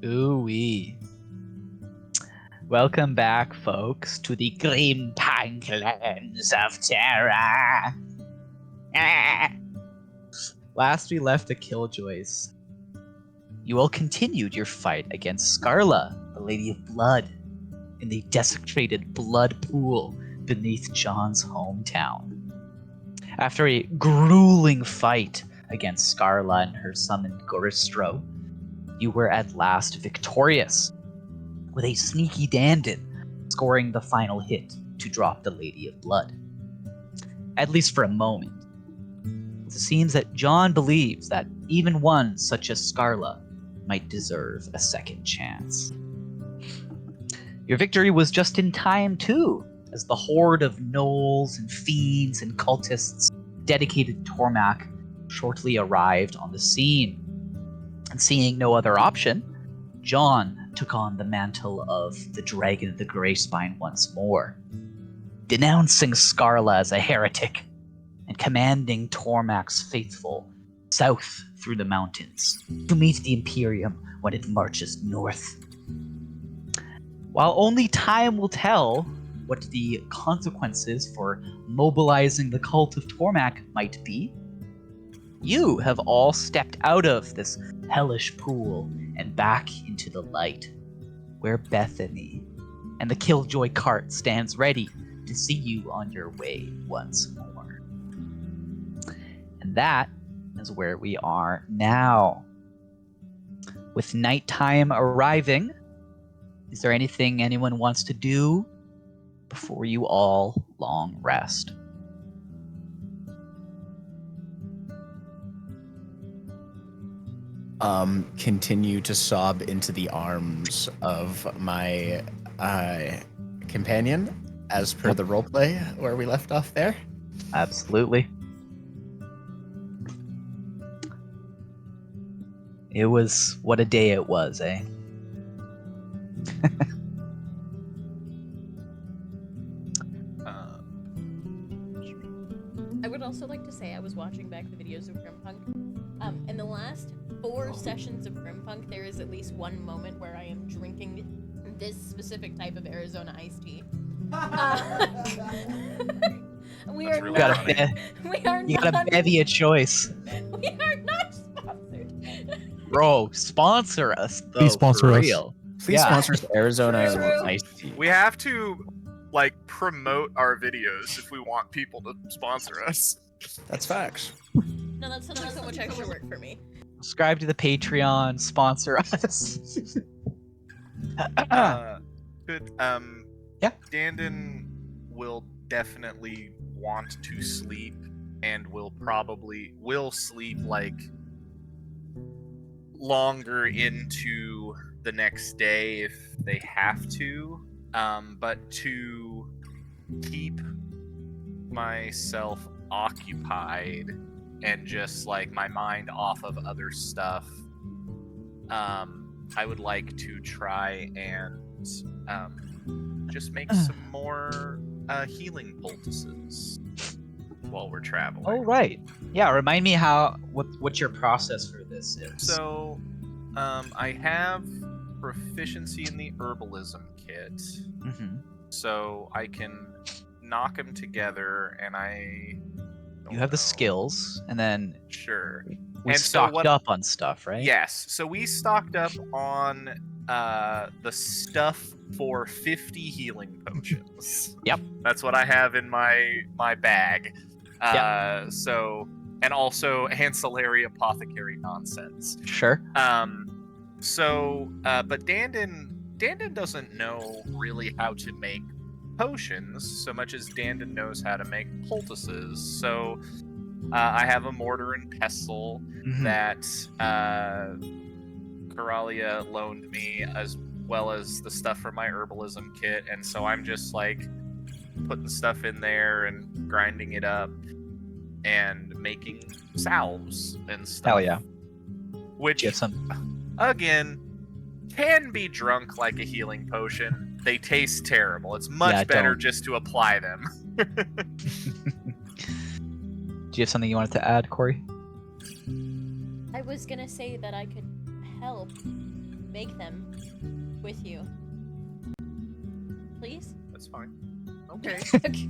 Ooh-wee. Welcome back, folks, to the Grimpunk lands of terror. Last we left the Killjoys, you all continued your fight against Scarla, the Lady of Blood, in the desecrated blood pool beneath John's hometown. After a grueling fight against Scarla and her summoned Goristro, you were at last victorious, with a sneaky Dandin scoring the final hit to drop the Lady of Blood. At least for a moment. It seems that John believes that even one such as Scarla might deserve a second chance. Your victory was just in time, too, as the horde of gnolls and fiends and cultists dedicated to Tormak shortly arrived on the scene. And seeing no other option, John took on the mantle of the Dragon of the Greyspine once more, denouncing Scarla as a heretic and commanding Tormak's faithful south through the mountains to meet the Imperium when it marches north. While only time will tell what the consequences for mobilizing the cult of Tormak might be, you have all stepped out of this hellish pool and back into the light, where Bethany and the Killjoy cart stands ready to see you on your way once more. And that is where we are now. With nighttime arriving, is there anything anyone wants to do before you all long rest? Continue to sob into the arms of my companion, as per the roleplay where we left off there. Absolutely. It was what a day it was, eh? I would also like to say I was watching back the videos of Grimpunk. In the last 4 sessions of Grimpunk, there is at least one moment where I am drinking this specific type of Arizona iced tea. We are You not. You got a bevy of choice. We are not sponsored. Bro, sponsor us, though. Please sponsor for us. real. Please sponsor Arizona True. iced tea. We have to, promote our videos if we want people to sponsor us. That's facts. No, that's not so much extra work for me. Subscribe to the Patreon, sponsor us. Yeah. Dandin will definitely want to sleep and will sleep longer into the next day if they have to. But to keep myself occupied and just my mind off of other stuff, I would like to try and just make some more healing poultices while we're traveling. Oh, right. Yeah, remind me what your process for this is. So, I have proficiency in the herbalism kit, so I can knock them together, and you have the skills, and then sure. We stocked up on stuff, right? Yes. So we stocked up on the stuff for 50 healing potions. Yep. That's what I have in my bag. Yep. So, and also ancillary apothecary nonsense. Sure. But Dandin doesn't know really how to make potions so much as Dandin knows how to make poultices. So I have a mortar and pestle that Coralia loaned me, as well as the stuff from my herbalism kit, and so I'm just putting stuff in there and grinding it up and making salves and stuff. Hell yeah. Which, again, can be drunk like a healing potion. They taste terrible. It's much better just to apply them. Do you have something you wanted to add, Corey? I was gonna say that I could help make them with you. Please? That's fine. Okay. Okay.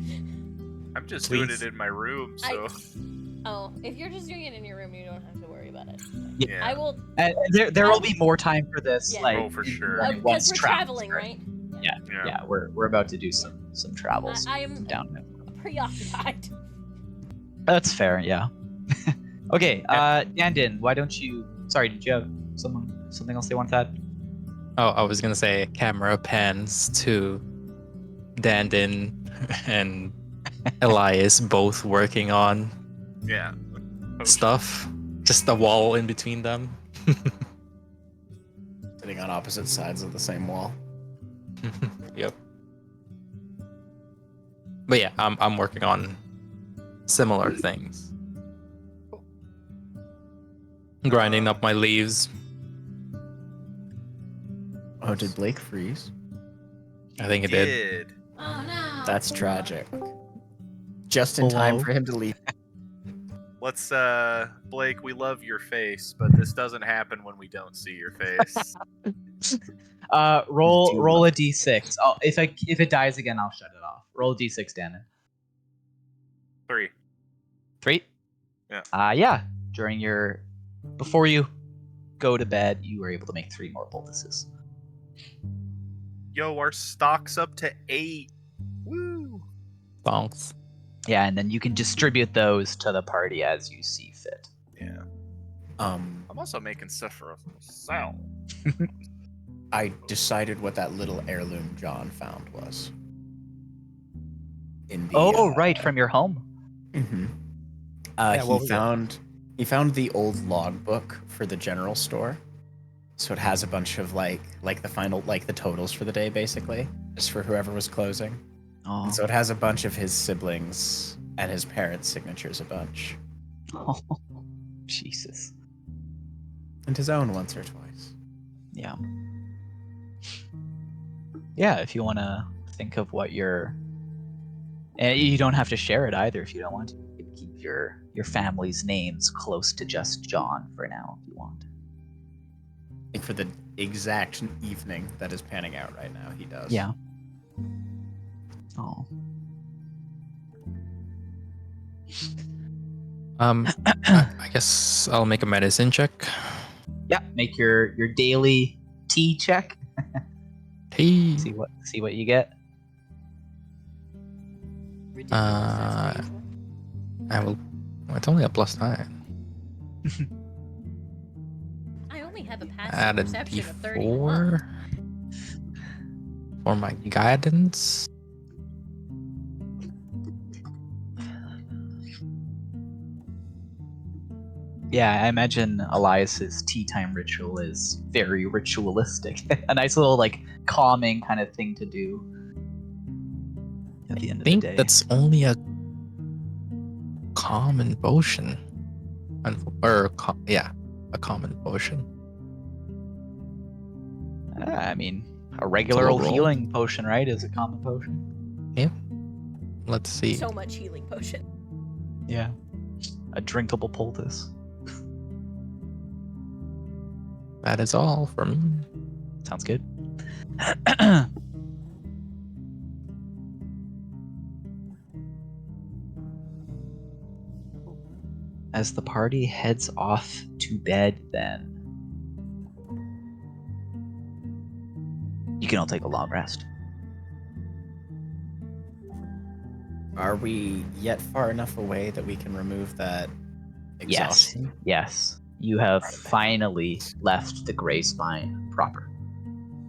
I'm just Please. doing it in my room, so Oh, if you're just doing it in your room, you don't have to worry about it. yeah. I will. And there will be more time for this, Yeah. like Oh, for in the sure. morning Because once we're travel traveling, starts. right? Yeah, we're about to do some travels I am down. preoccupied. That's fair, yeah. Okay, Dandin, why don't you? Sorry, did you have something else they want to add? Oh, I was gonna say camera pans to Dandin and Elias both working on Yeah. stuff. Just a wall in between them. Sitting on opposite sides of the same wall. Yep. But yeah, I'm working on similar things. Grinding up my leaves. Oh, did Blake freeze? I think it did. Oh no. That's tragic. Just in time Hello? for him to leave. Let's Blake, we love your face, but this doesn't happen when we don't see your face. Roll a d6. If it dies again, I'll shut it off. Roll a d6, Dandin. 3. 3. Yeah. Yeah. Before you go to bed, you were able to make 3 more poultices. Yo, our stock's up to 8. Woo! Bonks. Yeah, and then you can distribute those to the party as you see fit. Yeah. Um, I'm also making stuff for Sal. I decided what that little heirloom John found was. In the, Right, from your home. Mm-hmm. Yeah, what was it? He found the old logbook for the general store. So it has a bunch of like the final the totals for the day basically, just for whoever was closing. Oh. And so it has a bunch of his siblings and his parents' signatures a bunch. Oh, Jesus. And his own once or twice. Yeah. Yeah, if you want to think of what and you don't have to share it either if you don't want to. You can keep your family's names close to just John for now if you want. I think for the exact evening that is panning out right now, he does. Yeah. Oh. I guess I'll make a medicine check. Yeah, make your daily tea check. Hey. See what you get. Ridiculous as usual. I will. Well, it's only a +9. I only have a passive Add a perception of 31. D4 for my guidance. Yeah, I imagine Elias's tea time ritual is very ritualistic. A nice little calming kind of thing to do at the end I of the think day. that's only a common potion. A common potion. I mean, a regular old roll. healing potion, right, is a common potion. Let's see. So much healing potion. Yeah. A drinkable poultice. That is all for me. Sounds good. As the party heads off to bed, then you can all take a long rest. Are we yet far enough away that we can remove that exhaustion? Yes. You have finally left the gray spine proper.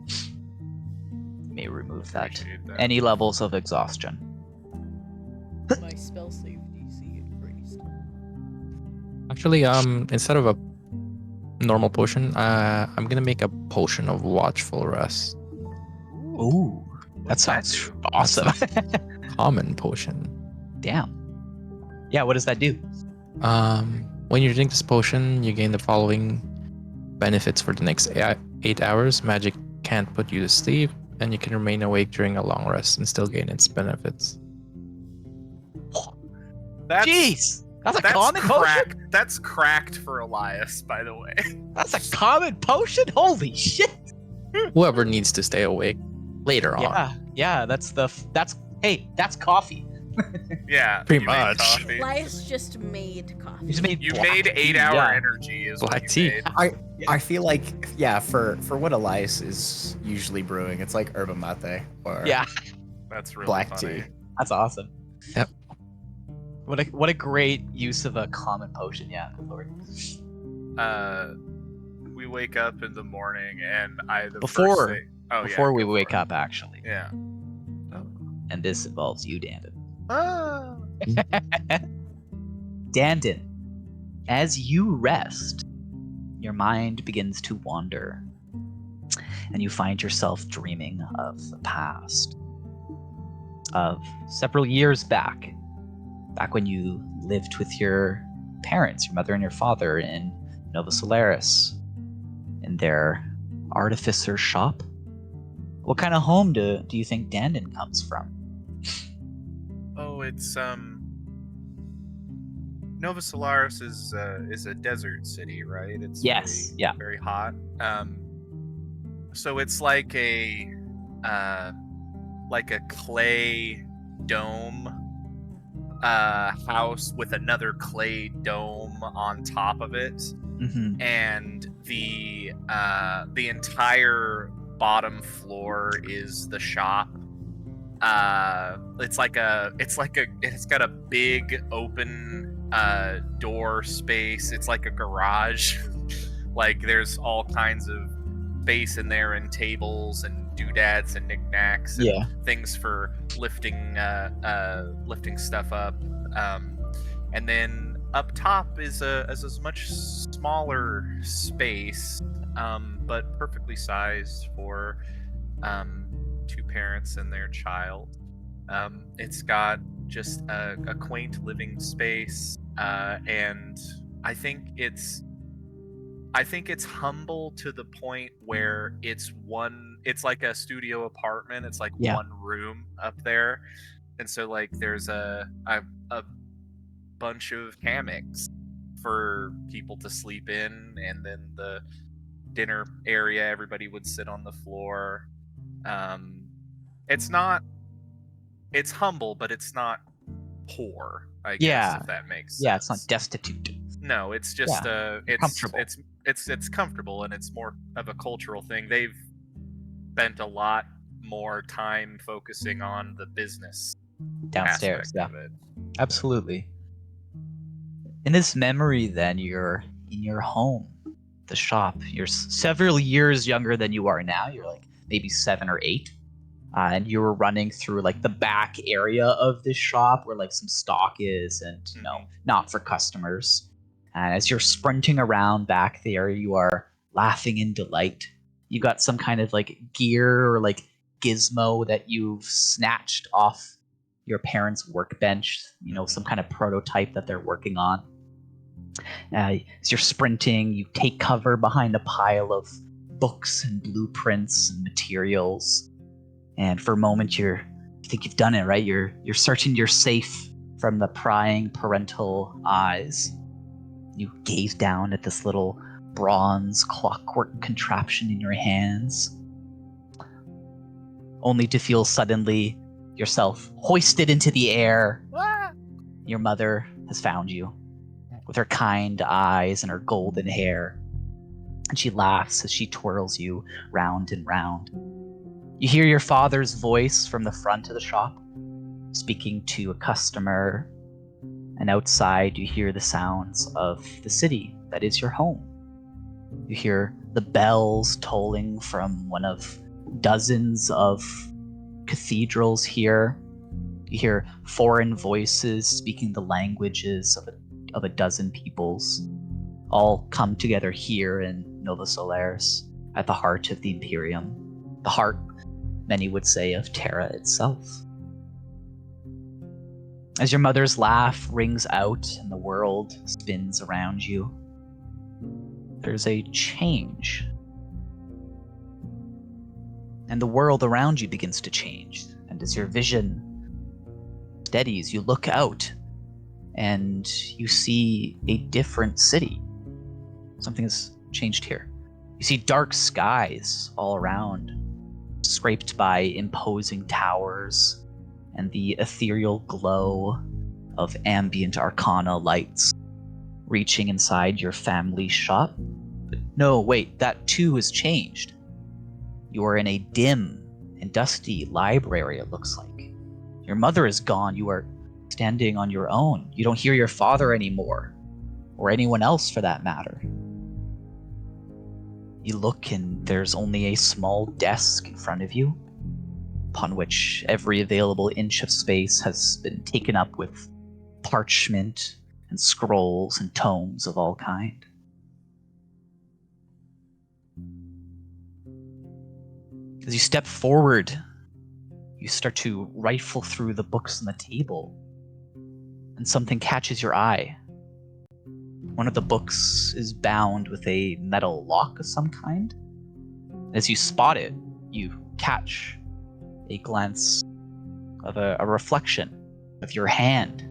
You may remove that. Appreciate that. Any levels of exhaustion. My spell save DC increased. Actually, instead of a normal potion, I'm gonna make a potion of watchful rest. Ooh, that sounds awesome. Common potion. Damn. Yeah, what does that do? When you drink this potion, you gain the following benefits for the next 8 hours. Magic can't put you to sleep, and you can remain awake during a long rest and still gain its benefits. That's Jeez! That's a that's common potion? cracked. That's cracked for Elias, by the way. That's a common potion? Holy shit! Whoever needs to stay awake later on. Yeah, that's coffee. Yeah, Pretty you made much. coffee. Elias just made coffee. You just made You black made tea, 8-hour yeah. energy is Black what you tea. made. I feel like for what Elias is usually brewing, it's like yerba mate or Yeah, That's really black funny. tea. that's awesome. Yep. What a great use of a common potion. Yeah, good lord. We wake up in the morning and the Before- first thing. Oh Before yeah, we go wake for it. up, actually, Yeah. and this involves you, Dandon. Ah. Dandon, as you rest, your mind begins to wander, and you find yourself dreaming of the past, of several years back when you lived with your parents, your mother and your father, in Nova Solaris, in their artificer shop. What kind of home do you think Dandon comes from? Oh, it's Nova Solaris is a desert city, right? It's Yes, very, yeah. very hot. So it's like a clay dome house with another clay dome on top of it, Mm-hmm. and the entire bottom floor is the shop. It's got a big open door space. It's like a garage. Like there's all kinds of space in there, and tables and doodads and knickknacks and Yeah. things for lifting stuff up. And then up top is a much smaller space, but perfectly sized for two parents and their child. It's got just a quaint living space, and I think it's humble to the point where it's like a studio apartment. It's like Yeah. one room up there, and so like there's a bunch of hammocks for people to sleep in, and then the dinner area, everybody would sit on the floor. It's humble, but it's not poor, I guess, Yeah. if that makes sense. Yeah, it's not destitute. No, it's just it's comfortable. It's comfortable, and it's more of a cultural thing. They've spent a lot more time focusing on the business Downstairs, aspect of it. Absolutely. In this memory, then, you're in your home, the shop. You're several years younger than you are now. You're like maybe 7 or 8. And you were running through like the back area of this shop where like some stock is and, not for customers. And as you're sprinting around back there, you are laughing in delight. You got some kind of like gear or like gizmo that you've snatched off your parents' workbench, some kind of prototype that they're working on. As you're sprinting, you take cover behind a pile of books and blueprints and materials. And for a moment, you think you've done it, right? You're searching your safe from the prying parental eyes. You gaze down at this little bronze clockwork contraption in your hands, only to feel suddenly yourself hoisted into the air. Your mother has found you with her kind eyes and her golden hair, and she laughs as she twirls you round and round. You hear your father's voice from the front of the shop, speaking to a customer, and outside you hear the sounds of the city that is your home. You hear the bells tolling from one of dozens of cathedrals here. You hear foreign voices speaking the languages of a dozen peoples, all come together here in Nova Solaris, at the heart of the Imperium, the heart, many would say, of Terra itself. As your mother's laugh rings out and the world spins around you, there's a change. And the world around you begins to change. And as your vision steadies, you look out and you see a different city. Something has changed here. You see dark skies all around, scraped by imposing towers and the ethereal glow of ambient arcana lights reaching inside your family shop. But no, wait, that too has changed. You are in a dim and dusty library, it looks like. Your mother is gone. You are standing on your own. You don't hear your father anymore, or anyone else for that matter. You look and there's only a small desk in front of you, upon which every available inch of space has been taken up with parchment and scrolls and tomes of all kind. As you step forward, you start to rifle through the books on the table, and something catches your eye. One of the books is bound with a metal lock of some kind. As you spot it, you catch a glance of a reflection of your hand,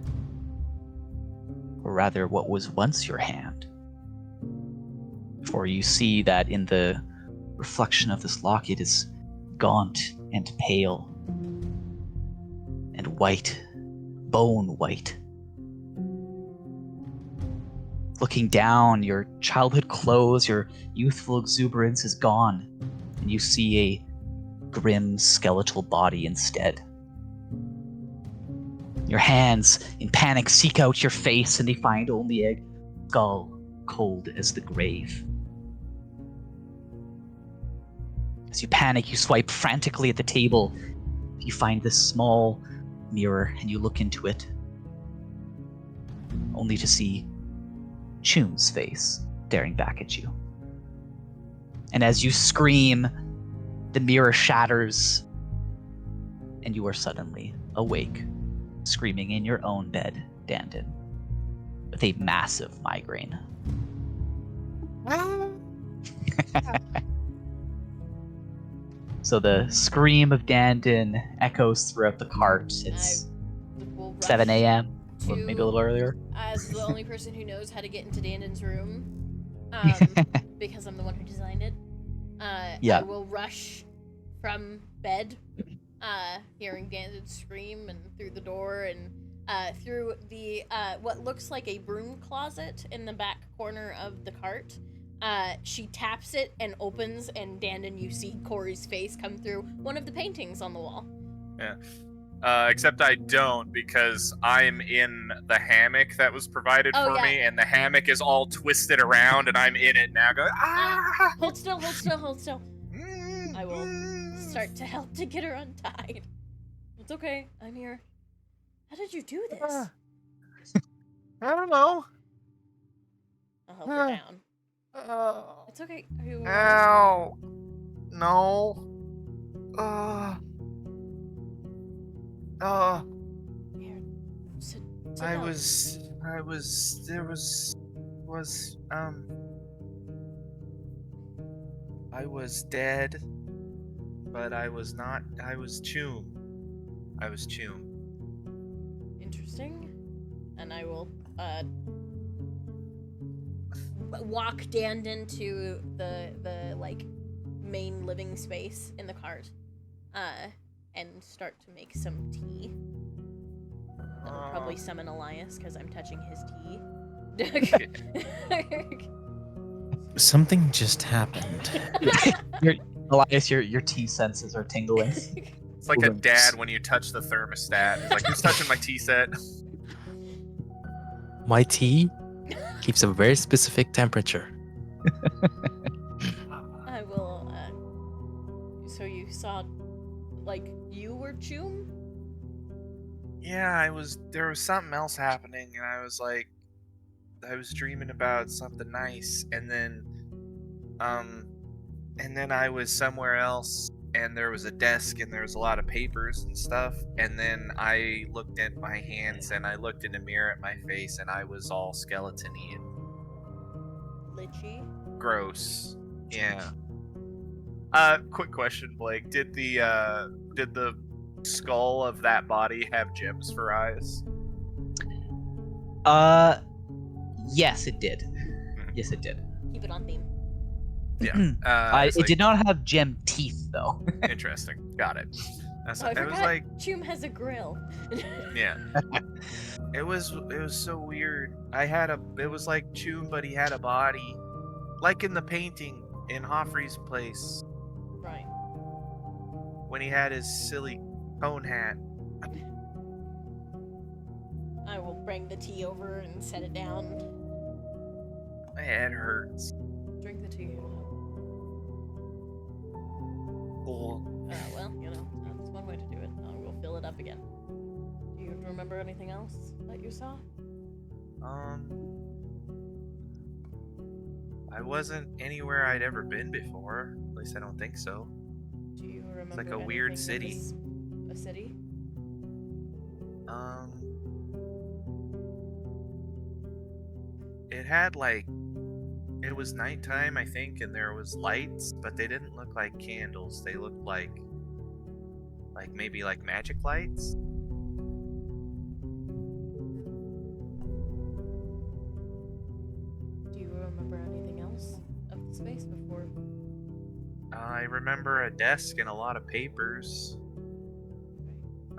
or rather what was once your hand. For you see that in the reflection of this lock, it is gaunt and pale and white, bone white. Looking down, your childhood clothes, your youthful exuberance is gone, and you see a grim skeletal body instead. Your hands, in panic, seek out your face, and they find only a skull cold as the grave. As you panic, you swipe frantically at the table. You find this small mirror, and you look into it, only to see Chun's face staring back at you. And as you scream, the mirror shatters, and you are suddenly awake, screaming in your own bed, Dandin, with a massive migraine. So the scream of Dandin echoes throughout the cart. It's 7 a.m., or maybe a little earlier. As the only person who knows how to get into Dandin's room, because I'm the one who designed it, Yeah. I will rush from bed, hearing Dandin scream, and through the door, and through the what looks like a broom closet in the back corner of the cart. She taps it and opens, and Dandin, you see Corey's face come through one of the paintings on the wall. Yeah. Except I don't, because I'm in the hammock that was provided for me, and the hammock is all twisted around, and I'm in it now going, ah! Hold still, hold still, hold still. I will start to help to get her untied. It's okay, I'm here. How did you do this? I don't know. I'll help her down. It's okay. Are you Ow. No. Here, sit I down. I was dead, but I was not, I was Chum. Interesting. And I will walk Dandin to the like main living space in the cart, and start to make some tea. That'll probably summon Elias because I'm touching his tea. Something just happened. Elias, your tea senses are tingling. It's like a dad when you touch the thermostat. He's like, who's touching my tea set? My tea keeps a very specific temperature. I will. So you saw, like, you were Chum? Yeah, there was something else happening, and I was like, I was dreaming about something nice, and then I was somewhere else, and there was a desk, and there was a lot of papers and stuff, and then I looked at my hands, and I looked in the mirror at my face, and I was all skeleton-y and Lichy? gross. Yeah. Quick question, Blake. Did the skull of that body have gems for eyes? Yes, it did. Yes, it did. Keep it on theme. Yeah. It's It like, did not have gem teeth though. interesting. Got it. Oh, I It was forgot. like, Choom has a grill. yeah. It was so weird. It was like Choom, but he had a body, like in the painting in Hoffrey's place Right. when he had his silly cone hat. I will bring the tea over and set it down. My head hurts. Drink the tea. Cool. Well, you know, that's one way to do it. We'll fill it up again. Do you remember anything else that you saw? I wasn't anywhere I'd ever been before. At least I don't think so. Do you remember like a weird anything city. that was a city? It had like, it was nighttime, I think, and there was lights, but they didn't look like candles. They looked like maybe like magic lights. Do you remember anything else of the space before? I remember a desk and a lot of papers.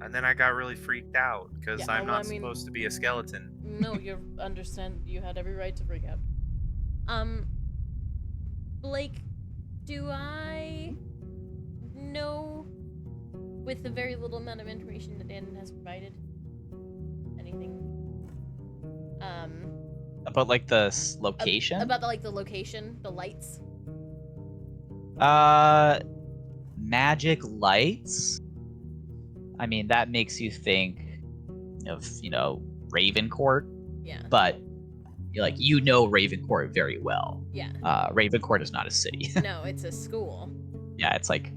And then I got really freaked out because Yeah, I'm well, not supposed to be a skeleton. No, you understand. You had every right to freak out. Blake, do I know, with the very little amount of information that Dan has provided, anything? About like the location? About the location, the lights. Magic lights. I mean, that makes you think of, Ravencourt, Yeah. but you know Ravencourt very well. Yeah. Ravencourt is not a city. No, it's a school. Yeah, it's like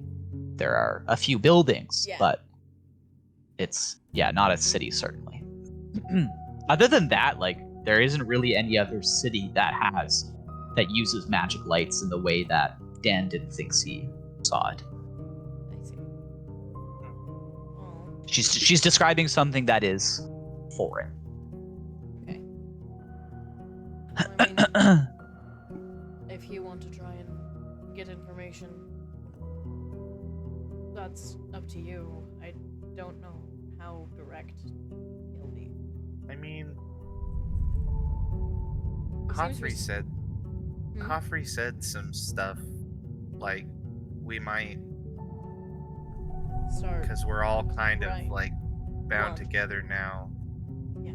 there are a few buildings, Yeah. but it's not a city certainly. Other than that, there isn't really any other city that uses magic lights in the way that Dan didn't think he saw it. I see. Oh. She's describing something that is foreign. Okay. I mean, if you want to try and get information, that's up to you. I don't know how direct he'll be. I mean, He seems Hoffrey said some stuff like we might, start. because we're all kind of Right. like bound Well, together now. yeah.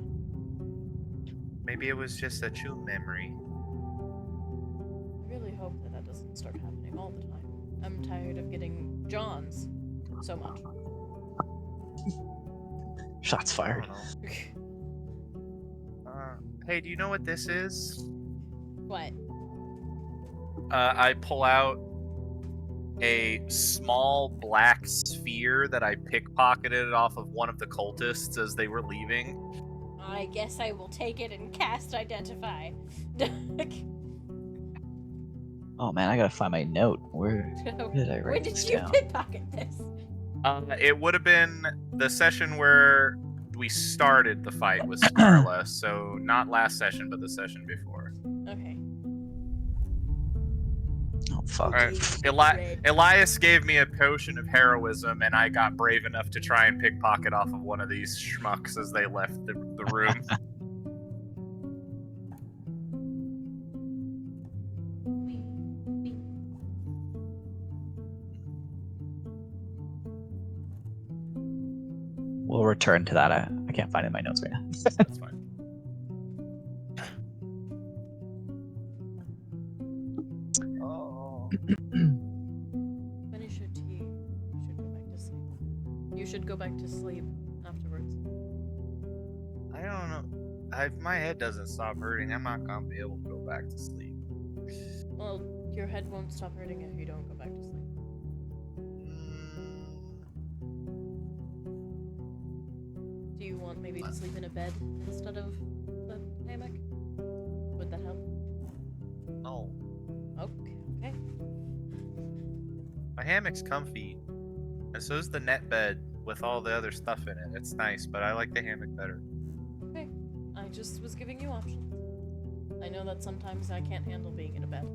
Maybe it was just a Choom memory. I really hope that doesn't start happening all the time. I'm tired of getting Johns so much. Shots I fired. don't know. Hey, do you know what this is? What? I pull out a small black sphere that I pickpocketed off of one of the cultists as they were leaving. I guess I will take it and cast Identify. Oh man, I gotta find my note. Where did I When write did this you down? pickpocket this? It would have been the session where we started the fight with Scarla, so not last session, but the session before. Okay. Oh fuck. Alright, Elias gave me a potion of heroism, and I got brave enough to try and pickpocket off of one of these schmucks as they left the room. We'll return to that. I can't find it in my notes right now. That's fine. Oh. Finish your tea. You should go back to sleep. You should go back to sleep afterwards. I don't know. If my head doesn't stop hurting, I'm not gonna be able to go back to sleep. Well, your head won't stop hurting if you don't go back to sleep. Do you want maybe to sleep in a bed instead of the hammock? Would that help? No. Okay. My hammock's comfy, and so is the net bed with all the other stuff in it. It's nice, but I like the hammock better. Okay. I just was giving you options. I know that sometimes I can't handle being in a bed.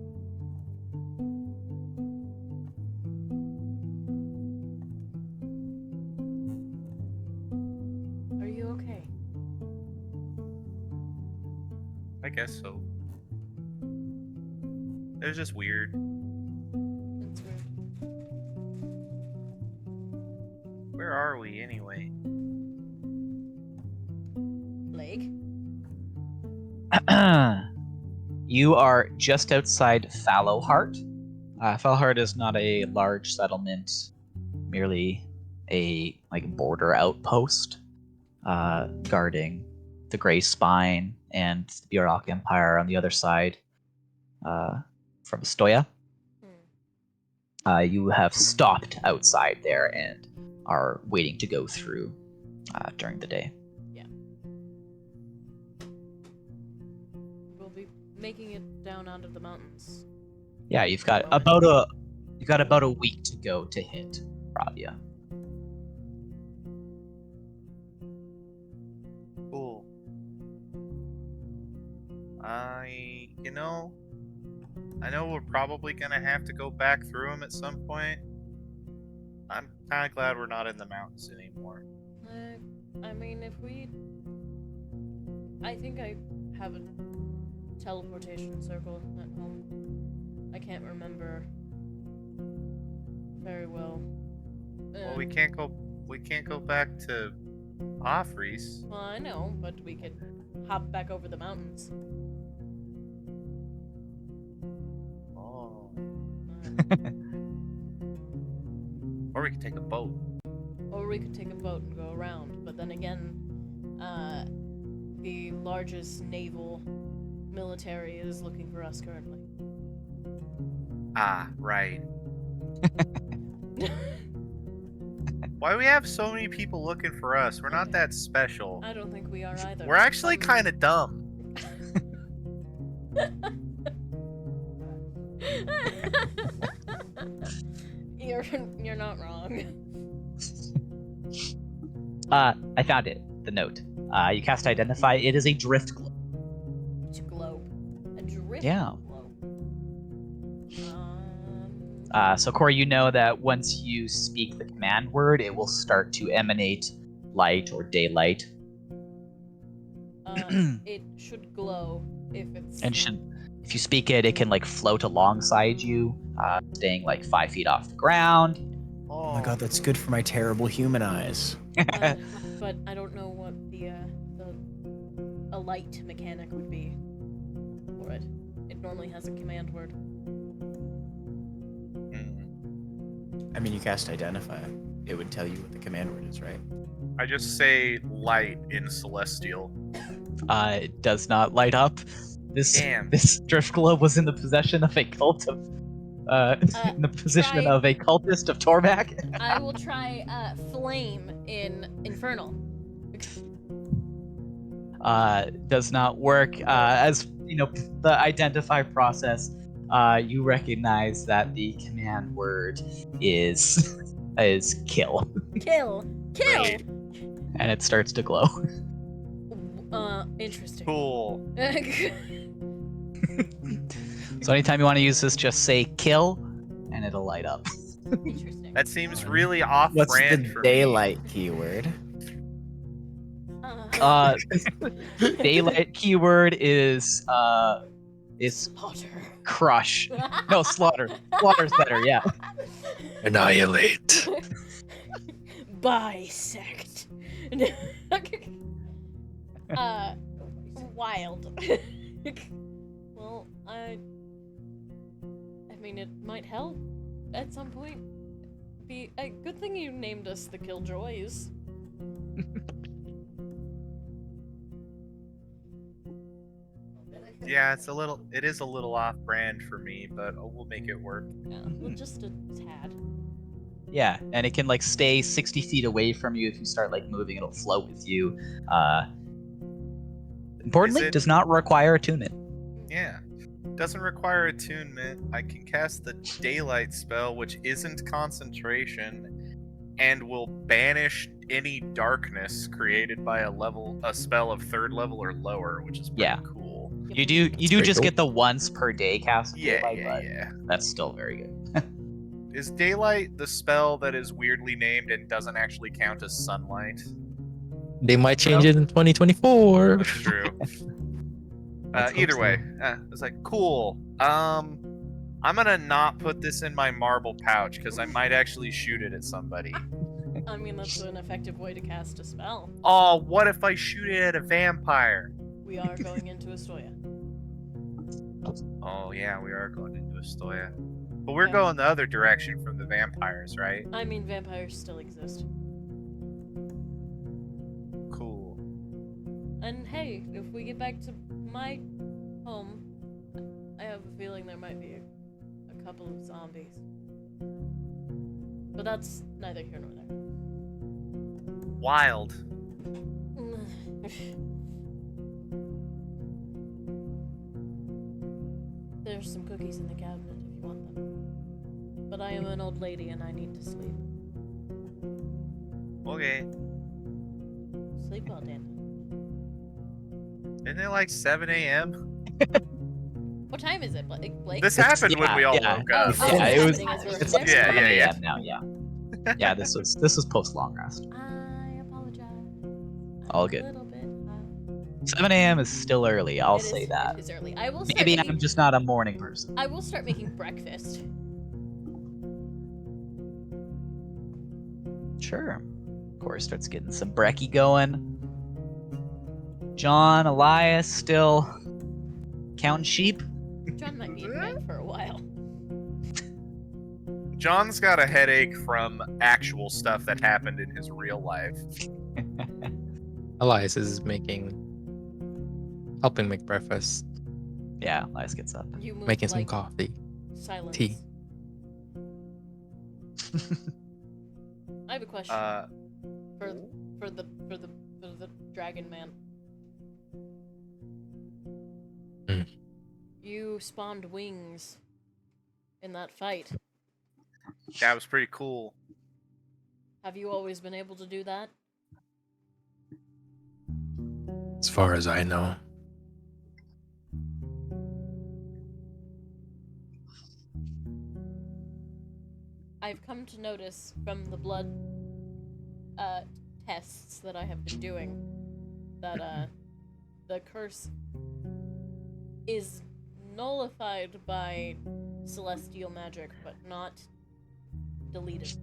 I guess so. It was just weird. That's weird. Where are we anyway? Blake? You are just outside Fallowheart. Fallowheart is not a large settlement, merely a border outpost guarding the Grey Spine and the Bjork Empire on the other side from Stoya. You have stopped outside there and are waiting to go through during the day. We'll be making it down onto the mountains. Yeah, you've got about a week to go to hit Bravia. Cool. I know we're probably gonna have to go back through them at some point. I'm kind of glad we're not in the mountains anymore. I mean, I think I have a teleportation circle at home. I can't remember very well. Well, we can't go back to Offrees. Well, I know, but we could hop back over the mountains. Oh. Or we could take a boat. Or we could take a boat and go around. But then again, the largest naval military is looking for us currently. Ah, right. Why do we have so many people looking for us? We're not that special. I don't think we are either. We're actually kind of dumb. You're not wrong. I found it. The note. You cast Identify. It is a drift globe. It's a globe. A drift Yeah. globe. So Corey, you know that once you speak the command word, it will start to emanate light or daylight. It should glow if it's. And if you speak it, it can float alongside you, staying 5 feet off the ground. Oh my god, that's good for my terrible human eyes. But I don't know what a light mechanic would be for it. It normally has a command word. I mean, you cast Identify. It would tell you what the command word is, right? I just say light in Celestial. It does not light up. Damn. This drift globe was in the possession of a cult of in the position try- of a cultist of Tormak. I will try flame in Infernal. Does not work. As the identify process, you recognize that the command word is kill, Kill. Right. and it starts to glow. Interesting. Cool. So anytime you want to use this, just say kill, and it'll light up. Interesting. That seems Fun. really What's off-brand the for daylight keyword? Daylight keyword is Slaughter. crush. No, slaughter. Slaughter's better. Yeah. Annihilate. Bisect. Wild. Well, I mean, it might help at some point. Be a good thing you named us the Killjoys. Yeah, it is a little off-brand for me, but we'll make it work. Yeah, well, just a tad. Yeah, and it can stay 60 feet away from you. If you start moving, it'll float with you. Importantly, Is it- does not require attunement. Yeah. Doesn't require attunement. I can cast the daylight spell, which isn't concentration, and will banish any darkness created by a spell of 3rd level or lower, which is pretty Yeah. cool. You do pretty just cool. get the once per day cast. of Yeah, daylight, yeah, but yeah. that's still very good. Is daylight the spell that is weirdly named and doesn't actually count as sunlight? They might change it in 2024. That's true. Let's hope Either way, so. it's like cool. I'm gonna not put this in my marble pouch because I might actually shoot it at somebody. I mean, that's an effective way to cast a spell. Oh, what if I shoot it at a vampire? We are going into Astoya. Oh yeah, we are going into Astoya. But we're Yeah. going the other direction from the vampires, right? I mean, vampires still exist. Cool. And hey, if we get back to my home, I have a feeling there might be a couple of zombies. But that's neither here nor there. Wild. There's some cookies in the cabinet if you want them. But I am an old lady and I need to sleep. Okay. Sleep well, Dan. Isn't it like 7 a.m.? What time is it, Blake? This happened when we all woke up. Oh, Yeah, it's it was. happening as we're It's there. like Yeah, 7 yeah, yeah. a.m. now. Yeah. Yeah. This was post long rest. I apologize. I'm All a good. little bit tired. 7 a.m. is still early. I'll It say is- that. It is early. I will start Maybe making, I'm just not a morning person. I will start making breakfast. Sure. Of course, starts getting some brekkie going. John, Elias, still counting sheep. John might be in bed for a while. John's got a headache from actual stuff that happened in his real life. Elias is helping make breakfast, Yeah, Elias gets up. You move making some like coffee. silence. tea. I have a question for the dragon man. Hmm. You spawned wings in that fight. That was pretty cool. Have you always been able to do that? As far as I know. I've come to notice from the blood tests that I have been doing that the curse is nullified by celestial magic, but not deleted.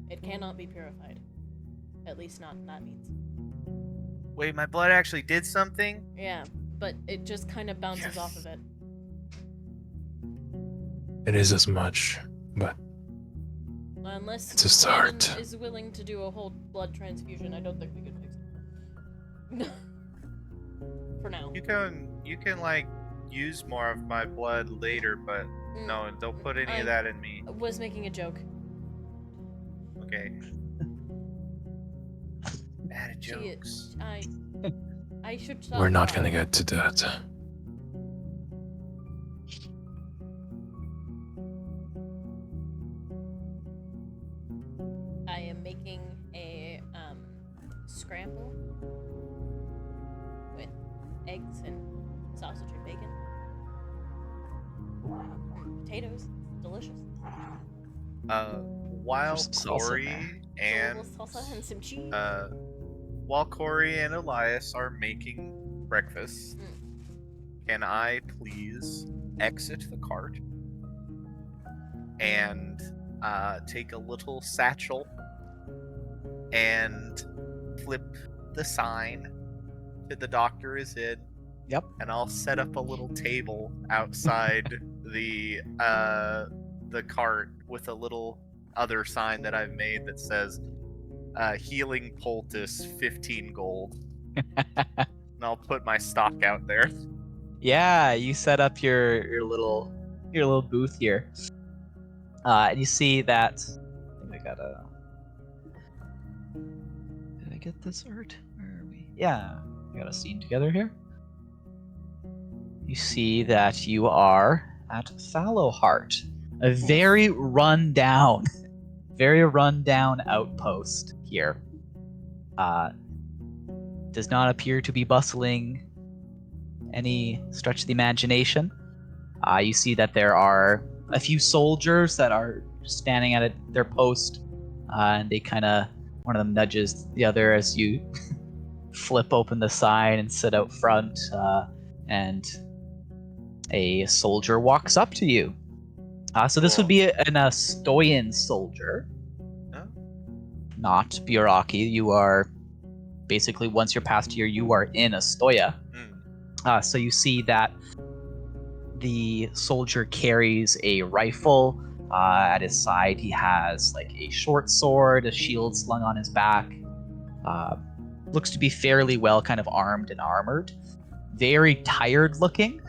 It cannot be purified. At least not in that means. Wait, my blood actually did something? Yeah, but it just kind of bounces off of it. It is as much, but Unless It's a start. Shannon is willing to do a whole blood transfusion, I don't think we could fix it. For now. You can like use more of my blood later, but no, don't put any I of that in me. was making a joke. Okay. Bad She jokes. is, I should stop. we're not now. gonna get to that. I am making a scramble with eggs and sausage and bacon. And potatoes. Delicious. While Some salsa Corey there. and A little salsa and some cheese. while Corey and Elias are making breakfast, can I please exit the cart and take a little satchel and flip the sign that the doctor is in? Yep. And I'll set up a little table outside the cart with a little other sign that I've made that says healing poultice 15 gold. And I'll put my stock out there. Yeah, you set up your little booth here, and you see that. I think Did I get this art? Where are we? Yeah, we got a scene together here. You see that you are at Fallowheart, a very rundown outpost here. Does not appear to be bustling any stretch of the imagination. You see that there are a few soldiers that are standing at their post, and they kind of, one of them nudges the other as you flip open the sign and sit out front, and a soldier walks up to you. So this would Cool. be an Astoyan soldier, Oh. not Buraki. You are basically, once you're past here, you are in Astoya. So you see that the soldier carries a rifle. At his side, he has like a short sword, a shield slung on his back. Looks to be fairly well kind of armed and armored. Very tired looking.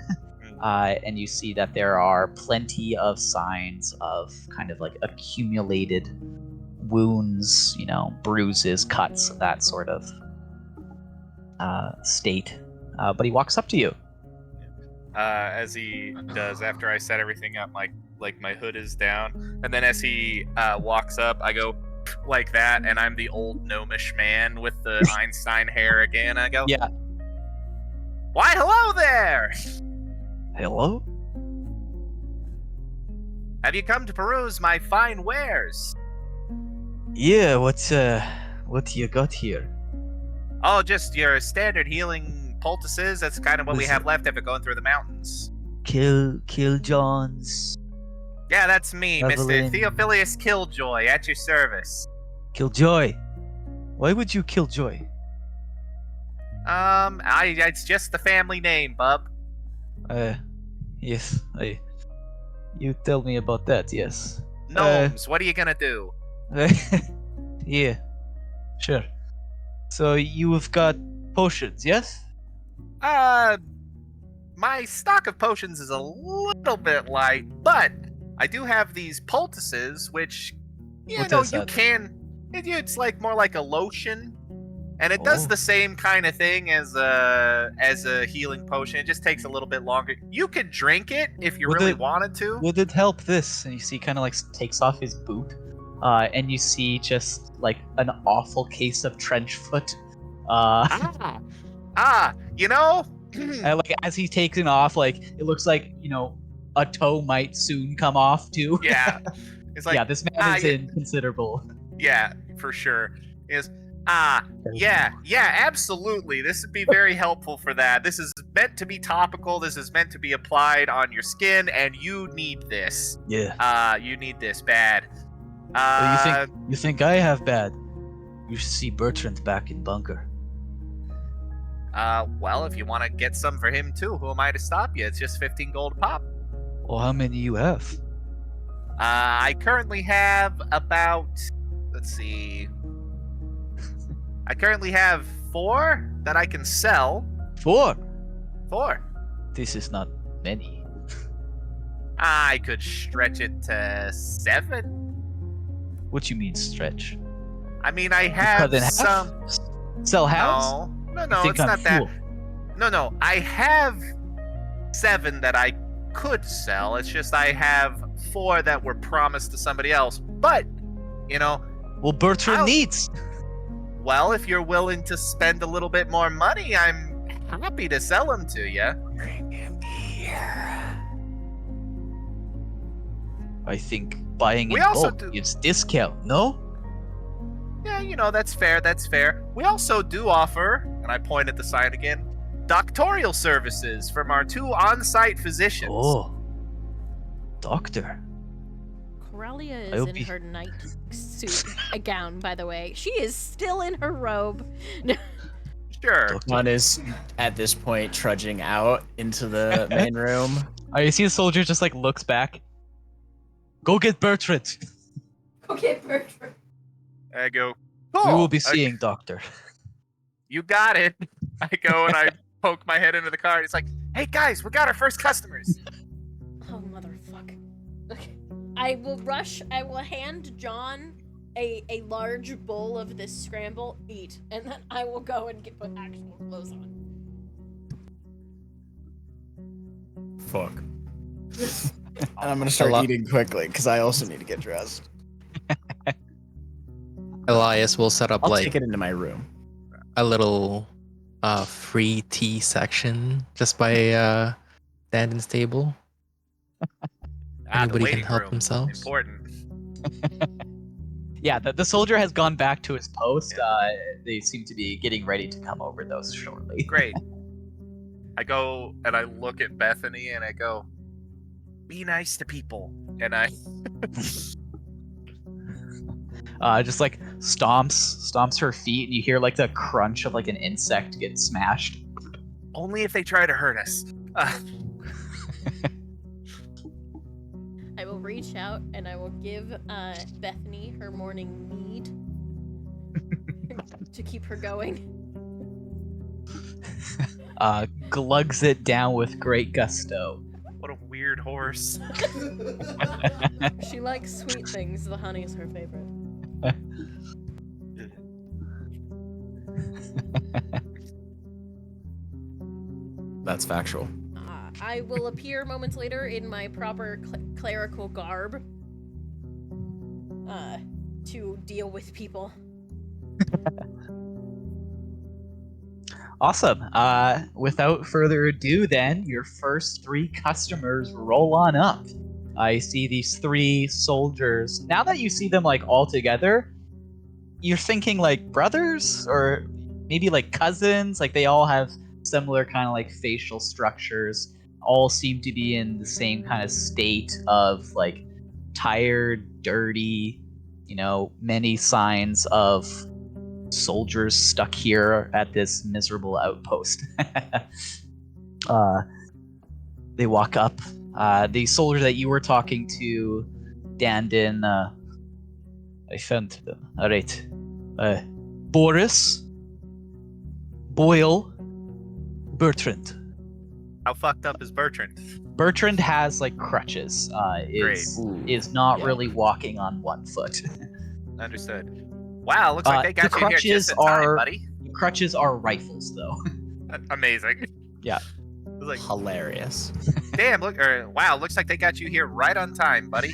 And you see that there are plenty of signs of kind of like accumulated wounds, bruises, cuts, that sort of state. But he walks up to you. As he does, after I set everything up, like my hood is down, and then as he walks up, I go like that, and I'm the old gnomish man with the Einstein hair again. I go, Yeah. Why, hello there! Hello? Have you come to peruse my fine wares? Yeah, what you got here? Oh, just your standard healing poultices. That's kind of what we Was have it- left after going through the mountains. Kill Johns. Yeah, that's me, Evelyn. Mr. Theophilus Killjoy, at your service. Killjoy. Why would you kill Joy? It's just the family name, bub. Yes, you tell me about that, yes. Gnomes, what are you gonna do? Yeah, sure. So you have got potions, yes? My stock of potions is a little bit light, but I do have these poultices, which, What is that? it's like more like a lotion, and it does Oh. the same kind of thing as a healing potion. It just takes a little bit longer. You could drink it if you Would really it- wanted to. Would it help this? And you see, kind of like takes off his boot, and you see just like an awful case of trench foot. You know, And like as he's taking off, like it looks like a toe might soon come off too. yeah, it's like yeah, this man is yeah. in considerable. Yeah, for sure. Yeah, absolutely. This would be very helpful for that. This is meant to be topical. This is meant to be applied on your skin, and you need this. Yeah. You need this bad. You think I have bad? You should see Bertrand back in bunker. Well, if you want to get some for him too, who am I to stop you? It's just 15 gold a pop. Well, how many you have? I currently have about, let's see. I currently have 4 that I can sell. 4. 4. This is not many. I could stretch it to 7. What you mean stretch? I mean, I You have cut in half? some. Sell halves? No, You think it's I'm not that. fool? No, I have 7 that I could sell. It's just I have 4 that were promised to somebody else. But, Well, Bertrand I'll- needs. well, if you're willing to spend a little bit more money, I'm happy to sell them to you. Bring him here. I think buying We in also bulk do- gives discount. No? Yeah, that's fair. That's fair. We also do offer, and I point at the sign again, doctorial services from our 2 on-site physicians. Oh, doctor. Coralia I is hope in you- her night suit, a gown, by the way. She is still in her robe. Sure. Doctor. One is at this point trudging out into the main room. You see the soldier just like looks back. Go get Bertrand. Okay, Bertrand. I go, cool. We will be Okay, seeing doctor. you got it. I go and I poke my head into the car. It's like, hey guys, we got our first customers. Oh, motherfuck. Okay. I will hand John a large bowl of this scramble, eat, and then I will go and put actual clothes on. Fuck. And I'm gonna start lot- eating quickly because I also need to get dressed. Elias will set up I'll like take it into my room. a little free tea section just by Danden's table. The Anybody can waiting help room. themselves. Important. Yeah, the soldier has gone back to his post. They seem to be getting ready to come over those shortly. Great. I go and I look at Bethany and I go, "Be nice to people." And I Just like stomps her feet, and you hear like the crunch of like an insect get smashed. only if they try to hurt us. I will reach out and I will give Bethany her morning mead to keep her going. Glugs it down with great gusto. What a weird horse. She likes sweet things. The honey is her favorite. That's factual. I will appear moments later in my proper clerical garb to deal with people. Awesome. Without further ado, then, your first 3 customers roll on up. I see these 3 soldiers. Now that you see them like all together, you're thinking like brothers or maybe like cousins. Like they all have similar kind of like facial structures. All seem to be in the same kind of state of like tired, dirty, many signs of soldiers stuck here at this miserable outpost. They walk up. The soldier that you were talking to, Dandin, I found them. All right. Boris, Boyle, Bertrand. How fucked up is Bertrand? Bertrand has like crutches. Is not Yeah. really walking on one foot. Understood. Wow, looks like they got the you here just in time, buddy. Crutches are rifles, though. Amazing. Yeah. It's like, Hilarious. damn, wow, looks like they got you here right on time, buddy.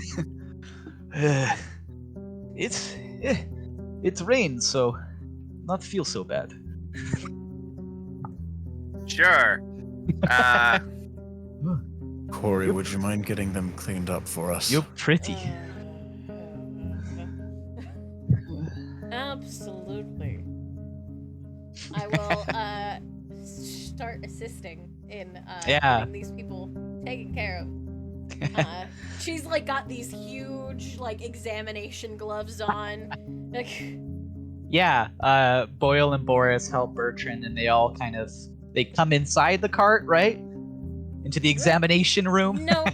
It's rain, so not feel so bad. Sure. Corey, would you mind getting them cleaned up for us? You're pretty. Absolutely. I will start assisting in getting these people taken care of. She's like got these huge like examination gloves on. Like, Yeah, Boyle and Boris help Bertrand, and they all they come inside the cart, right? Into the examination room. no,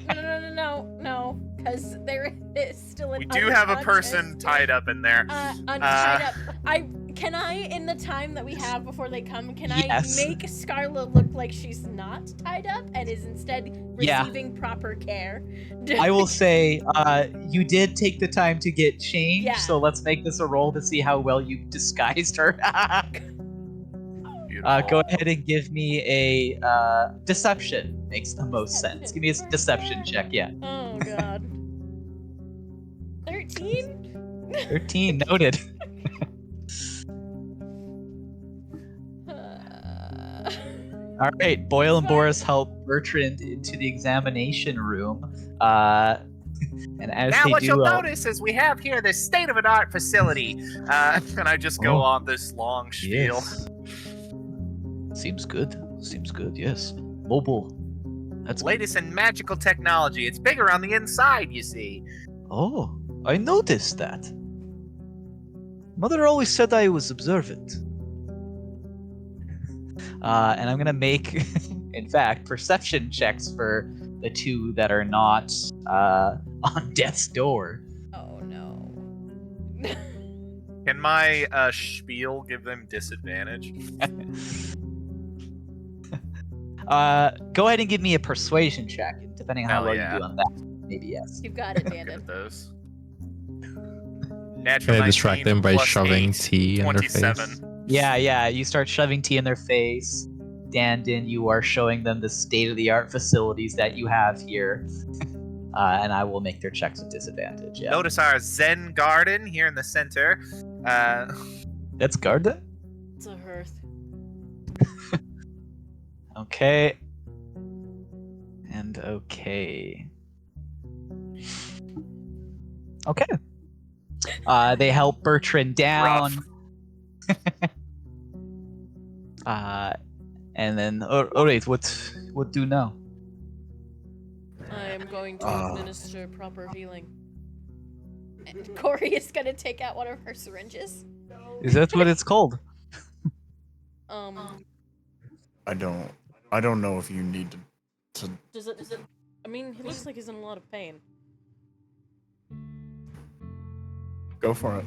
because there is still an We do have a unconscious- person tied up in there. Tied up. Can I, in the time that we have before they come, can Yes. I make Scarla look like she's not tied up and is instead receiving proper care? I will say, you did take the time to get changed, Yeah. so let's make this a roll to see how well you disguised her. Go ahead and give me a deception. Makes the most sense. Give me a deception check, yeah. Oh god. 13? 13, noted. All right, Boyle and Boris help Bertrand into the examination room. And as Now, they what do, you'll notice is we have here this state-of-the-art facility, and I just go on this long spiel. Yes. Seems good. Seems good. Yes. Mobile. That's Latest in magical technology. It's bigger on the inside, you see. Oh, I noticed that. Mother always said I was observant. And I'm gonna make, in fact, perception checks for the 2 that are not on death's door. Oh no. Can my spiel give them disadvantage? Go ahead and give me a persuasion check, depending on how Hell well yeah. you do on that. Maybe yes. You've got it, Good Dandon. at those. Can Natural I distract 19 them by plus shoving 8, tea in their 27. face? Yeah. You start shoving tea in their face. Dandin, you are showing them the state-of-the-art facilities that you have here. And I will make their checks a disadvantage. Yeah. Notice our Zen garden here in the center. That's Garda? It's a hearth. Okay. And okay. Okay. They help Bertrand down. And then, alright, what do now? I am going to Ah. administer proper healing. And Corey is gonna take out one of her syringes. Is that what it's called? I don't know if you need to Does it? I mean, he looks like he's in a lot of pain. go for it.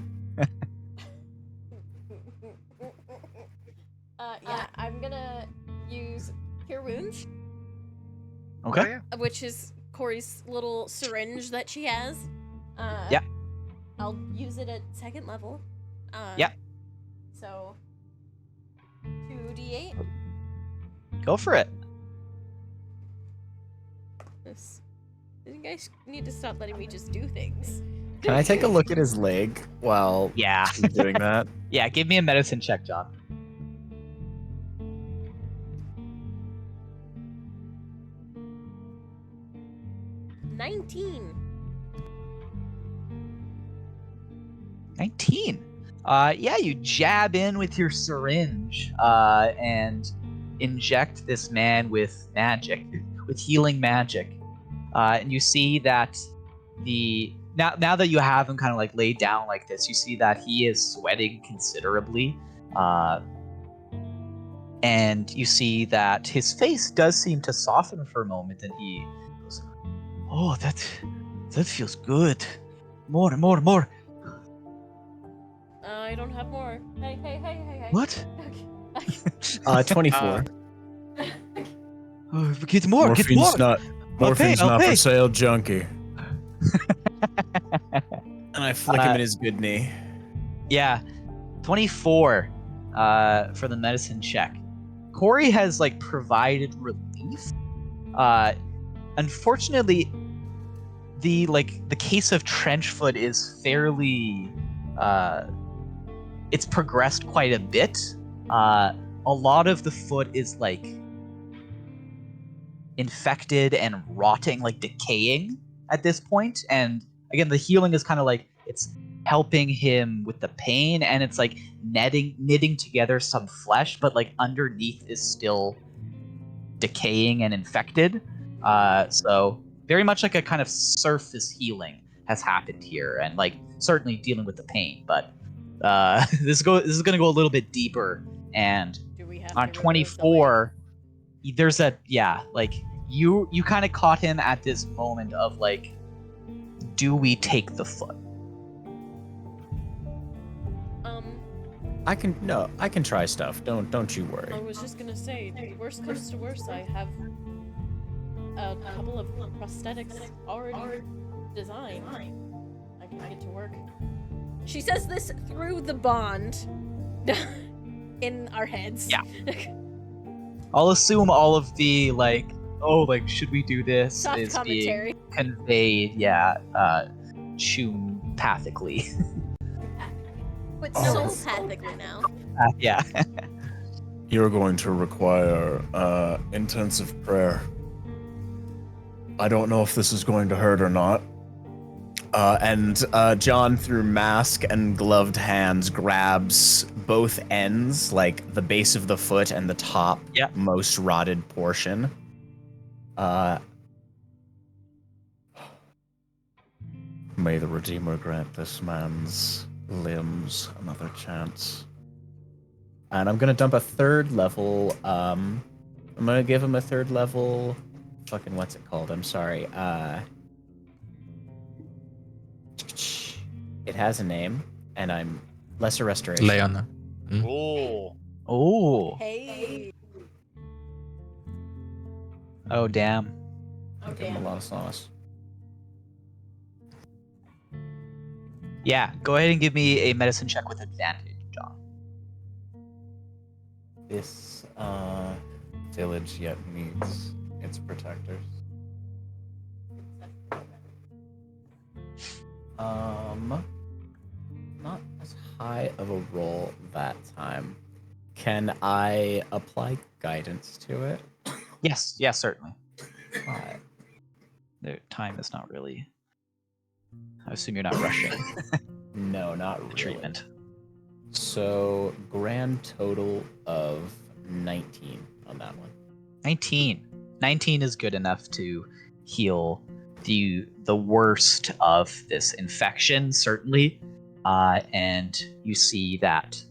Yeah, I'm gonna use Cure Wounds, Okay. Oh, yeah. which is Corey's little syringe that she has. Yeah. I'll use it at 2nd level. Yeah. So 2d8. Go for it. This. You guys need to stop letting me just do things. Can I take a look at his leg while Yeah. he's doing that? Yeah, give me a medicine check, John. 19. 19. Yeah, you jab in with your syringe and inject this man with magic, with healing magic. And you see that now that you have him kind of like laid down like this, you see that he is sweating considerably. And you see that his face does seem to soften for a moment, and he goes, "Oh, that feels good. More. I don't have more. Hey. What? Okay. 24. Get more. Morphine's I'll not pay. for sale, junkie. And I flick him in his good knee. Yeah, 24 for the medicine check. Corey has like provided relief. Unfortunately, the case of Trenchfoot is fairly it's progressed quite a bit. A lot of the foot is like infected and rotting, like decaying at this point. And again, the healing is kind of like it's helping him with the pain, and it's like knitting together some flesh, but like underneath is still decaying and infected. So very much like a kind of surface healing has happened here, and like certainly dealing with the pain, but this is gonna go a little bit deeper. And Do we have on to remove the 24, there's a like you kind of caught him at this moment of like, do we take the foot? leg? I can try stuff. Don't you I worry. was just gonna say, worst comes to worst, I have a couple of prosthetics already designed. I can get to work. She says this through the bond in our heads. Yeah. I'll assume all of the like, oh, like should we do this Soft is commentary. being conveyed, pathically. But Oh. soul-pathically now. Yeah. You're going to require intensive prayer. I don't know if this is going to hurt or not. And John, through mask and gloved hands, grabs both ends, like the base of the foot and the top most rotted portion. May the Redeemer grant this man's limbs another chance. And I'm gonna dump a 3rd level. I'm gonna give him a 3rd level. Fucking what's it called? I'm sorry. It has a name, and I'm lesser restoration. Leona. Oh. Oh. Hey. Oh damn. I'll give him a lot of sauce. Yeah. Go ahead and give me a medicine check with advantage, John. This village yet needs its protectors. Not as high of a roll that time. Can I apply guidance to it? Yes. Yeah. Certainly. Alright. The time is not really. I assume you're not rushing. No, not the really. treatment. So grand total of 19 on that one. 19. 19 is good enough to heal the worst of this infection, certainly. And you see that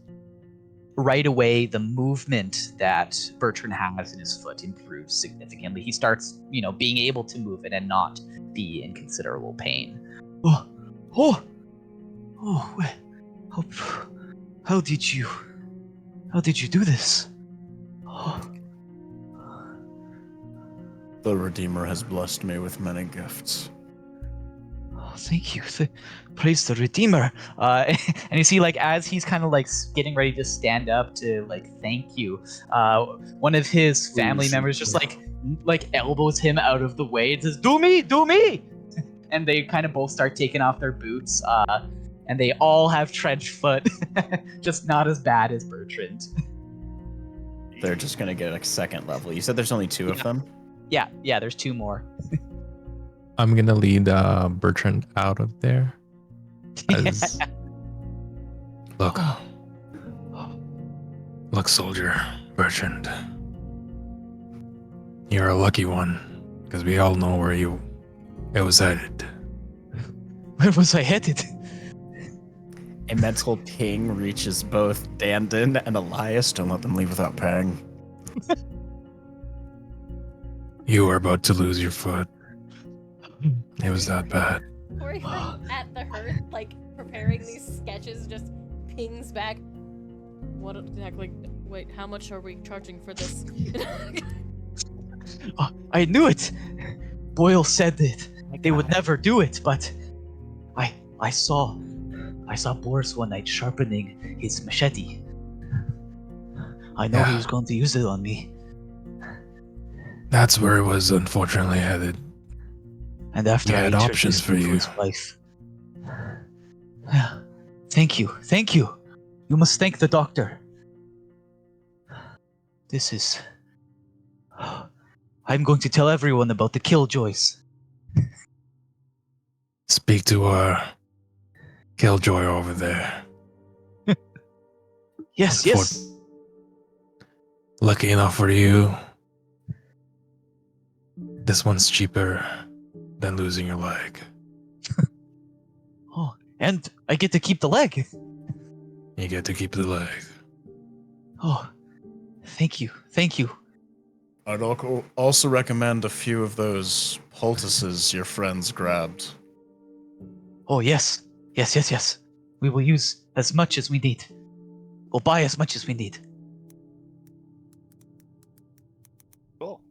right away the movement that Bertrand has in his foot improves significantly. He starts, being able to move it and not be in considerable pain. Oh, how did you do this? The Redeemer has blessed me with many gifts. Oh, thank you. Praise the Redeemer. And you see, as he's kind of getting ready to stand up to thank you, one of his family members just elbows him out of the way and says, "Do me, do me!" And they kind of both start taking off their boots. And they all have trench foot, just not as bad as Bertrand. They're just gonna get a second level. You said there's only 2 of them? Yeah, there's 2 more. I'm gonna lead Bertrand out of there. As... Look, soldier, Bertrand. You're a lucky one, because we all know where it was headed. Where was I headed? A mental ping reaches both Dandon and Elias. Don't let them leave without paying. You were about to lose your foot. It was that bad. Corey at the hurt, preparing these sketches, just pings back. What exactly? Wait, how much are we charging for this? I knew it. Boyle said that they would never do it, but I saw Boris one night sharpening his machete. I know he was going to use it on me. That's where it was unfortunately headed. And after I had options for you. His life. Thank you. You must thank the doctor. This is... I'm going to tell everyone about the killjoys. Speak to our killjoy over there. Yes. Lucky enough for you, this one's cheaper than losing your leg. Oh, and I get to keep the leg. You get to keep the leg. Oh, thank you. I'd also recommend a few of those poultices your friends grabbed. Oh, yes. We will use as much as we need. We'll buy as much as we need. Cool.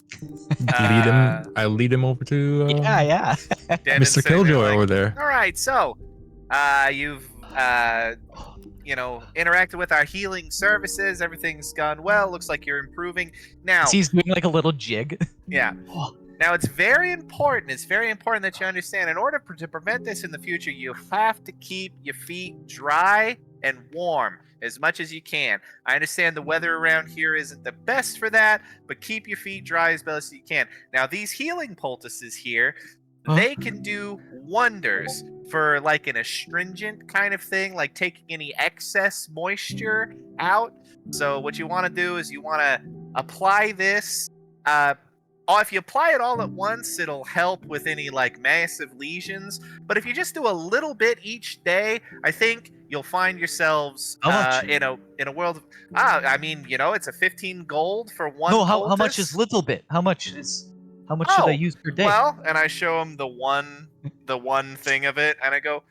I'll lead him over to Yeah. Dandon's Mr. sitting there Killjoy like, over there. All right, so you've interacted with our healing services. Everything's gone well. Looks like you're improving now. He's doing a little jig. Yeah. Now it's very important. It's very important that you understand. In order to prevent this in the future, you have to keep your feet dry and warm as much as you can. I understand the weather around here isn't the best for that, but keep your feet dry as best as you can. Now these healing poultices here, they can do wonders for an astringent kind of thing, like taking any excess moisture out. So what you want to do is you want to apply this. If you apply it all at once, it'll help with any massive lesions. But if you just do a little bit each day, I think you'll find yourselves in a world of it's a 15 gold for one. No, how much is little bit? How much should I use per day? Well, and I show him the one thing of it, and I go,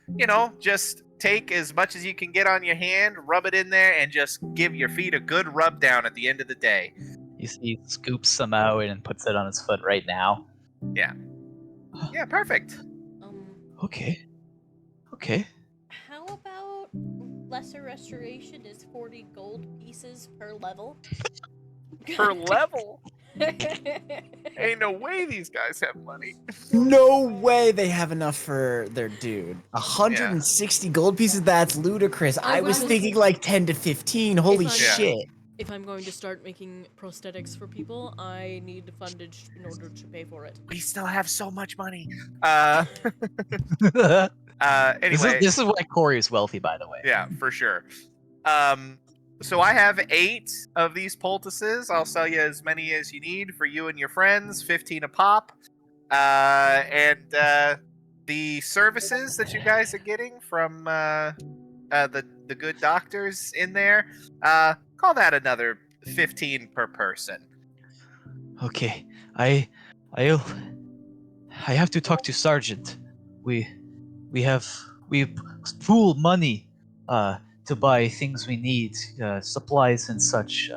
just take as much as you can get on your hand, rub it in there, and just give your feet a good rub down at the end of the day. You see, he scoops some out and puts it on his foot right now. Yeah, perfect. Okay. How about lesser restoration is 40 gold pieces per level? Per level? Ain't no way these guys have money. No way they have enough for their dude. 160 gold pieces? That's ludicrous. I was thinking 10 to 15. Holy shit. If I'm going to start making prosthetics for people, I need fundage in order to pay for it. We still have so much money. Anyway, This is why Corey is wealthy, by the way. yeah, for sure. So I have 8 of these poultices. I'll sell you as many as you need for you and your friends, 15 a pop. And the services that you guys are getting from the good doctors in there, call that another 15 per person. Okay, I have to talk to Sergeant. We pool money to buy things we need, supplies and such.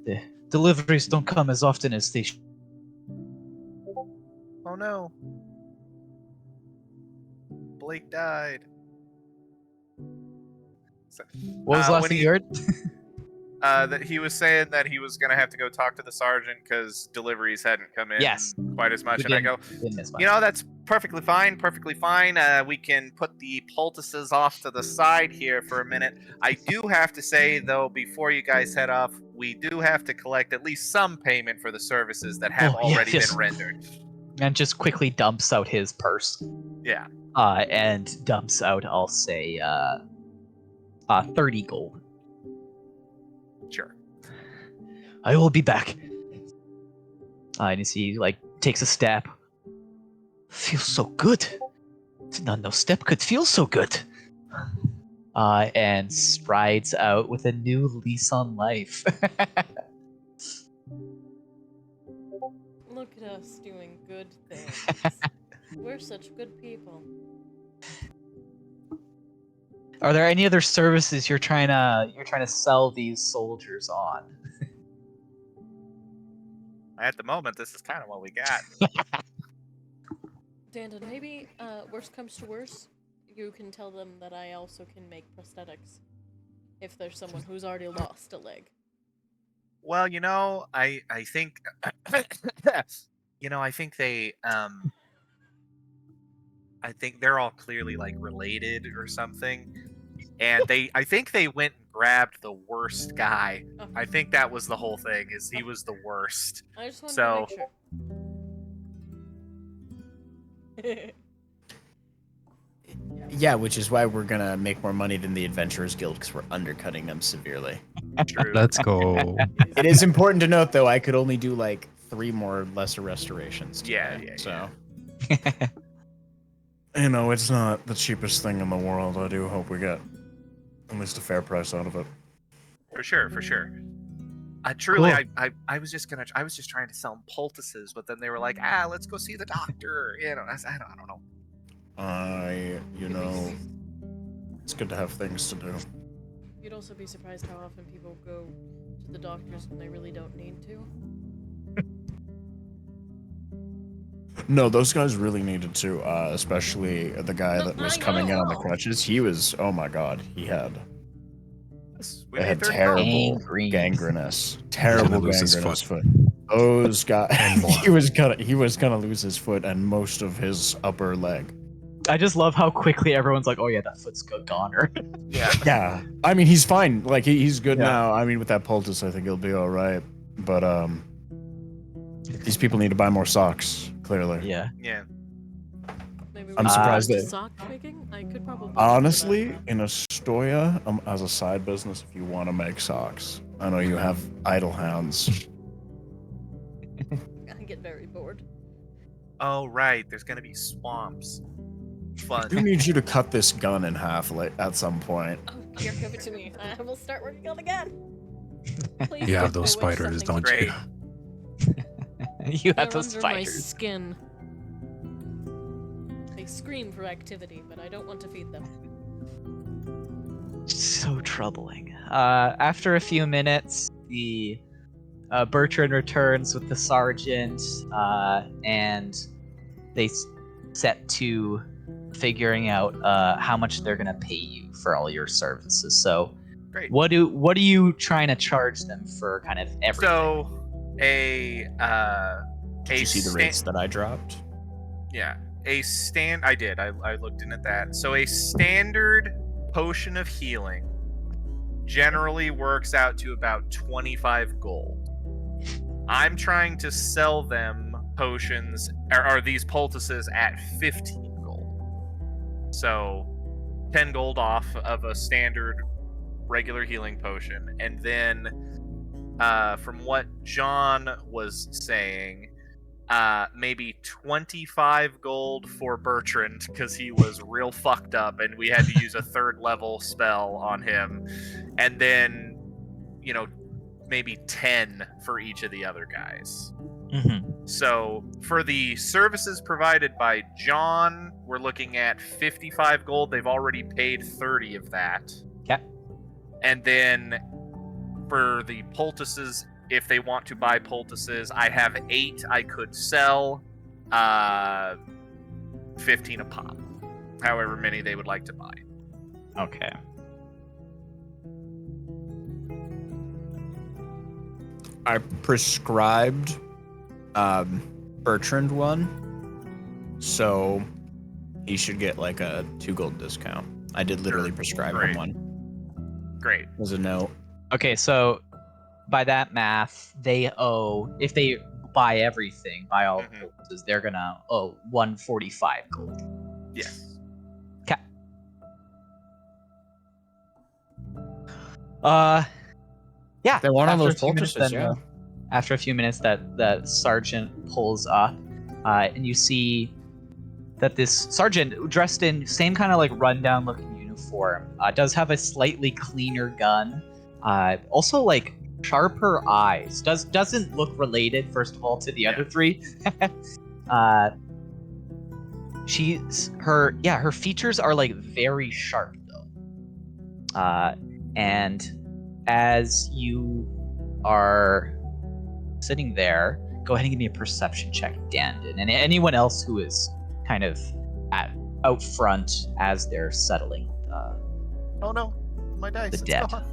The deliveries don't come as often as they. Oh no. Blake died. So, What was the last when thing he- you heard? that he was saying that he was gonna have to go talk to the sergeant because deliveries hadn't come in Yes. quite as much. We And I didn't- go, didn't miss much. you know, that's perfectly fine, perfectly fine. We can put the poultices off to the side here for a minute. I do have to say, though, before you guys head off, we do have to collect at least some payment for the services that have Oh, yeah, already yes. been rendered. And just quickly dumps out his purse. Yeah. And dumps out, I'll say, 30 gold. Sure. I will be back. And you see, like, takes a step. Feels so good. Did not know step could feel so good. And strides out with a new lease on life. Look at us doing good things. We're such good people. Are there any other services you're trying to sell these soldiers on? At the moment, this is kind of what we got. Dandon, maybe worst comes to worst, you can tell them that I also can make prosthetics. If there's someone who's already lost a leg. Well, you know, I think, I think they, I think they're all clearly like related or something, and I think they went and grabbed the worst guy. Oh, I think that was the whole thing. Is he was the worst. I just wanted so- to make sure. Yeah, which is why we're gonna make more money than the Adventurers Guild because we're undercutting them severely. True. Let's go. It is important to note, though, I could only do like 3 more lesser restorations. Yeah, today, yeah, So, It's not the cheapest thing in the world. I do hope we get at least a fair price out of it. For sure, for sure. Truly, Cool. I was just trying to sell them poultices, but then they were like, let's go see the doctor. I don't know. It's good to have things to do. You'd also be surprised how often people go to the doctors when they really don't need to. No, those guys really needed to, especially the guy No, that was I coming in on the know. crutches. He was, oh my god, he had We They made had 30 terrible Gangrene. gangrenous, terrible lose his gangrenous foot. foot. Those guys, And more. he was gonna lose his foot and most of his upper leg. I just love how quickly everyone's like, "Oh yeah, that foot's goner." Yeah. Yeah, I mean he's fine. Like he's good Yeah. now. I mean with that poultice, I think he'll be all right. But these people need to buy more socks. Clearly, Yeah. Yeah. Maybe I'm we surprised should go that- to sock picking? I could probably. honestly, in Astoria, as a side business, if you want to make socks, I know you have idle hands. I get very bored. Oh right, there's gonna be swamps. I do Fun. need you to cut this gun in half at some point. Oh, here, give it to me. I will start working on the gun. Please You have don't those know which spiders, something- don't Great. you? You They're have those under my spiders. skin. They scream for activity, but I don't want to feed them. So troubling. After a few minutes, the Bertrand returns with the sergeant, and they set to figuring out how much they're gonna pay you for all your services. So, Great. what are you trying to charge them for? Kind of everything. So a Did you see the rates that I dropped? Yeah, I did. I looked in at that. So a standard potion of healing generally works out to about 25 gold. I'm trying to sell them potions or these poultices at 15 gold. So 10 gold off of a standard regular healing potion. And then from what John was saying, maybe 25 gold for Bertrand because he was real fucked up and we had to use a 3rd level spell on him. And then, maybe 10 for each of the other guys. Mm-hmm. So for the services provided by John, we're looking at 55 gold. They've already paid 30 of that. Okay. And then for the poultices, if they want to buy poultices, I have 8 I could sell, 15 a pop, however many they would like to buy. Okay. I prescribed Bertrand one, so he should get like a 2 gold discount. I did literally Sure. prescribe him Great. one. Great. There's a note. Okay, so by that math, they owe, if they buy everything, buy all Mhm. pulses, they're gonna owe 145 gold. Yes. Okay. Yeah. They want all after those a few minutes, poultices, then, after a few minutes, that sergeant pulls up, and you see that this sergeant, dressed in same kind of like rundown looking uniform, does have a slightly cleaner gun. Also like sharper eyes. Doesn't look related, first of all, to the other 3. Her features are like very sharp though. And as you are sitting there, go ahead and give me a perception check, Dandon, and anyone else who is kind of out front as they're settling Oh no, my dice. the it's debt. gone.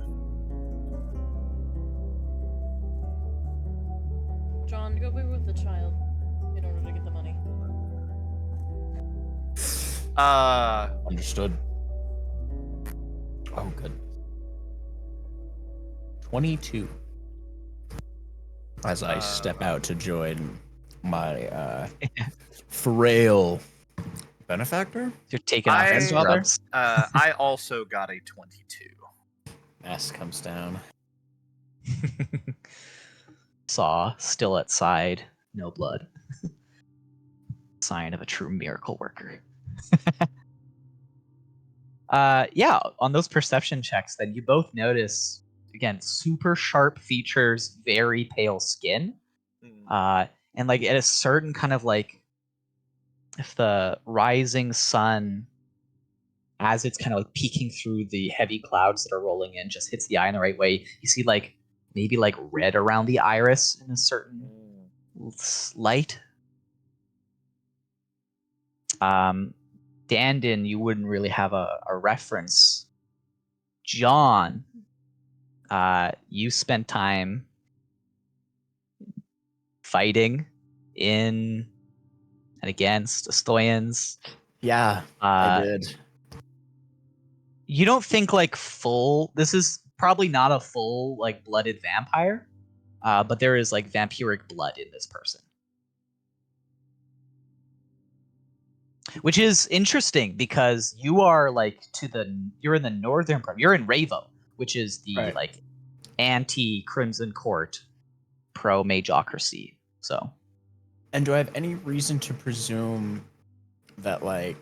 John, go be with the child in order to get the money. Understood. Oh, good. 22. As I step out to join my frail benefactor. You're taking off his I- scrubs. I also got a 22. Mask comes down. Saw still outside, no blood. Sign of a true miracle worker. On those perception checks, then you both notice again super sharp features, very pale skin, and like at a certain kind of like, if the rising sun, as it's kind of like peeking through the heavy clouds that are rolling in, just hits the eye in the right way, you see like maybe like red around the iris in a certain light. Dandon, you wouldn't really have a reference. John, you spent time fighting in and against Estoyans. Yeah, I did. You don't think like full. This is probably not a full like blooded vampire, but there is like vampiric blood in this person, which is interesting because you are like you're in the northern part. You're in Ravo, which is the Right. like anti Crimson Court, pro Mageocracy. So, And do I have any reason to presume that like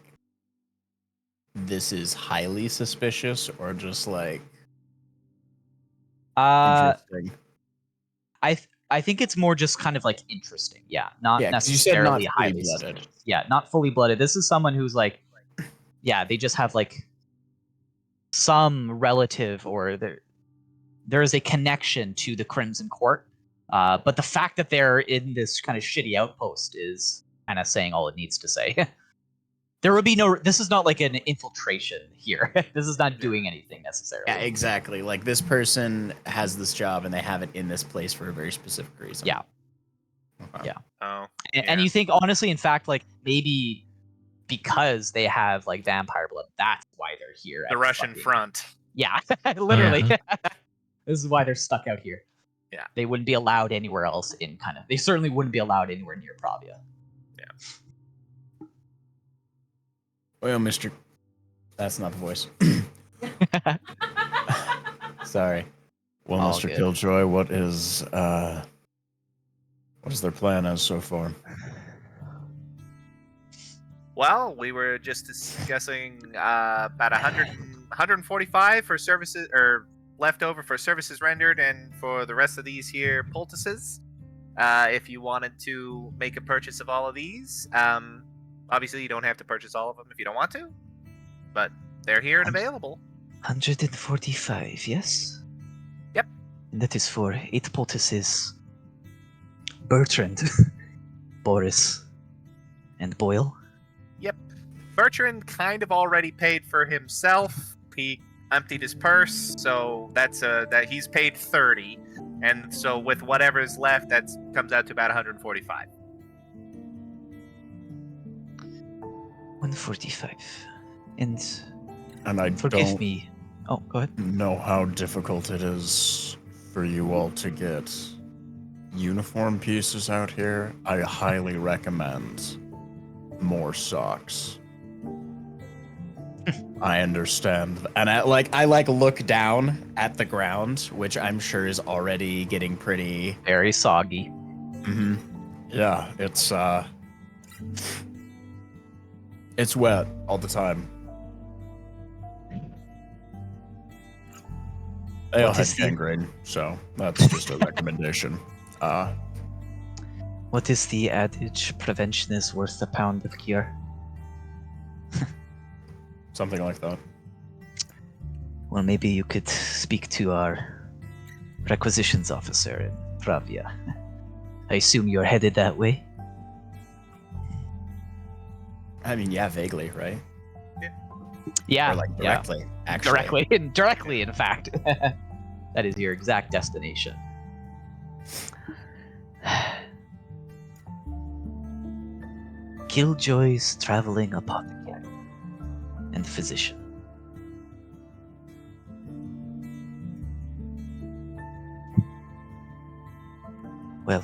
this is highly suspicious or just like interesting? I think it's more just kind of like interesting. Yeah, not Yeah, 'cause you said necessarily not fully highly blooded. suspicious. Yeah, not fully blooded. This is someone who's like, yeah, they just have like some relative or there is a connection to the Crimson Court. But the fact that they're in this kind of shitty outpost is kind of saying all it needs to say. There would be this is not like an infiltration here. This is not doing anything necessarily. Yeah, exactly. Like this person has this job and they have it in this place for a very specific reason. Yeah. Okay. Yeah. Oh. And you think, honestly, in fact, like maybe because they have like vampire blood, that's why they're here. The at Russian fucking- front. Yeah, literally. This is why they're stuck out here. Yeah. They wouldn't be allowed anywhere else in kind of. They certainly wouldn't be allowed anywhere near Pravia. Well, Mr. That's not the voice. Sorry. Well, All Mr. good. Killjoy, what is their plan as so far? Well, we were just discussing about 145 for services, or leftover for services rendered, and for the rest of these here poultices. If you wanted to make a purchase of all of these, obviously you don't have to purchase all of them if you don't want to, but they're here and available. 145, yes? Yep. And that is for 8 poultices. Bertrand, Boris, and Boyle. Yep. Bertrand kind of already paid for himself. He emptied his purse, so that's that he's paid 30, and so with whatever's left, that comes out to about 145. 145. And And forgive don't me. Oh, go ahead. know how difficult it is for you all to get uniform pieces out here. I highly recommend more socks. I understand. And I look down at the ground, which I'm sure is already getting pretty Very soggy. Yeah, it's wet all the time. They all What had is the- gangrene, so that's just a recommendation. What is the adage? Prevention is worth a pound of cure. Something like that. Well, maybe you could speak to our requisitions officer in Pravia. I assume you're headed that way? I mean, yeah, vaguely, right? Yeah, Or like yeah. directly, actually. Directly, in fact. That is your exact destination. Killjoy's traveling apothecary and physician. Well,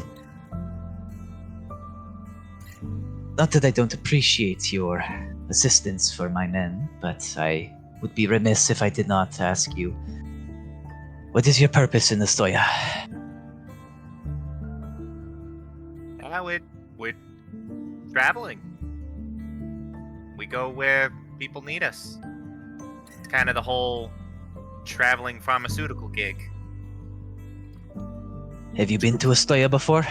not that I don't appreciate your assistance for my men, but I would be remiss if I did not ask you, what is your purpose in Estoya? We're traveling. We go where people need us. It's kind of the whole traveling pharmaceutical gig. Have you been to Estoya before?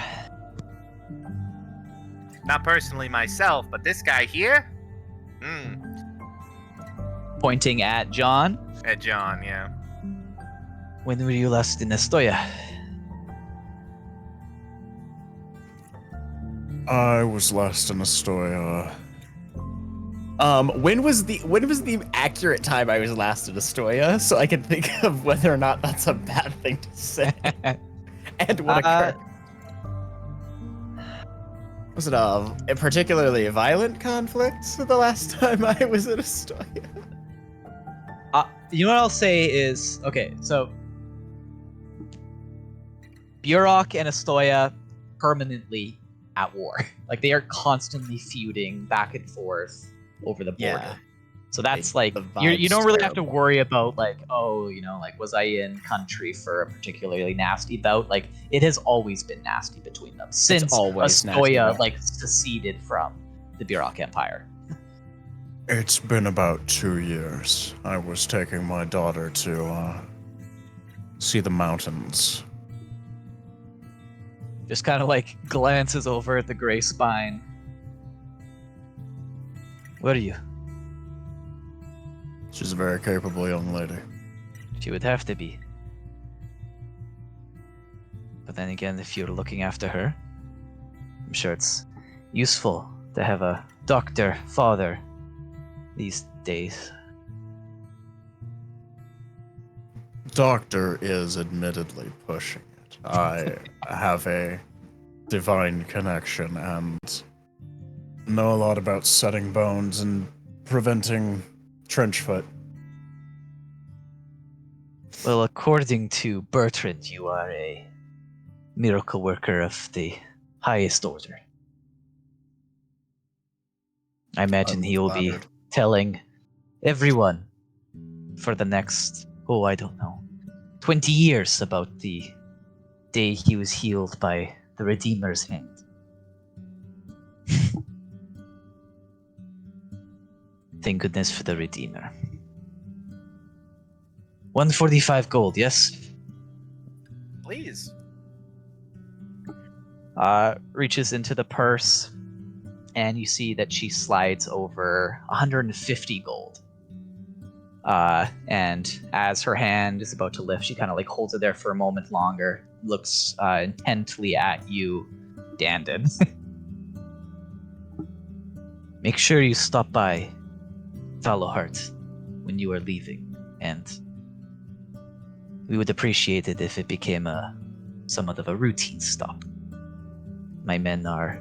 Not personally myself, but this guy here? Pointing at John. At John, yeah. When were you last in Estoya? I was last in Astoria. When was the accurate time I was last in Astoria, so I can think of whether or not that's a bad thing to say. And what occurred? Was it a particularly violent conflict the last time I was in Astoria? You know what I'll say is, okay, so Burok and Estoya permanently at war. Like, they are constantly feuding back and forth over the border. Yeah. So that's Like, like, the you don't vibe's really have to terrible. worry about, like, oh, you know, like, was I in country for a particularly nasty bout? Like, it has always been nasty between them since always nasty, Estoya, though. like, seceded from the Burok Empire. It's been about 2 years. I was taking my daughter to see the mountains. Just kind of, like, glances over at the gray spine. What are you? She's a very capable young lady. She would have to be. But then again, if you're looking after her, I'm sure it's useful to have a doctor father these days. Doctor is admittedly pushing it. I have a divine connection and know a lot about setting bones and preventing trench foot. Well, according to Bertrand, you are a miracle worker of the highest order. I imagine he will be flattered. telling everyone for the next, I don't know, 20 years about the day he was healed by the Redeemer's hand. Thank goodness for the Redeemer. 145 gold, yes? Please. Reaches into the purse, and you see that she slides over 150 gold. And as her hand is about to lift, she kind of like holds it there for a moment longer, looks intently at you, Dandon. Make sure you stop by Fallowheart when you are leaving, and we would appreciate it if it became somewhat of a routine stop. My men are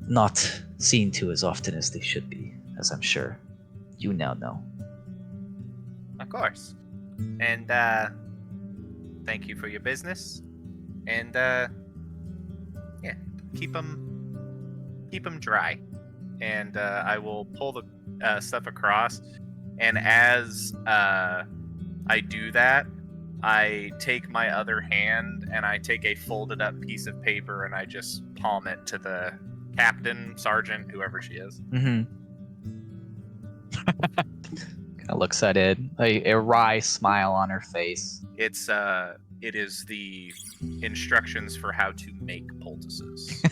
not seen to as often as they should be, as I'm sure you now know. Of course. And thank you for your business. And yeah, keep them dry. And I will pull the stuff across. And as I do that, I take my other hand and I take a folded up piece of paper and I just palm it to the captain, sergeant, whoever she is. Mm-hmm. Kind of looks at it, a wry smile on her face. It is the instructions for how to make poultices.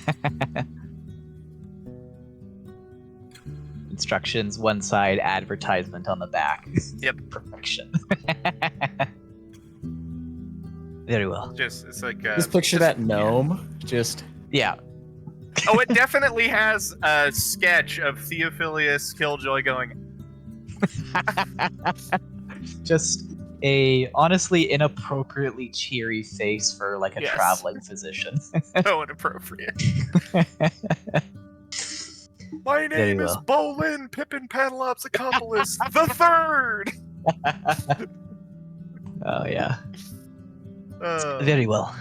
Instructions, one side, advertisement on the back. Yep. Perfection. Very well. It's like Just picture that gnome. Just Yeah. Oh, it definitely has a sketch of Theophilus Killjoy going. Just a honestly inappropriately cheery face for like a Yes. traveling physician. So inappropriate. My Very name is well. Bolin Pippin Padalop's accomplice, the third. Oh yeah. Uh, Very well.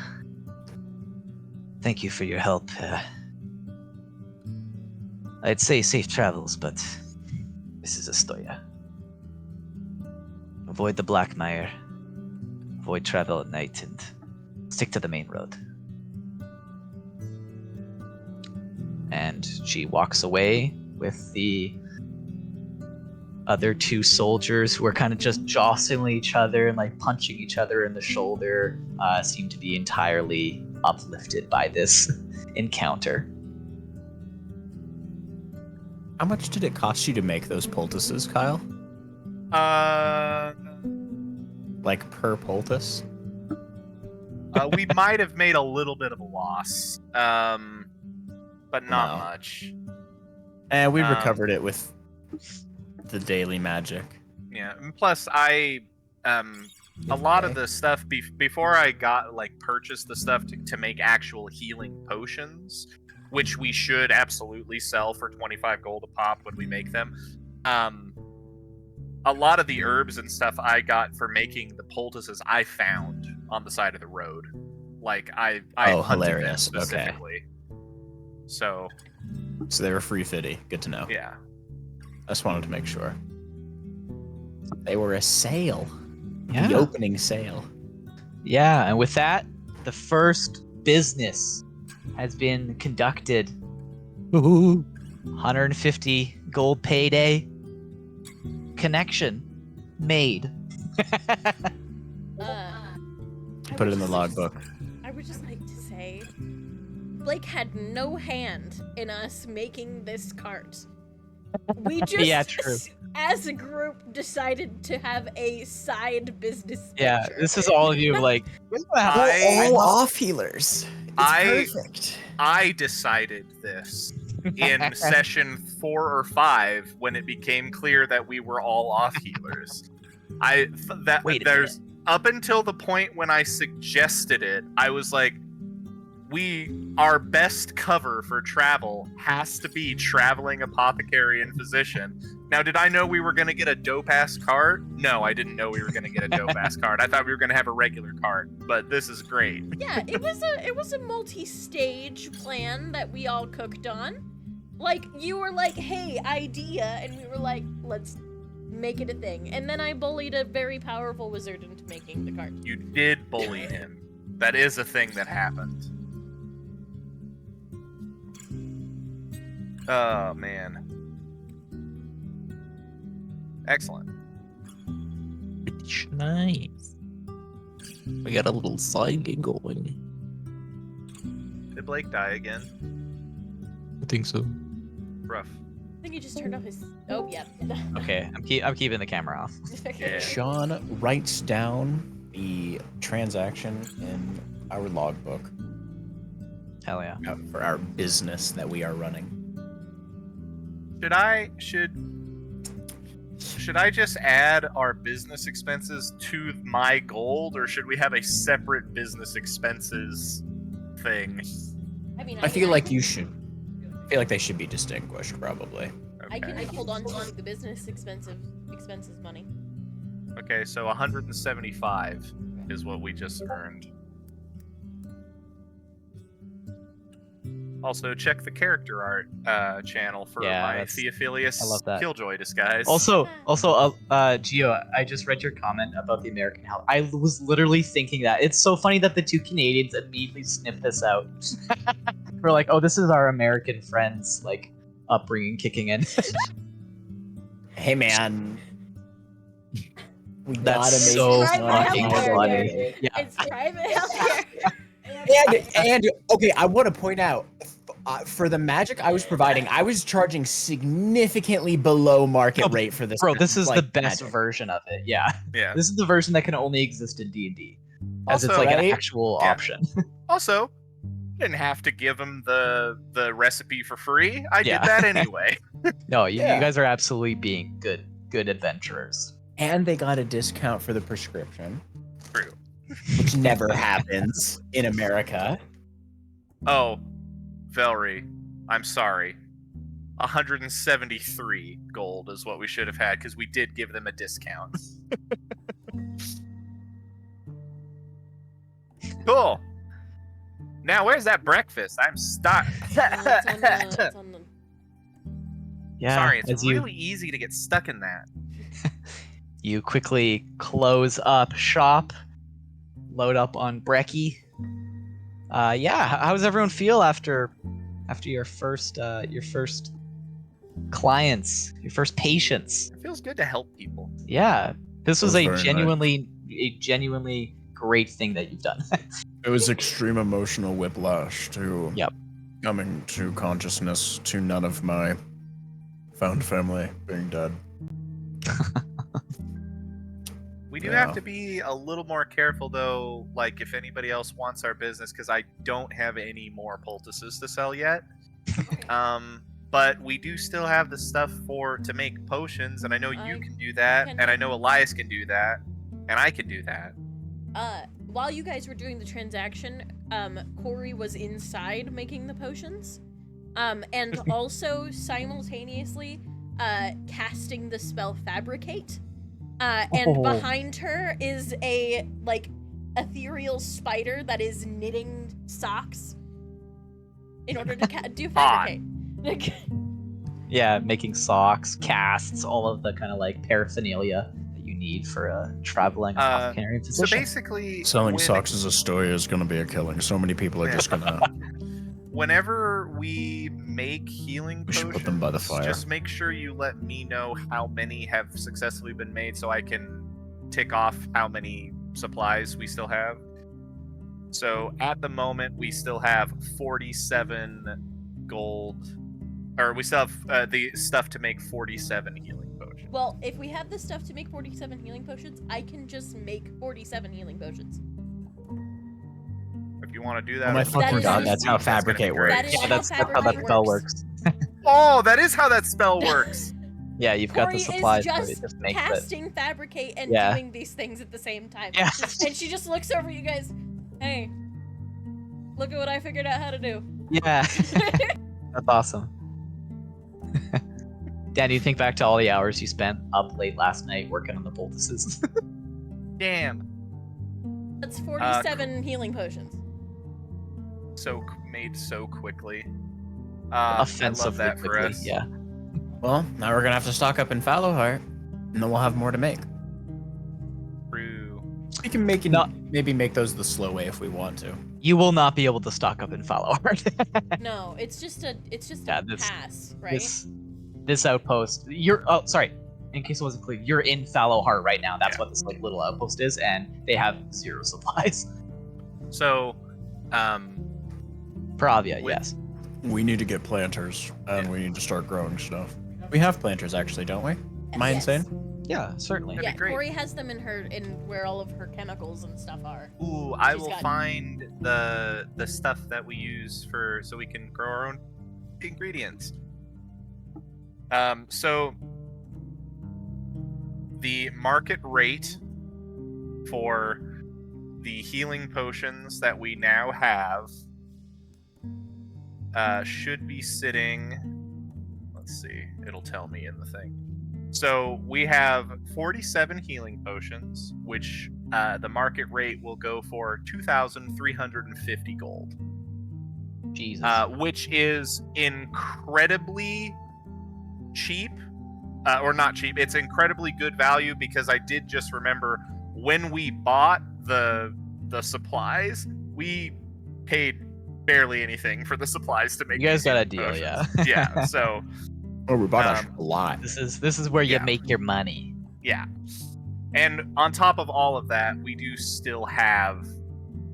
Thank you for your help. I'd say safe travels, but this is Astoya. Avoid the Black Mire. Avoid travel at night and stick to the main road. And she walks away with the other two soldiers who are kind of just jostling each other and like punching each other in the shoulder, seem to be entirely uplifted by this encounter. how much did it cost you to make those poultices, Kyle? Like per poultice? We might have made a little bit of a loss, but not No. much. And we recovered it with the daily magic. Yeah, and plus a lot of the stuff before I got purchased the stuff to make actual healing potions, which we should absolutely sell for 25 gold a pop when we make them. A lot of the herbs and stuff I got for making the poultices I found on the side of the road. Like I hunted hilarious. them specifically. So they were free fitty. Good to know. yeah. I just wanted to make sure. They were a sale. Yeah. The opening sale. Yeah, and with that, the first business has been conducted. 150 gold payday. Connection made. Put it in the logbook. I would just like to say, Blake had no hand in us making this cart. We just, Yeah, true. as a group, decided to have a side business. Yeah, venture. this is all of you like. I- off healers. It's perfect. I decided this in session 4 or 5 when it became clear that we were all off healers. Wait a there's up until the point when I suggested it, I was like, our best cover for travel has to be traveling apothecary and physician. Now, did I know we were going to get a dope-ass card? No, I didn't know we were going to get a dope-ass card. I thought we were going to have a regular card, but this is great. Yeah, it was a multi-stage plan that we all cooked on. Like, you were like, hey, idea, and we were like, let's make it a thing. And then I bullied a very powerful wizard into making the card. You did bully him. That is a thing that happened. Oh, man. Excellent. Pretty nice. We got a little side gig going. Did Blake die again? I think so. Rough. I think he just turned off his. Oh yeah. Okay, I'm keeping the camera off. Yeah. Sean writes down the transaction in our logbook Hell yeah. for our business that we are running. Should I just add our business expenses to my gold, or should we have a separate business expenses thing? I mean, I feel like you should. I feel like they should be distinguished, probably. I can Okay. hold on to the business expenses money. Okay, so 175 is what we just earned. Also, check the character art channel for Yeah, my that's- Theophilus I love that. Killjoy disguise. Also, Gio, I just read your comment about the American health. I was literally thinking that. It's so funny that the two Canadians immediately sniffed this out. We're like, oh, this is our American friends, like, upbringing kicking in. Hey, man. We That's gotta make so this fucking money. funny. Yeah. It's private healthcare. And okay, I want to point out for the magic I was providing, I was charging significantly below market Oh, rate for this. Bro, this is the like, best magic. version of it. Yeah. yeah. This is the version that can only exist in D&D. As it's Also- like an Right? actual Yeah. option. Also, didn't have to give him the recipe for free. I Yeah. did that anyway. No, you Yeah. guys are absolutely being good adventurers. And they got a discount for the prescription, True. which never happens in America. Oh, Velry, I'm sorry. 173 gold is what we should have had because we did give them a discount. Cool. Now, where's that breakfast? I'm stuck. It's on the Yeah. Sorry, it's as you really easy to get stuck in that. you quickly close up shop, load up on Brecky. Yeah, how does everyone feel after your first clients, your first patients? It feels good to help people. Yeah, this was That was a very nice. genuinely great thing that you've done. It was extreme emotional whiplash to Yep. coming to consciousness to none of my found family being dead. We do Yeah. have to be a little more careful, though, like if anybody else wants our business, because I don't have any more poultices to sell yet. But we do still have the stuff to make potions, and I know you I can do that, can- and I know Elias can do that, and I can do that. While you guys were doing the transaction, Corey was inside making the potions, and also simultaneously casting the spell Fabricate. And Oh. behind her is a like ethereal spider that is knitting socks in order to do Fabricate. Like, Yeah, making socks, casts, all of the kind of like paraphernalia that you need for a traveling apothecary So physician. basically, Selling when- socks as a story is going to be a killing. So many people are Yeah. just going to. Whenever we make healing We should potions, put them by the fire. just make sure you let me know how many have successfully been made so I can tick off how many supplies we still have. So at the moment, we still have 47 gold, or we still have the stuff to make 47 healing potions. well, if we have the stuff to make 47 healing potions, I can just make 47 healing potions. If you want to do Oh that, my over the fucking is next god, just- that's how week, gonna be Fabricate great. That is Yeah, how that's how that Fabricate spell works. works. Oh, that is how that spell works. Yeah, you've got Corey the supplies, is so just it just makes it. casting Fabricate and Yeah. doing these things at the same time. Yeah. And she just looks over at you guys. Hey, look at what I figured out how to do. Yeah, that's awesome. Dan, you think back to all the hours you spent up late last night working on the poultices? Damn. That's 47 healing potions. Made so quickly. I love Offensively that for quickly, us. yeah. Well, now we're gonna have to stock up in Fallowheart. And then we'll have more to make. True. We can make No. maybe make those the slow way if we want to. You will not be able to stock up in Fallow Heart. No, it's just a Yeah, this- pass, right? This outpost. Oh, sorry. In case it wasn't clear, you're in Fallow Heart right now. That's Yeah. what this like little outpost is, and they have 0 supplies. So, Pravia, With- yes. We need to get planters, and Yeah. we need to start growing stuff. We have planters actually, don't we? Am I Yes. insane? Yeah, certainly. That'd Yeah, be great. Corey has them in where all of her chemicals and stuff are. ooh, I She's will got- find the stuff that we use so we can grow our own ingredients. So the market rate for the healing potions that we now have should be sitting. Let's see, it'll tell me in the thing. So we have 47 healing potions, which the market rate will go for 2,350 gold, Jesus. which is incredibly cheap, or not cheap. It's incredibly good value because I did just remember when we bought the supplies, we paid barely anything for the supplies to make. You guys these got a healing deal, potions. Yeah. So Oh, we bought Um, a lot. This is where you yeah. make your money. yeah, and on top of all of that, we do still have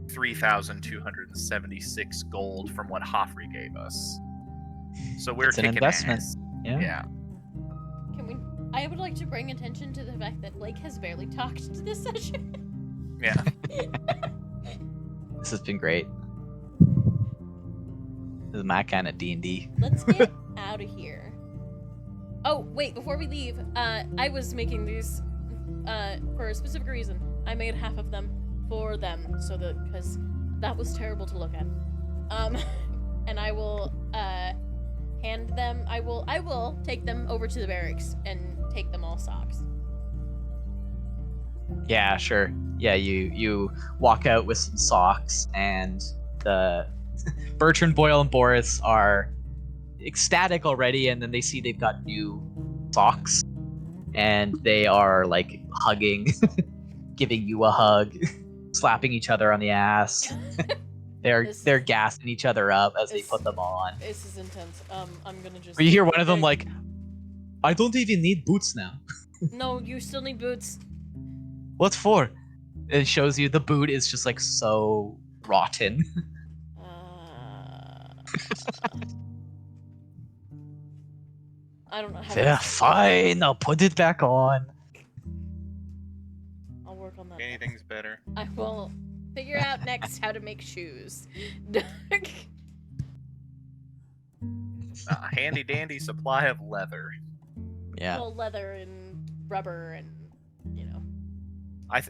3,276 gold from what Hoffrey gave us. So we're It's an kicking investment. ass. Yeah. Yeah. Can we? I would like to bring attention to the fact that Blake has barely talked to this session. Yeah. This has been great. This is my kind of D&D. Let's get out of here. Oh, wait, before we leave, I was making these for a specific reason. I made half of them for them, so that, because that was terrible to look at. And I will hand them, I will take them over to the barracks and take them all socks. Yeah, sure. Yeah, you walk out with some socks, and the Bertrand, Boyle, and Boris are ecstatic already, and then they see they've got new socks, and they are like hugging, giving you a hug, slapping each other on the ass. They're gassing each other up as they put them on. This is intense. I'm gonna just. But you hear one of them like, "I don't even need boots now." No, you still need boots. What for? It shows you the boot is just like so rotten. I don't know how. Yeah, fine. I'll put it back on. I'll work on that. Anything's better. I will figure out next how to make shoes. A handy dandy supply of leather. Yeah. Well, leather and rubber and, you know.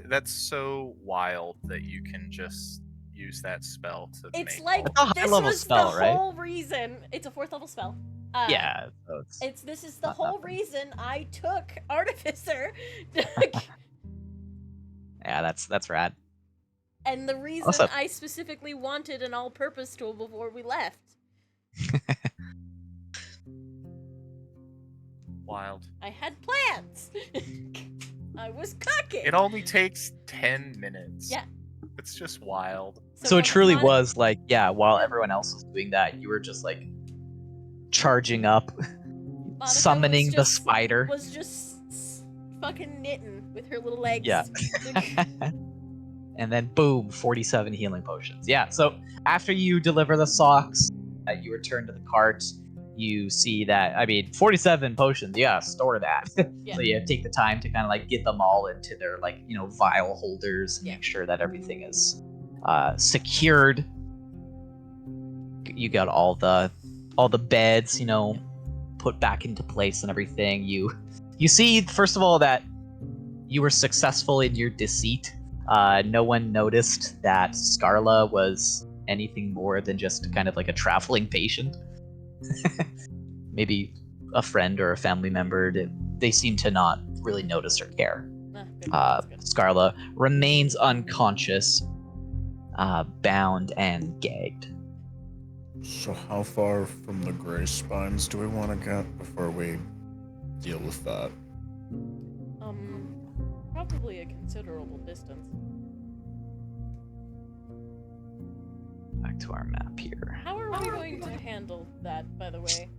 That's so wild that you can just use that spell to It's make like all- It's a this high-level was spell, the right? whole reason. It's a 4th level spell. Yeah. So This is the not whole nothing. reason I took Artificer. Yeah, that's rad. And the reason Awesome. I specifically wanted an all-purpose tool before we left. wild. I had plans. I was cooking. It only takes 10 minutes. Yeah. It's just wild. So it from truly Monica- was like, yeah, while everyone else was doing that, you were just like charging up, Monica summoning was the just- spider. Was just fucking knitting with her little legs. Yeah. And then boom, 47 healing potions. Yeah, so after you deliver the socks, you return to the cart. You see that, 47 potions, yeah, store that. Yeah. So you take the time to kind of like get them all into their like, vial holders and Yeah. make sure that everything is secured. You got all the beds, put back into place and everything. You see, first of all, that you were successful in your deceit. No one noticed that Scarla was anything more than just kind of like a traveling patient. Maybe a friend or a family member. They seem to not really notice or care. Good, that's good. Scarla remains unconscious, bound and gagged. So how far from the gray spines do we want to get before we deal with that? probably a considerable distance. Back to our map here. How are we going to handle that, by the way?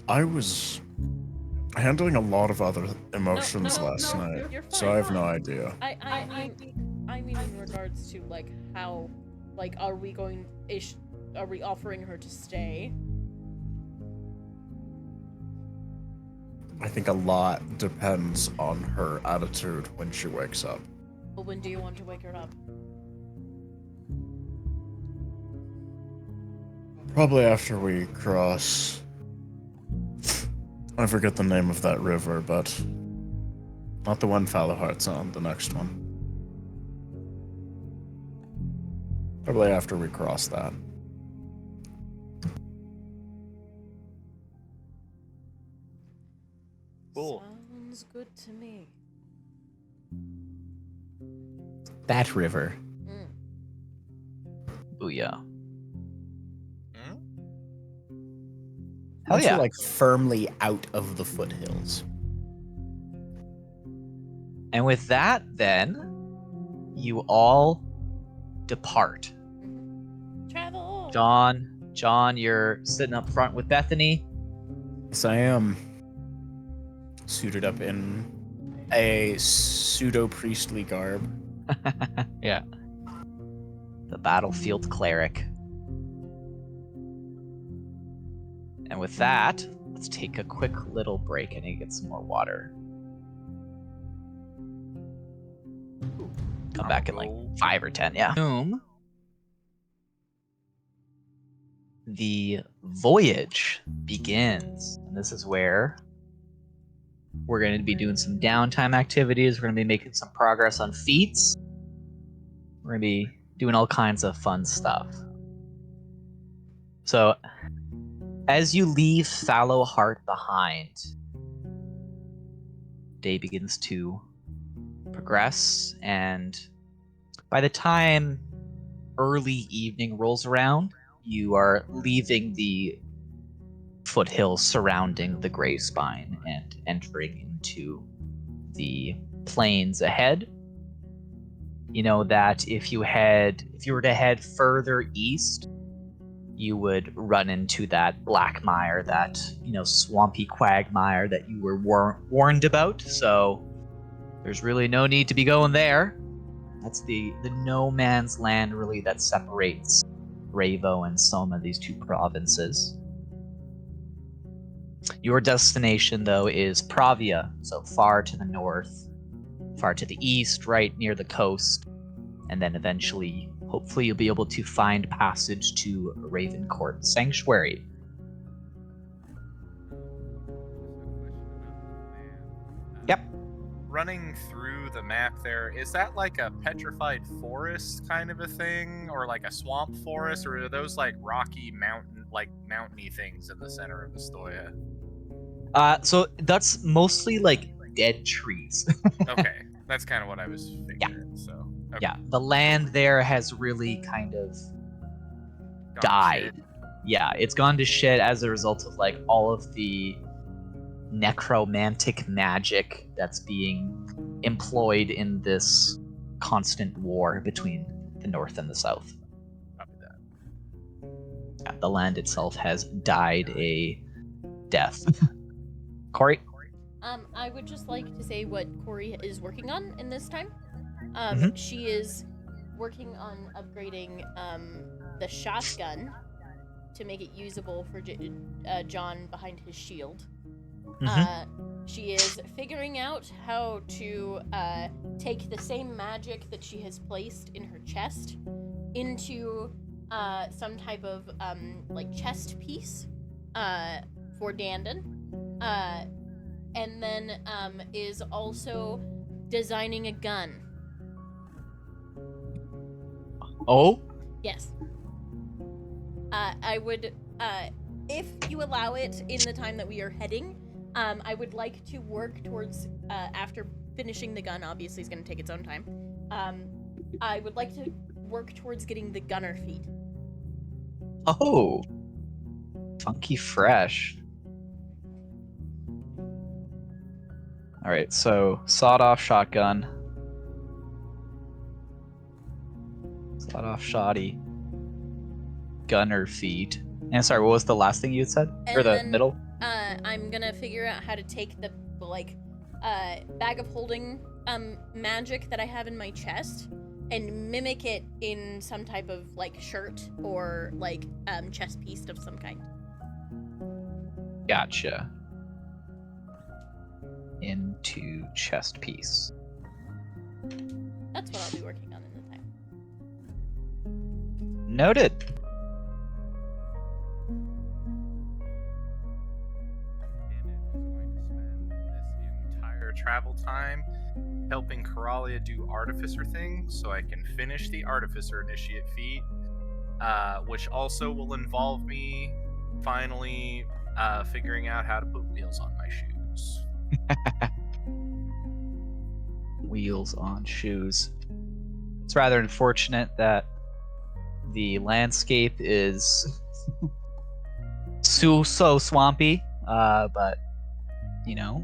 I was handling a lot of other emotions No, last night, you're so I have fine. no idea. I mean in regards to like how, like, are we offering her to stay? I think a lot depends on her attitude when she wakes up. Well, when do you want to wake her up? Probably after we cross. I forget the name of that river, but not the one Falahart's on, the next one. Probably after we cross that. Cool. Sounds good to me. That river. Booyah. Hmm? Hell Once yeah. you're like firmly out of the foothills. And with that, then, you all depart. Travel. John, you're sitting up front with Bethany. Yes, I am. Suited up in a pseudo-priestly garb. Yeah. The battlefield cleric. And with that, let's take a quick little break. I need to get some more water. Come back in like 5 or 10, yeah. The voyage begins. And this is where we're going to be doing some downtime activities. We're going to be making some progress on feats. We're going to be doing all kinds of fun stuff. So, as you leave Fallow Heart behind, day begins to progress, and by the time early evening rolls around, you are leaving the foothills surrounding the Grey Spine and entering into the plains ahead. You know that if you were to head further east, you would run into that black mire, that, swampy quagmire that you were warned about. So there's really no need to be going there. That's the no man's land, really, that separates Ravo and Soma, these two provinces. Your destination, though, is Pravia, so far to the north, far to the east, right near the coast, and then eventually, hopefully, you'll be able to find passage to Ravencourt Sanctuary. Yep. Running through the map there, is that like a petrified forest kind of a thing, or like a swamp forest, or are those like rocky mountainy things in the center of Astoria? So that's mostly like dead trees. Okay, that's kind of what I was figuring. So okay. Yeah, the land there has really kind of Gone to died. shit. Yeah, it's gone to shit as a result of like all of the necromantic magic that's being employed in this constant war between the north and the south. Copy that. Yeah, the land itself has died a death. Corey? I would just like to say what Corey is working on in this time. Mhm. She is working on upgrading the shotgun to make it usable for John behind his shield. She is figuring out how to take the same magic that she has placed in her chest into some type of like chest piece for Dandon. And then is also designing a gun. Oh? Yes. I would, if you allow it in the time that we are heading, I would like to work towards, after finishing the gun, obviously it's going to take its own time, I would like to work towards getting the gunner feat. Oh. Funky fresh. All right, so sawed-off shotgun, sawed-off shoddy, gunner feet. And sorry, what was the last thing you had said? Or And the then, middle? I'm gonna figure out how to take the bag of holding magic that I have in my chest and mimic it in some type of shirt or chest piece of some kind. Gotcha. Into chest piece. That's what I'll be working on in the time. Noted. Travel time helping Coralia do artificer things so I can finish the artificer initiate feat, which also will involve me finally figuring out how to put wheels on my shoes. Wheels on shoes. It's rather unfortunate that the landscape is so swampy, but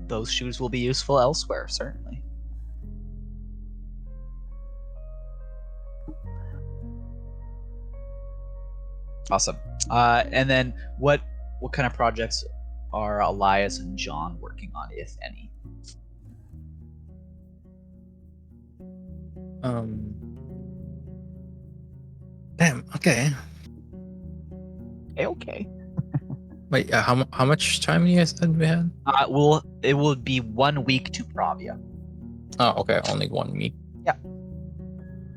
those shoes will be useful elsewhere, certainly. Awesome. And then what kind of projects are Elias and John working on, if any? Damn. Okay. Okay. Wait. How much time you guys said we had? It will be 1 week to Pravia. Oh, okay. Only 1 week. Yeah.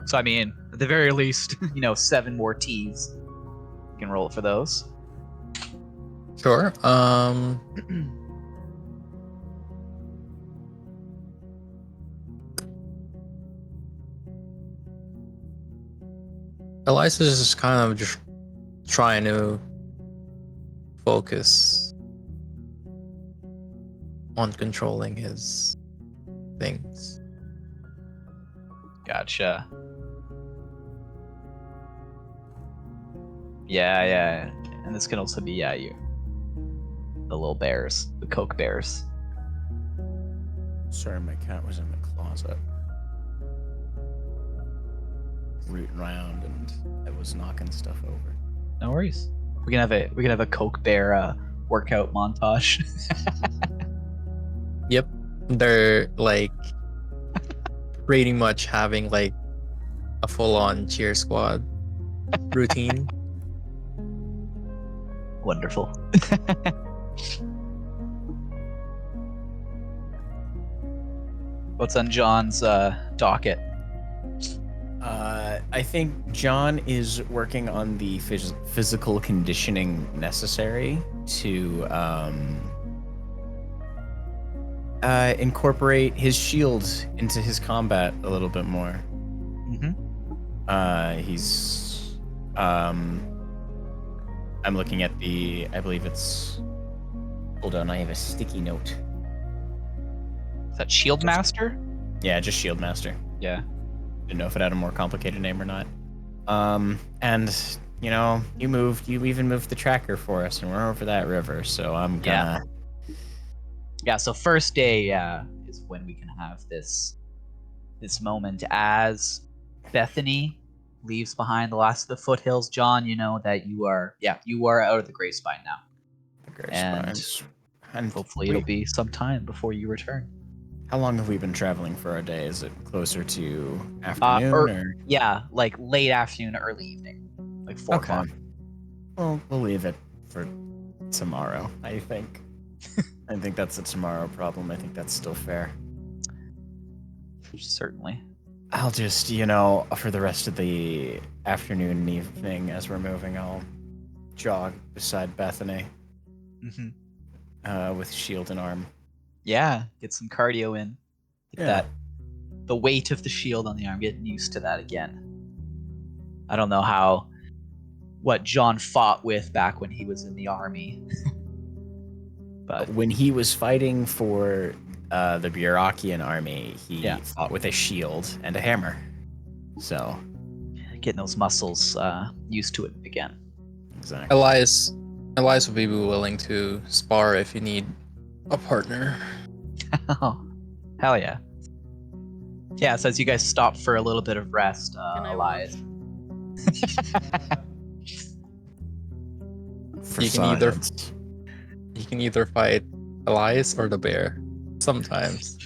So I mean, at the very least, 7 more T's. You can roll for those. Sure. Elias is just kind of just trying to focus on controlling his things. Gotcha. Yeah. And this can also be, the little bears, the Coke bears. Sorry, my cat was in the closet, rooting around, and I was knocking stuff over. No worries. We can have a Coke bear workout montage. Yep. They're pretty much having a full-on cheer squad routine. Wonderful. What's on John's docket? I think John is working on the physical conditioning necessary to incorporate his shield into his combat a little bit more. Mm-hmm. He's I'm looking at I believe it's, hold on, I have a sticky note. Is that Shield Master? Yeah, just Shield Master. Yeah. Didn't know if it had a more complicated name or not. And you even moved the tracker for us, and we're over that river, so I'm gonna. Yeah. So first day, is when we can have this moment as Bethany leaves behind the last of the foothills. John, you know that you are out of the Gray Spine now, and hopefully it'll be some time before you return. How long have we been traveling for our day? Is it closer to afternoon or? Yeah, late afternoon, early evening, 4 o'clock. Well, we'll leave it for tomorrow, I think. I think that's a tomorrow problem. I think that's still fair. Certainly. I'll just, for the rest of the afternoon and evening as we're moving, I'll jog beside Bethany with shield and arm. Yeah, get some cardio in. The weight of the shield on the arm, getting used to that again. I don't know what John fought with back when he was in the army. But when he was fighting for the Burakian army, he fought with a shield and a hammer. So getting those muscles used to it again. Exactly. Elias will be willing to spar if you need a partner. Hell yeah. Yeah, so as you guys stop for a little bit of rest, Can I Elias. For You can either- science. You can either fight Elias or the bear. Sometimes.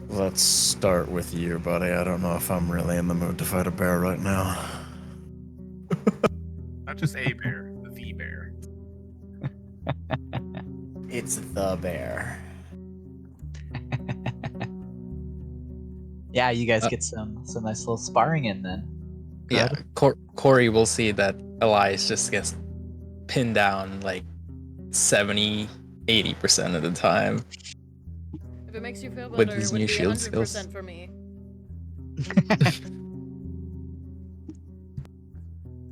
Let's start with you, buddy. I don't know if I'm really in the mood to fight a bear right now. Not just a bear, the bear. It's the bear. Yeah, you guys get some nice little sparring in then. Yeah, Corey will see that Elias just gets pinned down like 70-80% of the time. If it makes you feel With better, his it would new be shield 100% skills. for me.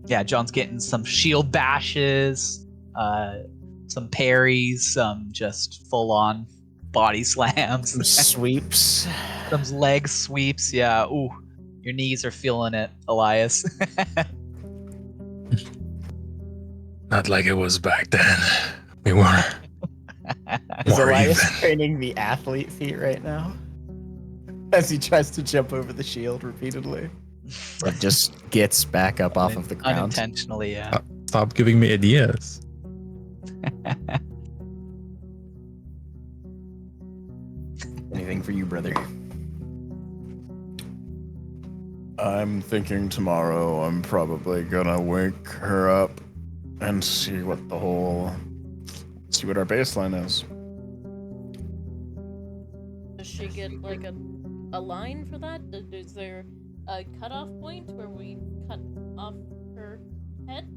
Yeah, John's getting some shield bashes, some parries, some just full on body slams, Some sweeps. some leg sweeps. Yeah, ooh, your knees are feeling it, Elias. Not like it was back then. We were Is more Elias even. training the athlete feat right now? As he tries to jump over the shield repeatedly. Or just gets back up off of the ground. Unintentionally, yeah. Stop giving me ideas. Anything for you, brother? I'm thinking tomorrow I'm probably gonna wake her up and see what our baseline is. Does she get like a line for that? Is there a cutoff point where we cut off her head?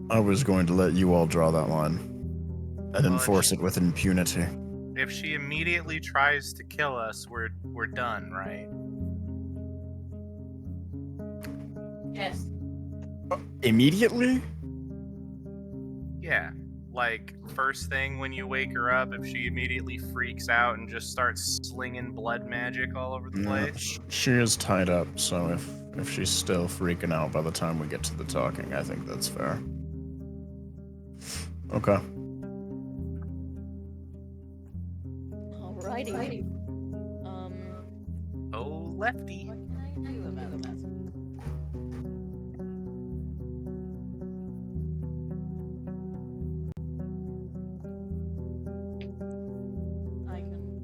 I was going to let you all draw that line and Well, enforce it with impunity. If she immediately tries to kill us, we're done, right? Yes. Immediately? Yeah. Like, first thing when you wake her up, if she immediately freaks out and just starts slinging blood magic all over the No, place. she is tied up, so if she's still freaking out by the time we get to the talking, I think that's fair. Okay. Alrighty. Oh, lefty. What can I do about that? I can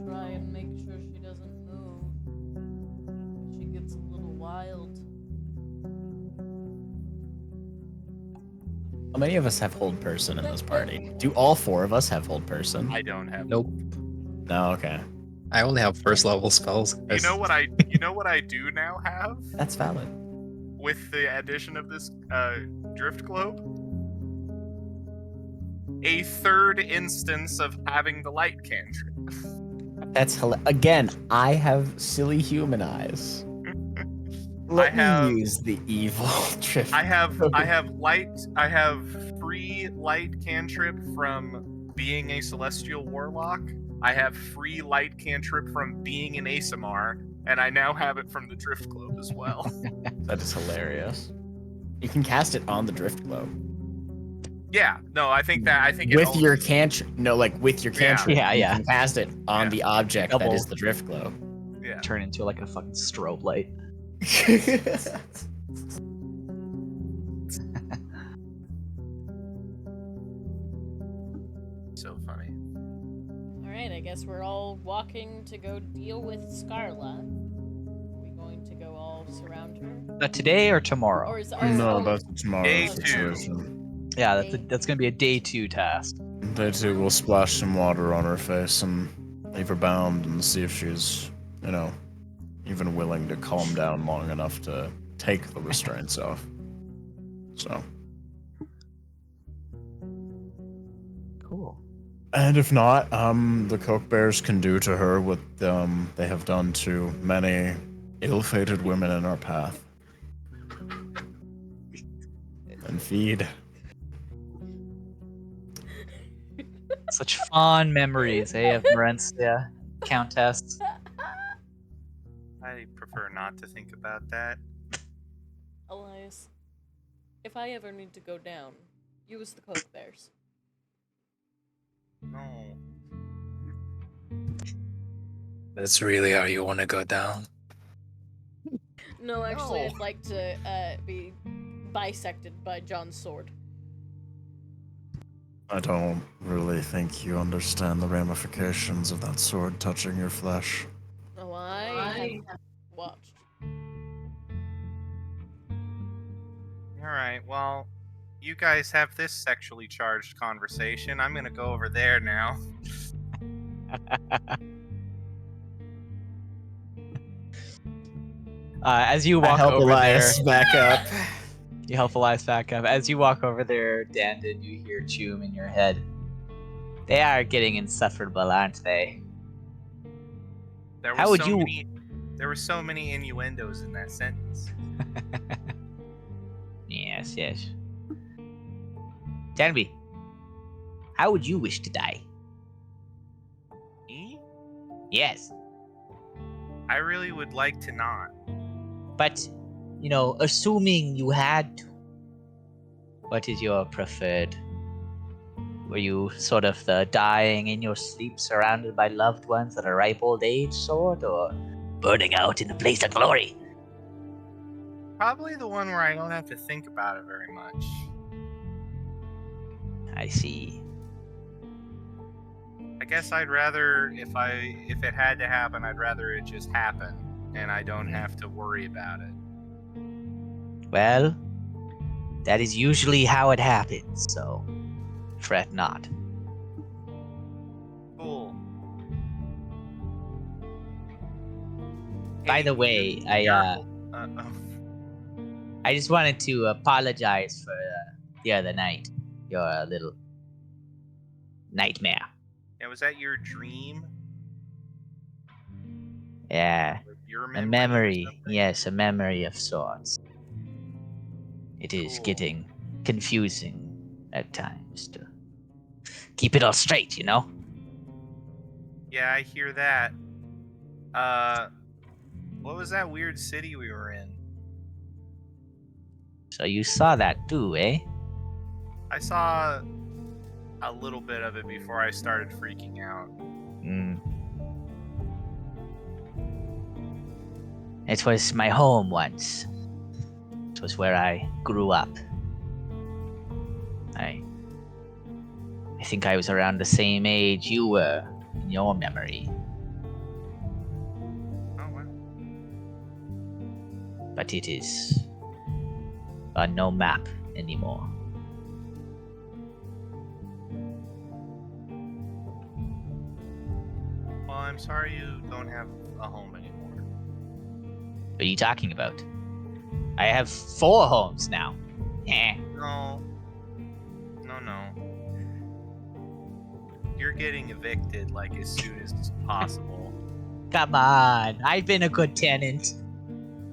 try and make sure she doesn't move. If she gets a little wild. How many of us have hold person in this party? Do all four of us have hold person? I don't have. Nope. No, okay. I only have first level spells. You know what I do now have That's valid. with the addition of this drift globe? A third instance of having the light cantrip. That's again, I have silly human eyes. Let me use the evil drift. I have free light cantrip from being a celestial warlock. I have free light cantrip from being an ASMR, and I now have it from the drift globe as well. That is hilarious. You can cast it on the drift globe. Yeah, no, I think it With also- your cantrip, no, like with your Yeah. cantrip, Yeah, you yeah. can cast it on Yeah. the object that Double. is the drift globe. yeah. Turn into like a fucking strobe light. So funny. Alright, I guess we're all walking to go deal with Scarla. Are we going to go all surround her? Today or tomorrow? Or is No, oh, that's tomorrow's Day two. situation. Yeah, that's gonna be a day 2 task. Day 2, we'll splash some water on her face and leave her bound and see if she's, even willing to calm down long enough to take the restraints off. So. Cool. And if not, the Coke Bears can do to her what they have done to many ill-fated women in our path. And feed. Such fond memories, eh, of Marencia, Countess. I prefer not to think about that. Elias, if I ever need to go down, use the Coke Bears. No. That's really how you want to go down. No, actually, No. I'd like to be bisected by John's sword. I don't really think you understand the ramifications of that sword touching your flesh. Oh, I have watched. Alright, well, you guys have this sexually charged conversation. I'm gonna go over there now. As you I walk help over Elias there, back up. you help Elias back up. As you walk over there, Dandon, you hear Choom in your head. They are getting insufferable, aren't they? There How were would so you- many there were so many innuendos in that sentence. Yes, yes. Danby, how would you wish to die? Me? Yes, I really would like to not. but, assuming you had to, what is your preferred? Were you sort of the dying in your sleep surrounded by loved ones at a ripe old age sort, or burning out in a blaze of glory? Probably the one where I don't have to think about it very much. I see. I guess I'd rather if it had to happen, I'd rather it just happen and I don't have to worry about it. Well, that is usually how it happens, so fret not. Cool. By Hey, the way, I just wanted to apologize for the other night. Your little nightmare. yeah, was that your dream? Yeah, Or your a memory? or memory. something? Yes, a memory of sorts. It is Cool. getting confusing at times to keep it all straight, Yeah, I hear that. What was that weird city we were in? So you saw that too, eh? I saw a little bit of it before I started freaking out. Mm. It was my home once. It was where I grew up. I think I was around the same age you were in your memory, Oh wow. but it is on no map anymore. Well, I'm sorry you don't have a home anymore. What are you talking about? I have 4 homes now. Eh. No. No. You're getting evicted like as soon as possible. Come on, I've been a good tenant.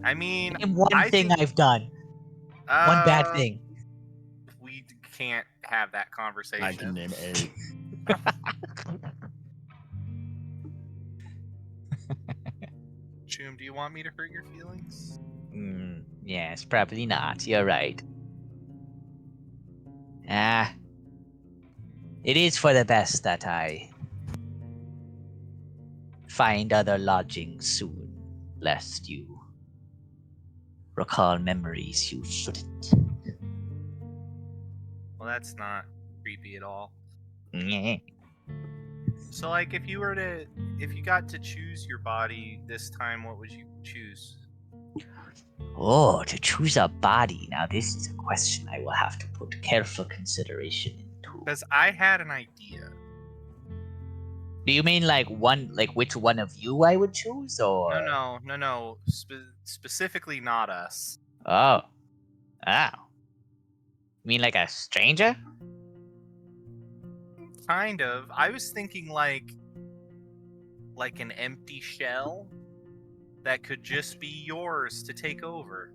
I mean, Name one I thing think- I've done. One bad thing. We can't have that conversation. I can name 8. Choom, do you want me to hurt your feelings? Yes, probably not. You're right. Ah. It is for the best that I find other lodging soon, lest you recall memories you shouldn't. Well, that's not creepy at all. Nyeh. So, like, if you got to choose your body this time, what would you choose? Oh, to choose a body. Now, this is a question I will have to put careful consideration into. Because I had an idea. Do you mean like which one of you I would choose, or? No. Specifically, not us. Oh. You mean like a stranger? Kind of. I was thinking like an empty shell that could just be yours to take over.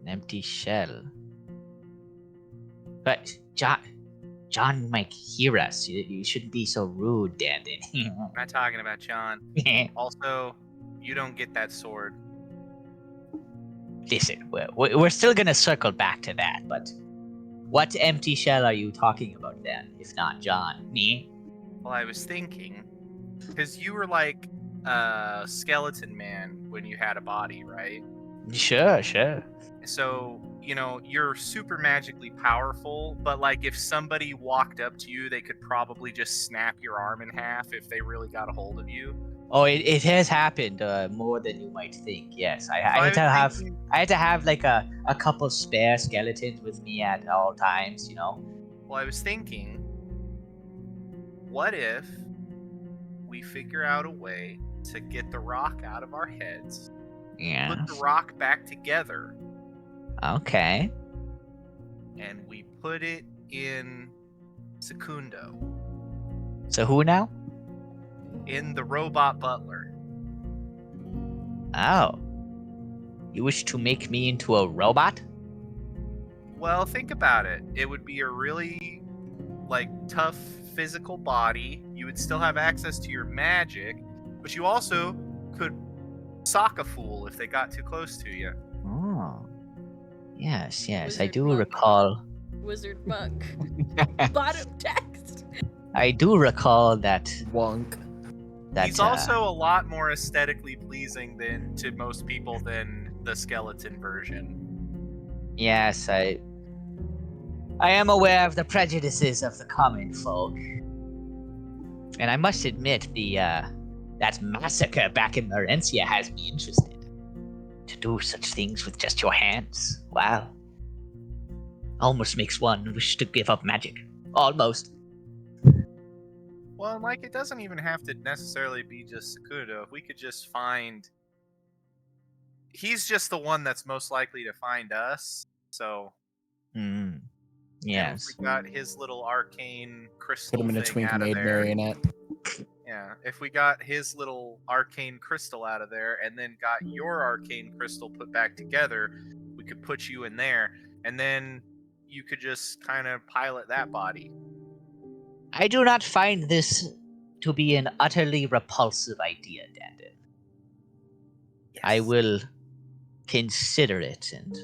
An empty shell. But John might hear us. You shouldn't be so rude, Dandon. I'm not talking about John. Also, you don't get that sword. Listen, we're still gonna circle back to that, but what empty shell are you talking about then, if not John? Me? Well, I was thinking, because you were like a skeleton man when you had a body, right? Sure, sure. So, you're super magically powerful, but like if somebody walked up to you, they could probably just snap your arm in half if they really got a hold of you. Oh, it has happened more than you might think. Yes, I So had to was have thinking- I had to have like a couple spare skeletons with me at all times. Well, I was thinking, what if we figure out a way to get the rock out of our heads, Yeah. put the rock back together, Okay. and we put it in Secundo, So who now? in the robot butler. Oh. You wish to make me into a robot? Well, think about it. It would be a really, tough physical body. You would still have access to your magic, but you also could sock a fool if they got too close to you. Oh. Yes, I Wizard do monk. recall. Wizard monk. Bottom text. I do recall that. Wonk. He's also a lot more aesthetically pleasing to most people than the skeleton version. Yes, I am aware of the prejudices of the common folk. And I must admit, that massacre back in Marencia has me interested. To do such things with just your hands, wow. Almost makes one wish to give up magic. Almost. Well, it doesn't even have to necessarily be just Sakudo. If we could just find... He's just the one that's most likely to find us, so... Hmm. And Yes. if we got his little arcane crystal Put him in a thing twink out of maid there... marionette. Yeah, if we got his little arcane crystal out of there, and then got your arcane crystal put back together, we could put you in there, and then you could just kind of pilot that body. I do not find this to be an utterly repulsive idea, Dandon. I will consider it and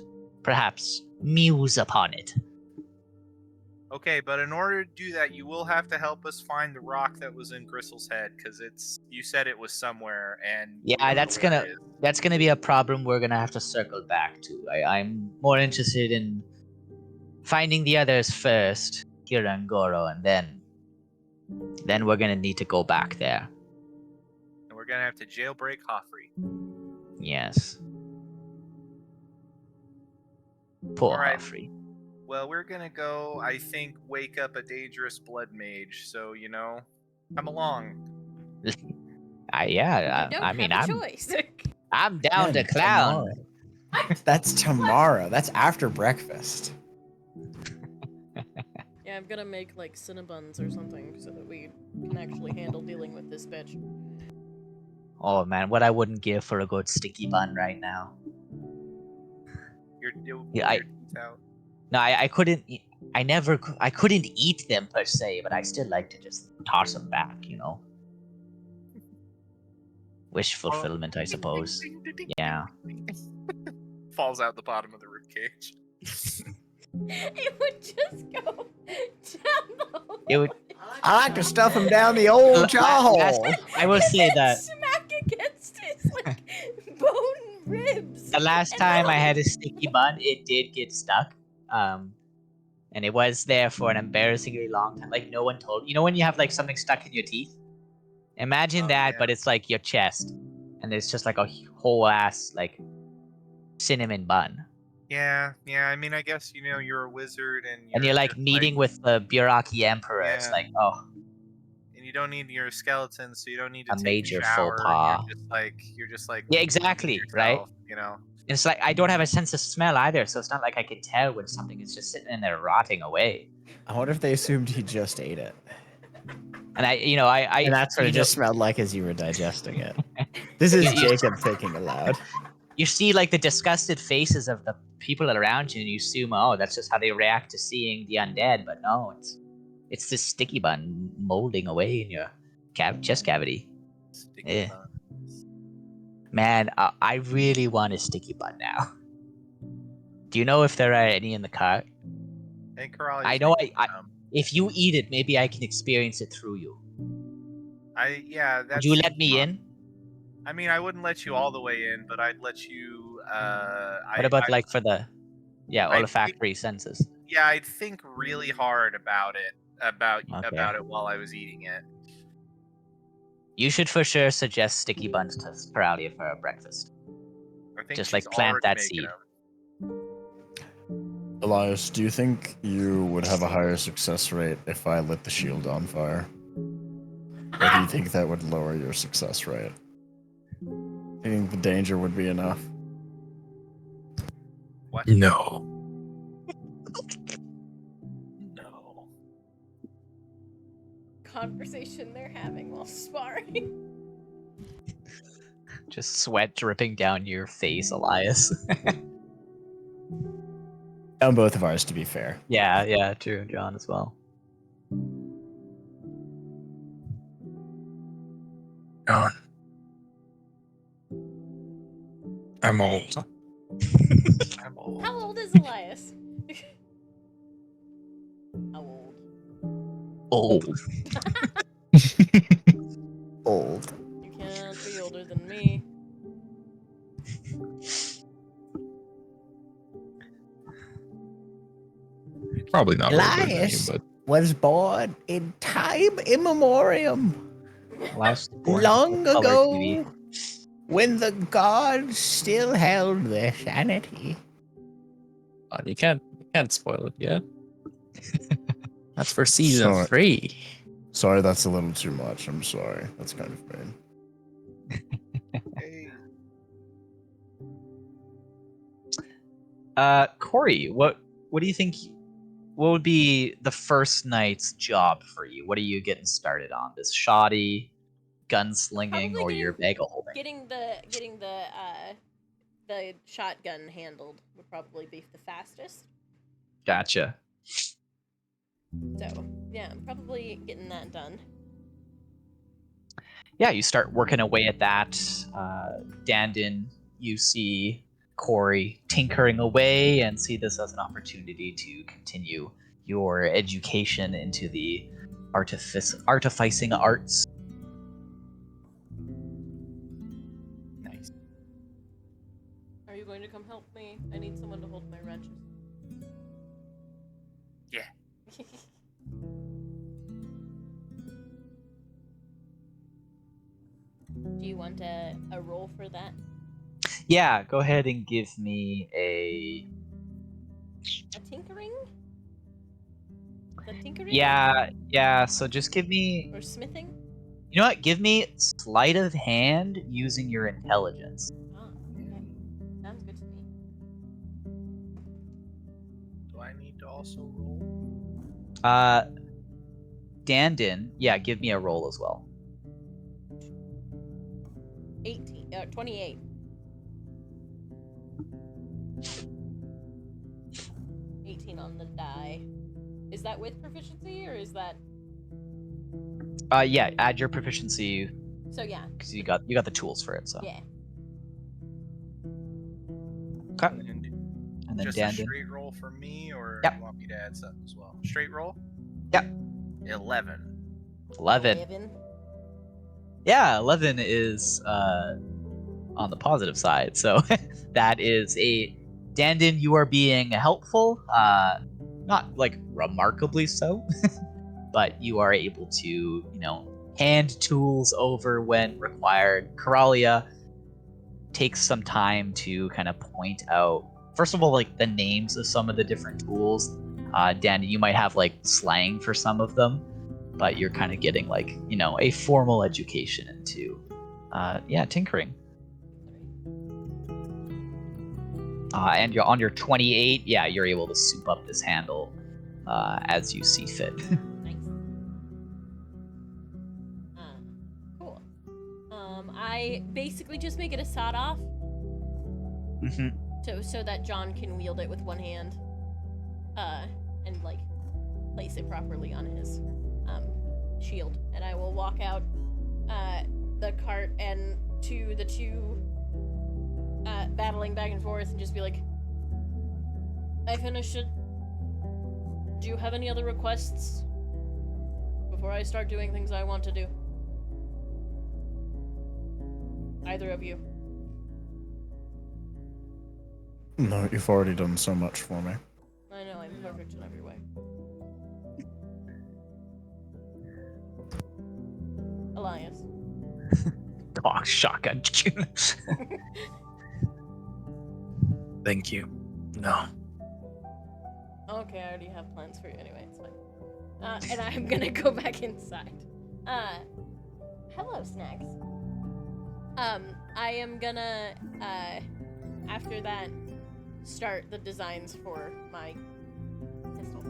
perhaps muse upon it. Okay, but in order to do that, you will have to help us find the rock that was in Gristle's head, because you said it was somewhere, and we Yeah, don't that's know where gonna it is. that's gonna be a problem we're gonna have to circle back to. I'm more interested in finding the others first, Kira and Goro, and then we're gonna need to go back there. And we're gonna have to jailbreak Hoffrey. Yes. Poor Alright. Joffrey. Well, we're gonna go, I think, wake up a dangerous blood mage, so, come along. You don't I mean, have a choice. I'm down to Yeah, clown. tomorrow. That's tomorrow. That's after breakfast. Yeah, I'm gonna make like Cinnabons or something so that we can actually handle dealing with this bitch. Oh man, what I wouldn't give for a good sticky bun right now. You'll Yeah, pull your teeth out. No, I couldn't. I couldn't eat them per se, but I still like to just toss them back. Wish fulfillment, I suppose. Yeah. Falls out the bottom of the ribcage. It would just go down the hole. It would. I like to stuff him down the old jaw hole. I will say And that smack against his bone ribs. the last time I had a sticky bun, it did get stuck. And it was there for an embarrassingly long time. Like no one told. When you have like something stuck in your teeth. Imagine that, yeah. but it's like your chest, and it's just like a whole ass like cinnamon bun. Yeah. I mean, I guess you're a wizard, and You're like just, meeting with the Bureaucracy Emperor. It's Yeah. like, oh, and you don't need your skeleton, so you don't need to A take major a faux shower. pas. You're just like yeah, exactly, yourself, right? You It's like I don't have a sense of smell either, so it's not like I can tell when something is just sitting in there rotting away. I wonder if they assumed he just ate it. And I And that's what it just smelled like as you were digesting it. This is Jacob thinking aloud. You see like the disgusted faces of the people around you, and you assume, oh, that's just how they react to seeing the undead. But no, it's this sticky bun molding away in your chest cavity. Sticky Yeah. buns. Man, I really want a sticky bun now. Do you know if there are any in the cart? Hey, Corrales, I know making some. If you eat it, maybe I can experience it through you. Yeah, Would you let me fun. in? I mean, I wouldn't let you all the way in, but I'd let you. What about like for the I'd olfactory senses? Yeah, I'd think really hard about it, Okay. it while I was eating it. You should for sure suggest sticky buns to Sproulia for breakfast. I think Just she's like plant already that making seed. them. Elias, do you think you would have a higher success rate if I lit the shield on fire? Or do you think that would lower your success rate? Do you think the danger would be enough? What? No. No. Conversation they're having while sparring. Just sweat dripping down your face, Elias. On both of ours, to be fair. yeah, true. John as well. John. I'm old. I'm old. How old is Elias? How old? Old. Old. You can't be older than me. Probably not older than you, Elias but was born in time immemorium, Elias was born long before color ago, TV. when the gods still held their sanity. you can't spoil it yet. That's for season Sorry. 3. Sorry, that's a little too much. I'm sorry. That's kind of mean. Hey. Corey, what do you think? What would be the first night's job for you? What are you getting started on? This shoddy, gunslinging, Probably or your bagel holding? Getting the shotgun handled would probably be the fastest. Gotcha. So yeah, I'm probably getting that done. Yeah, you start working away at that. Dandin, you see Corey tinkering away and see this as an opportunity to continue your education into the artificing arts. Nice. Are you going to come help me? I need someone to hold my wrenches. Yeah. Do you want a roll for that? Yeah, go ahead and give me a... A tinkering? The tinkering? Yeah, so just give me... Or smithing? You know what? Give me sleight of hand using your intelligence. Ah, okay. Sounds good to me. Do I need to also roll? Dandin, yeah, give me a roll as well. 28. On the die. Is that with proficiency or is that? Yeah, add your proficiency So yeah. because you got the tools for it. So Yeah. okay. And And then just a Dandin. straight roll for me, or Yep. you want me to add something as well? Straight roll? Yep. 11. 11. Yeah, 11 is on the positive side. So that is a Dandin, you are being helpful. Not like remarkably so, but you are able to, hand tools over when required. Coralia takes some time to kind of point out, first of all, like the names of some of the different tools. Dandin, you might have like slang for some of them, but you're kind of getting like, a formal education into, tinkering. And you're on your 28, yeah, you're able to soup up this handle as you see fit. Nice. Cool. I basically just make it a sawed off, so that John can wield it with one hand, and like place it properly on his shield. And I will walk out the cart and to the two battling back and forth and just be like, I finished it. Do you have any other requests before I start doing things I want to do? Either of you. No, you've already done so much for me. I know I'm perfect in every way. Elias. Cock shotgun. Thank you. No. Okay, I already have plans for you anyway, it's fine. And I'm gonna go back inside. Hello, Snacks. I am gonna, after that, start the designs for my pistol.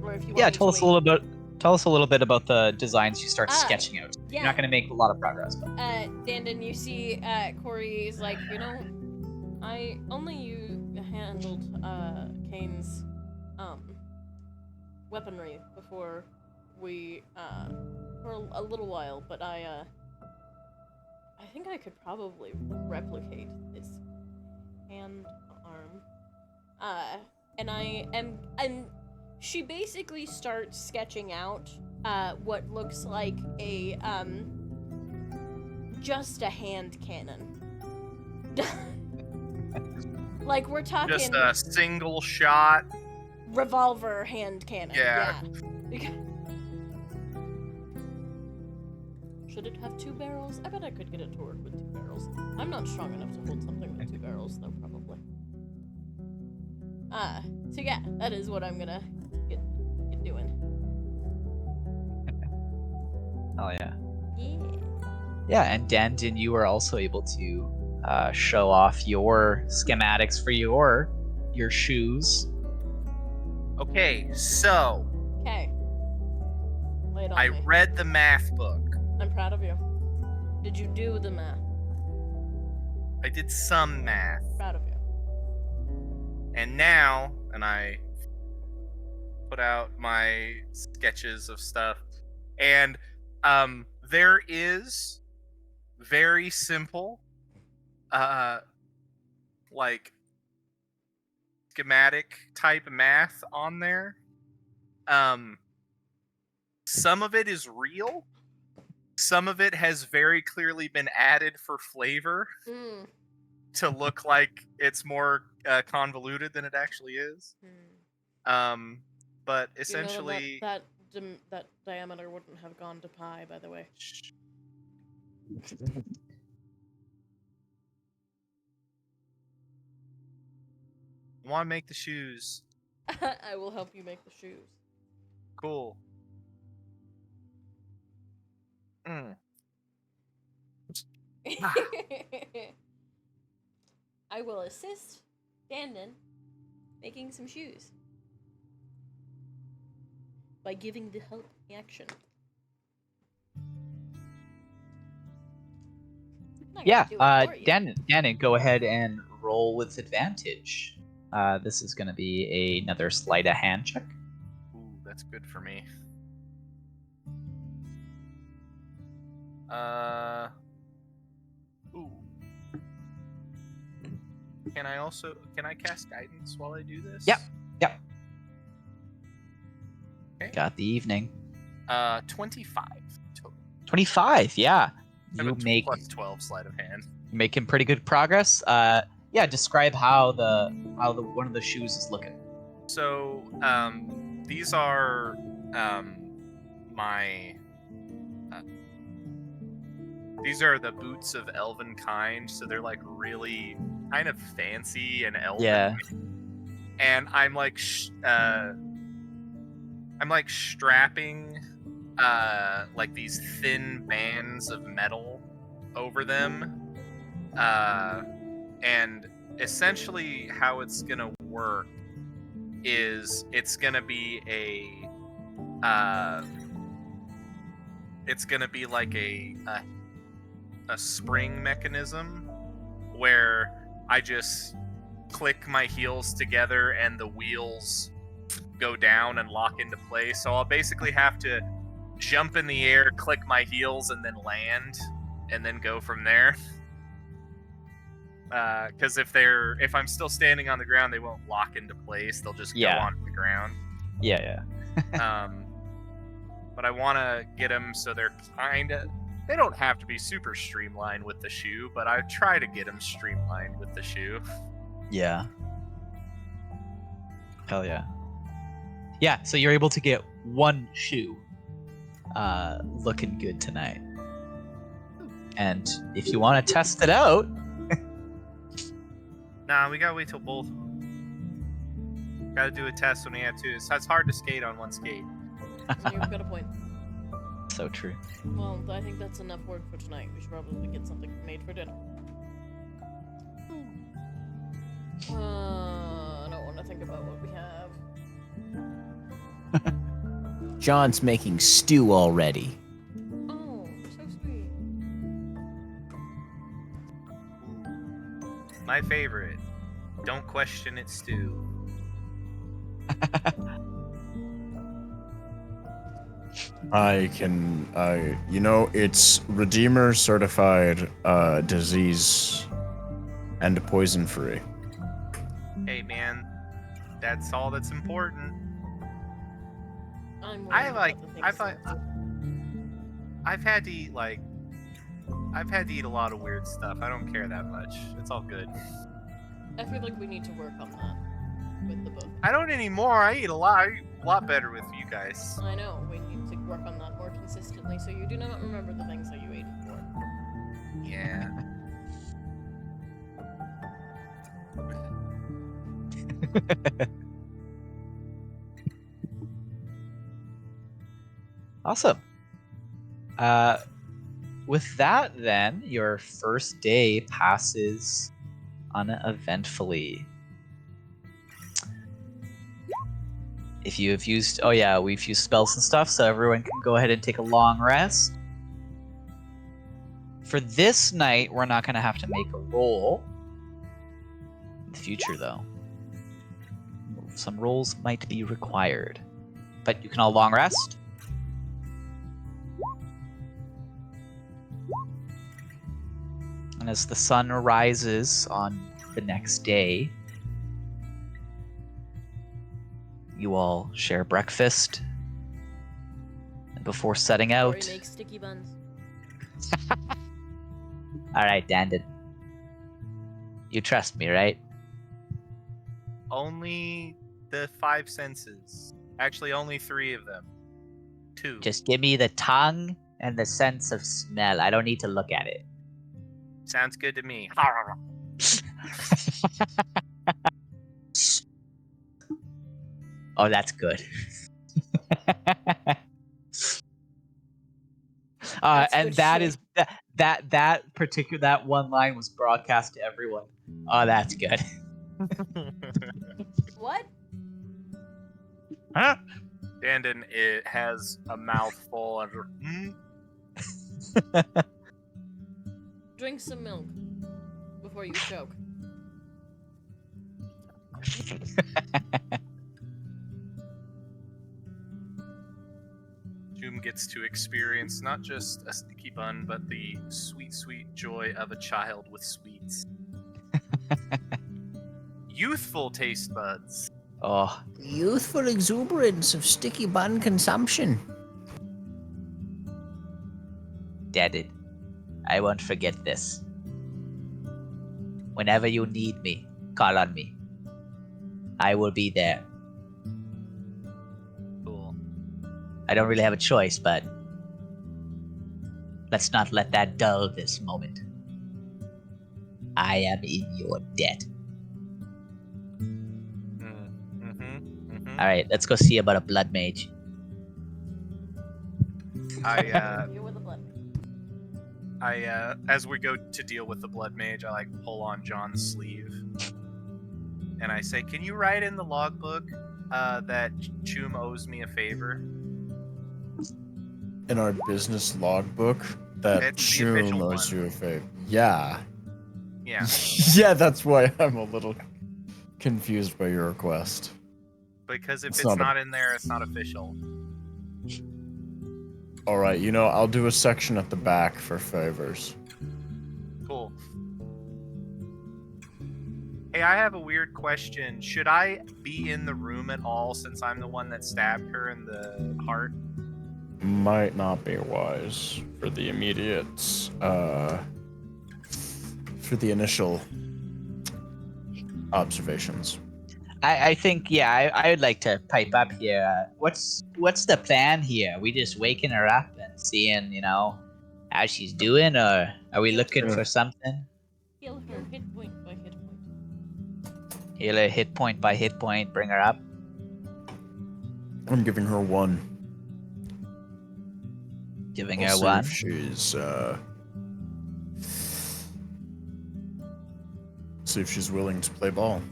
Or if you want Yeah, me tell to us a wait- little bit. Tell us a little bit about the designs you start sketching out. yeah. You're not going to make a lot of progress, but Dandon, you see, Corey's like, I only handled, Kane's, weaponry before we, for a little while, but I think I could probably replicate this hand arm. And she basically starts sketching out, what looks like a, just a hand cannon. Like, we're talking Just a single shot. revolver hand cannon. Yeah. Should it have 2 barrels? I bet I could get it to work with 2 barrels. I'm not strong enough to hold something with 2 barrels, though, probably. So yeah, that is what I'm gonna get doing. oh yeah. Yeah. Yeah, and Dandin, you are also able to show off your schematics for your shoes. Okay, so Okay. Lay it on I me. read the math book. I'm proud of you. Did you do the math? I did some math. Proud of you. And now, and I put out my sketches of stuff, and there is very simple, like schematic type math on there. Some of it is real. Some of it has very clearly been added for flavor Mm. to look like it's more convoluted than it actually is. But essentially, that diameter wouldn't have gone to pi, by the way. I want to make the shoes. I will help you make the shoes. Cool. Mm. I will assist Dandon making some shoes by giving the help action. I'm not Yeah, gonna do it for you. Dandin, go ahead and roll with advantage. This is going to be another sleight of hand check. Ooh, that's good for me. Ooh. Can I cast guidance while I do this? Yep. Okay. Got the evening. 25 total. 25, yeah. I have You a make plus 12 sleight of hand. making pretty good progress. Yeah, describe how the one of the shoes is looking. So, these are my these are the boots of elven kind, so they're like really kind of fancy and elven. Yeah. And I'm like strapping like these thin bands of metal over them. And essentially how it's gonna work is it's gonna be like a spring mechanism where I just click my heels together and the wheels go down and lock into place. So I'll basically have to jump in the air, click my heels, and then land, and then go from there. Because if I'm still standing on the ground, they won't lock into place. They'll just go Yeah. onto the ground. Yeah. but I want to get them so they're kind of. They don't have to be super streamlined with the shoe, but I try to get them streamlined with the shoe. Yeah. Hell yeah. Yeah, so you're able to get one shoe looking good tonight. And if you want to test it out... Nah, we gotta wait till both. Gotta do a test when we have two. It's hard to skate on one skate. You've got a point. So true. Well, I think that's enough work for tonight. We should probably get something made for dinner. I don't want to think about what we have. John's making stew already. Oh, so sweet. My favorite. Don't question it, stew. It's Redeemer certified disease and poison free. Hey, man. That's all that's important. I'm I worried like. about the things I've had to eat a lot of weird stuff. I don't care that much. It's all good. I feel like we need to work on that with the both. I don't anymore. I eat a lot. I eat a lot better with you guys. I know, we need to work on that more consistently so you do not remember the things that you ate before. Yeah. Awesome. With that, then, your first day passes uneventfully. If you have used... Oh yeah, we've used spells and stuff, so everyone can go ahead and take a long rest. For this night, we're not going to have to make a roll. In the future, though, some rolls might be required. But you can all long rest. And as the sun rises on the next day, you all share breakfast. And before setting Or out... he makes sticky buns. Alright, Dandon. You trust me, right? Only the 5 senses. Actually, only 3 of them. 2. Just give me the tongue and the sense of smell. I don't need to look at it. Sounds good to me. Oh, that's good. That's and good that shit. is that one line was broadcast to everyone. Oh, that's good. What? Huh? Dandon, it has a mouthful of. Drink some milk before you choke. Joom gets to experience not just a sticky bun, but the sweet, sweet joy of a child with sweets. Youthful taste buds. Oh, Youthful exuberance of sticky bun consumption. Daddy, I won't forget this. Whenever you need me, call on me. I will be there. Cool. I don't really have a choice, but let's not let that dull this moment. I am in your debt. Alright, let's go see about a blood mage. You're with the blood. As we go to deal with the blood mage, I like pull on John's sleeve, and I say, "Can you write in the logbook that Choom owes me a favor?" In our business logbook, that It's the official Choom owes one. you a favor. Yeah. Yeah, Yeah, that's why I'm a little confused by your request. because if It's it's not a- not in there, it's not official. All right, I'll do a section at the back for favors. Cool. Hey, I have a weird question. Should I be in the room at all since I'm the one that stabbed her in the heart? might not be wise for the immediate, for the initial observations. I think, yeah, I would like to pipe up here. What's the plan here? We just waking her up and seeing, how she's doing, or are we looking for something? Heal her hit point by hit point. Heal her hit point by hit point, bring her up. I'm giving her 1. Giving We'll her see 1. if she's willing to play ball.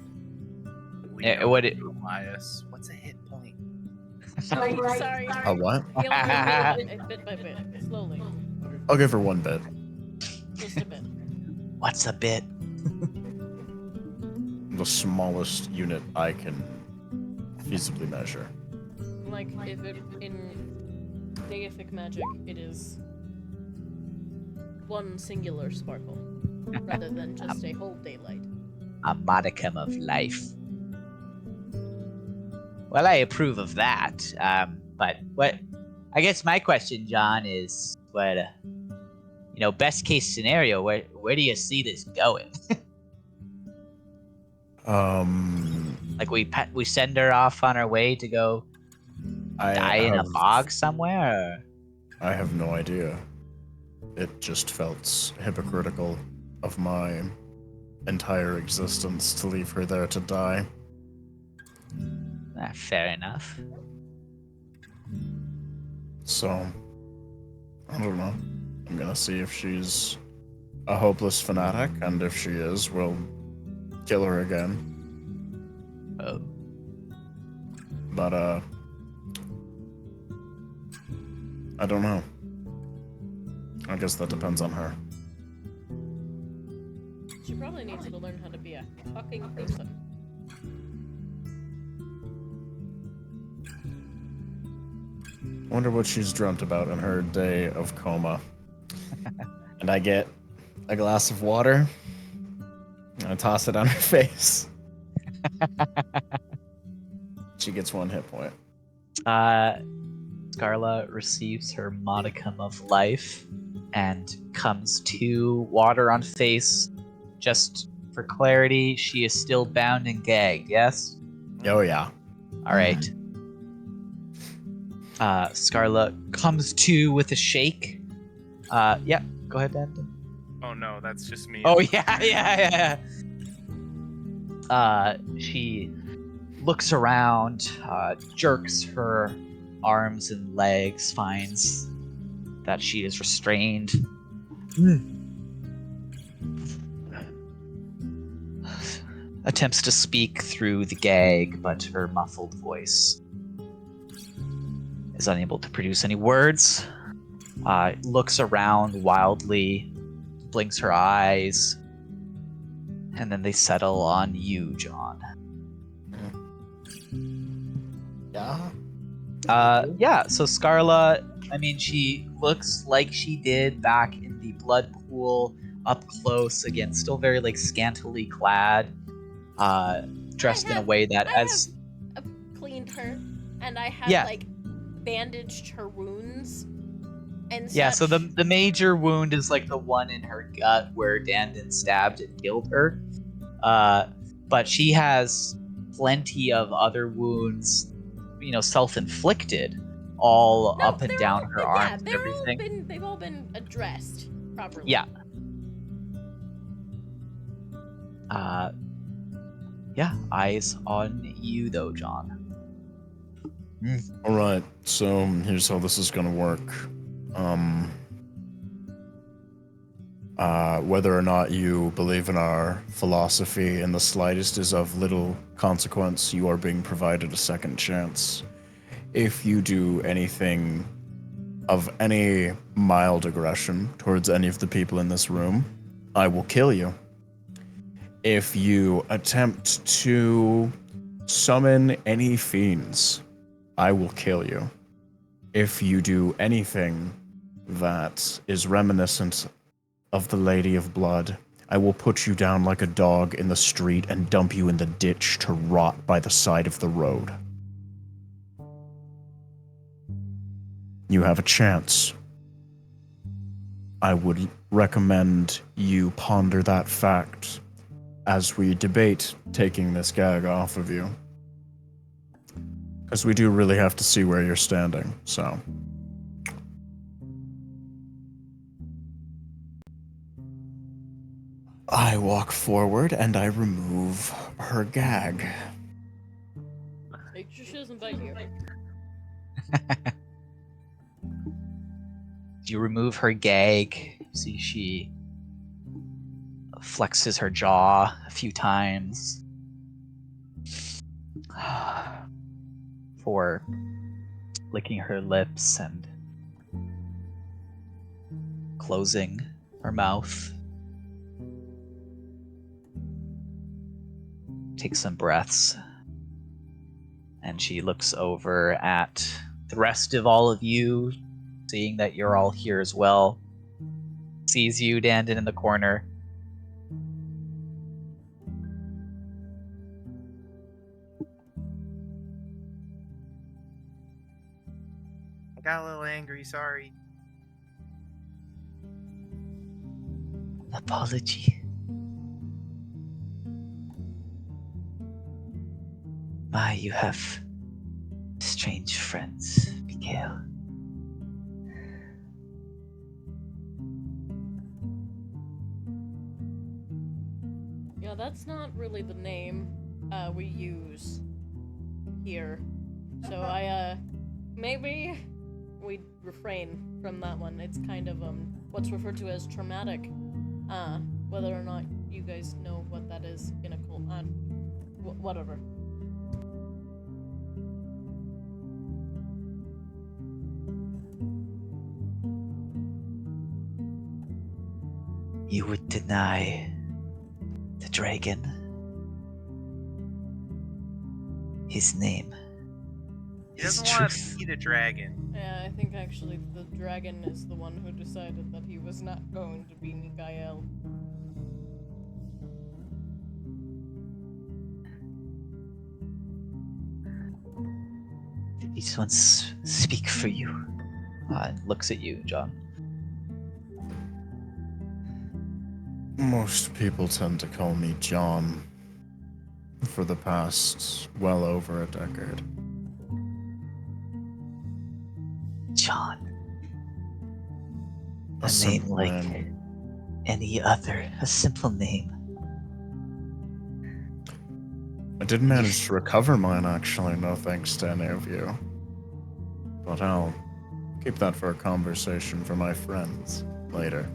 We Yeah, know what you, it- Elias. What's a hit point? Sorry. A what? Heal her bit by bit, slowly, I'll give her 1 bit. just a bit. What's a bit? The smallest unit I can feasibly measure. Like, if it, in deific magic, it is 1 singular sparkle, rather than just a whole daylight. A modicum of life. Well, I approve of that. But I guess my question, John, is what, best case scenario, where do you see this going? Like we send her off on her way to go die in a bog somewhere? Or? I have no idea. It just felt hypocritical of my entire existence to leave her there to die. Fair enough. So, I don't know. I'm gonna see if she's a hopeless fanatic, and if she is, we'll kill her again. Oh. But, I don't know. I guess that depends on her. She probably needs to learn how to be a fucking person. Wonder what she's dreamt about in her day of coma. And I get a glass of water, and I toss it on her face. She gets 1 hit point. Scarla receives her modicum of life and comes to water on face. Just for clarity, she is still bound and gagged, yes? Oh, yeah. All right. Scarla comes to with a shake. Yeah, go ahead, Dan. Oh no, that's just me. Oh, yeah. She looks around, jerks her arms and legs, finds that she is restrained. Attempts to speak through the gag, but her muffled voice is unable to produce any words. Looks around wildly, blinks her eyes, and then they settle on you, John. Yeah? So Scarla, she looks like she did back in the blood pool, up close, again, still very, scantily clad, dressed in a way that I have cleaned her, and I have, bandaged her wounds, and Yeah, so such. the major wound is, the one in her gut where Dandon stabbed and killed her. But she has plenty of other wounds, self-inflicted, all up and down her arms and everything. They've all been addressed properly. Yeah. Eyes on you though, John. Alright, so here's how this is gonna work. Whether or not you believe in our philosophy in the slightest is of little consequence. You are being provided a second chance. If you do anything of any mild aggression towards any of the people in this room, I will kill you. If you attempt to summon any fiends, I will kill you. If you do anything that is reminiscent of the Lady of Blood, I will put you down like a dog in the street and dump you in the ditch to rot by the side of the road. you have a chance. I would recommend you ponder that fact as we debate taking this gag off of you. Because we do really have to see where you're standing, so. I walk forward and I remove her gag. Make sure she doesn't bite you. You remove her gag. See, she flexes her jaw a few times for licking her lips and closing her mouth. Take some breaths. And she looks over at the rest of all of you, seeing that you're all here as well. Sees you, Dandon, in the corner. I got a little angry, sorry. Apology. My, you have strange friends, Mikael. Yeah, that's not really the name we use here. So maybe we refrain from that one. It's kind of what's referred to as traumatic. Whether or not you guys know what that is in a cult, whatever. You would deny the dragon his name, He his doesn't want truth. to eat a dragon. Yeah, I think actually the dragon is the one who decided that he was not going to be Mikael. Did these ones speak for you? Looks at you, John. Most people tend to call me John for the past well over a decade. John. A A name simple like name. any other. A simple name. I did manage to recover mine, actually, no thanks to any of you. But I'll keep that for a conversation for my friends later.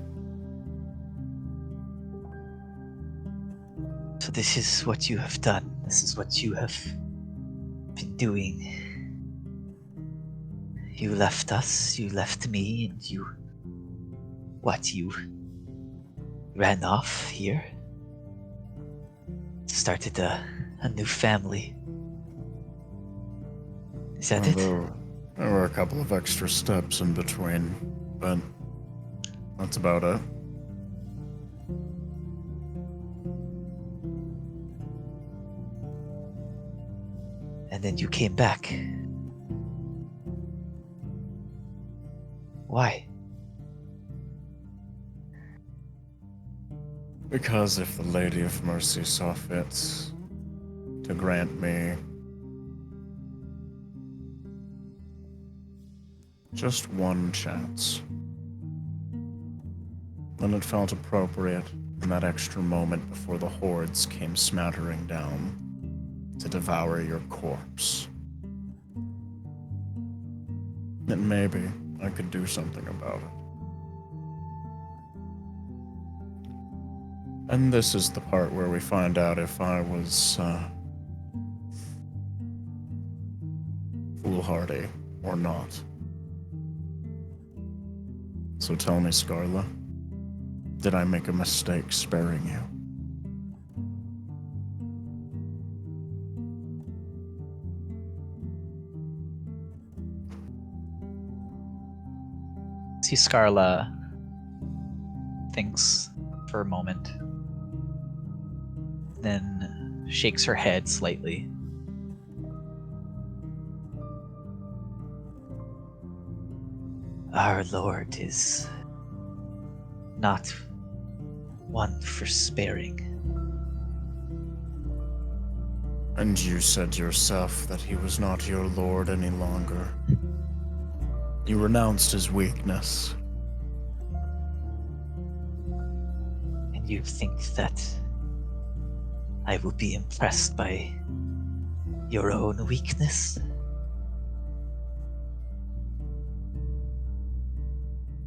So this is what you have done. This is what you have been doing. You left us, you left me, and you... What, you ran off here? Started a new family. Is that it? There were a couple of extra steps in between, but that's about it. And then you came back. Why? Because if the Lady of Mercy saw fit to grant me just one chance, then it felt appropriate in that extra moment before the hordes came smattering down to devour your corpse. That maybe I could do something about it. And this is the part where we find out if I was foolhardy or not. So tell me, Scarla, did I make a mistake sparing you? See, Scarla thinks for a moment, then shakes her head slightly. Our Lord is not one for sparing. And you said yourself that he was not your lord any longer. You renounced his weakness. And you think that I will be impressed by your own weakness?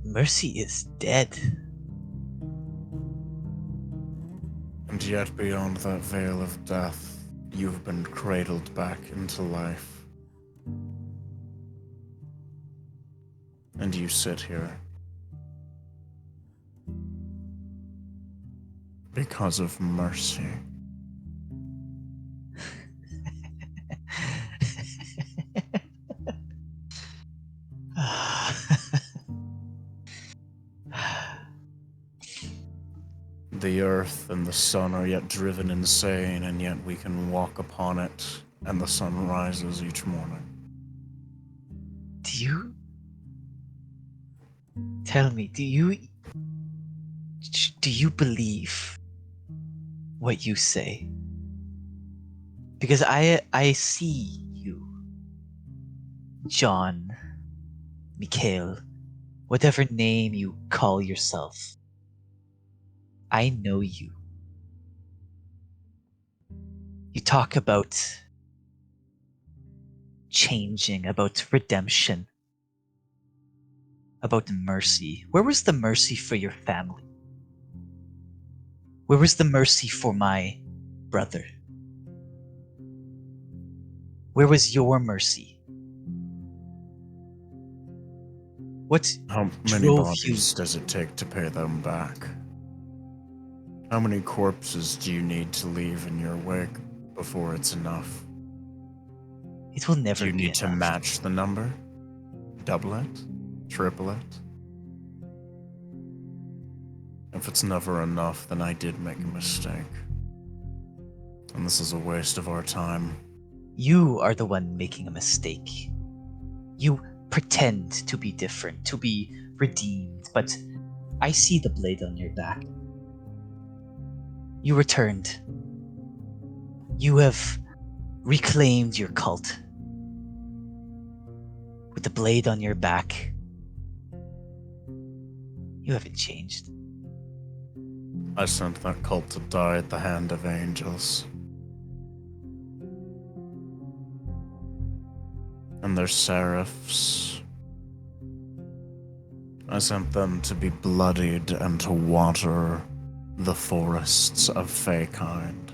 Mercy is dead. And yet beyond that veil of death, you've been cradled back into life. And you sit here because of mercy. The earth and the sun are yet driven insane, and yet we can walk upon it, and the sun rises each morning. Do you... Tell me, do you believe what you say? Because I see you, John, Mikhail, whatever name you call yourself. I know you. You talk about changing, about redemption, about mercy. Where was the mercy for your family? Where was the mercy for my brother? Where was your mercy? What How many drove bodies you? does it take to pay them back? How many corpses do you need to leave in your wake before it's enough? It will Do never you be need to enough. match the number? Double it? Triple it? If it's never enough, then I did make a mistake. And this is a waste of our time. You are the one making a mistake. You pretend to be different, to be redeemed, but I see the blade on your back. You returned. You have reclaimed your cult. With the blade on your back. You haven't changed. I sent that cult to die at the hand of angels. And their seraphs. I sent them to be bloodied and to water the forests of Feykind.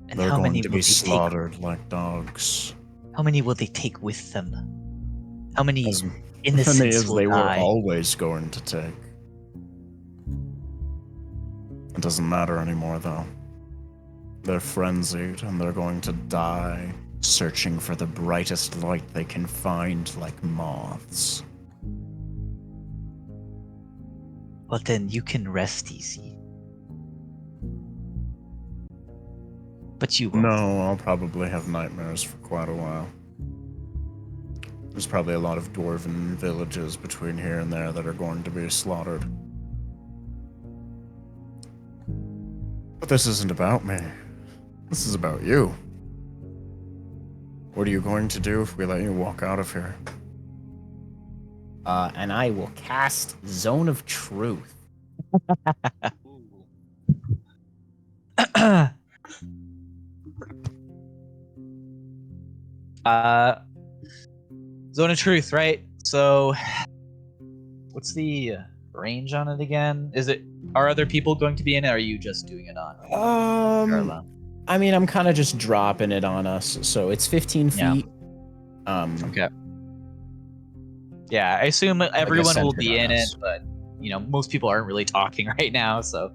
And They're how going many to will be they take? slaughtered like dogs. How many will they take with them? How many As many innocents as will they were die? always going to take. It doesn't matter anymore, though. They're frenzied, and they're going to die searching for the brightest light they can find like moths. Well, then you can rest easy. But you won't. No, I'll probably have nightmares for quite a while. There's probably a lot of dwarven villages between here and there that are going to be slaughtered. But this isn't about me. This is about you. What are you going to do if we let you walk out of here? And I will cast Zone of Truth. Ooh. Zone of Truth, right? So, what's the range on it again? Are other people going to be in it, or are you just doing it on Carla? I mean, I'm kind of just dropping it on us, so it's 15 Yeah. feet. Okay. Yeah, I assume everyone will centered be on in us. it, but most people aren't really talking right now, so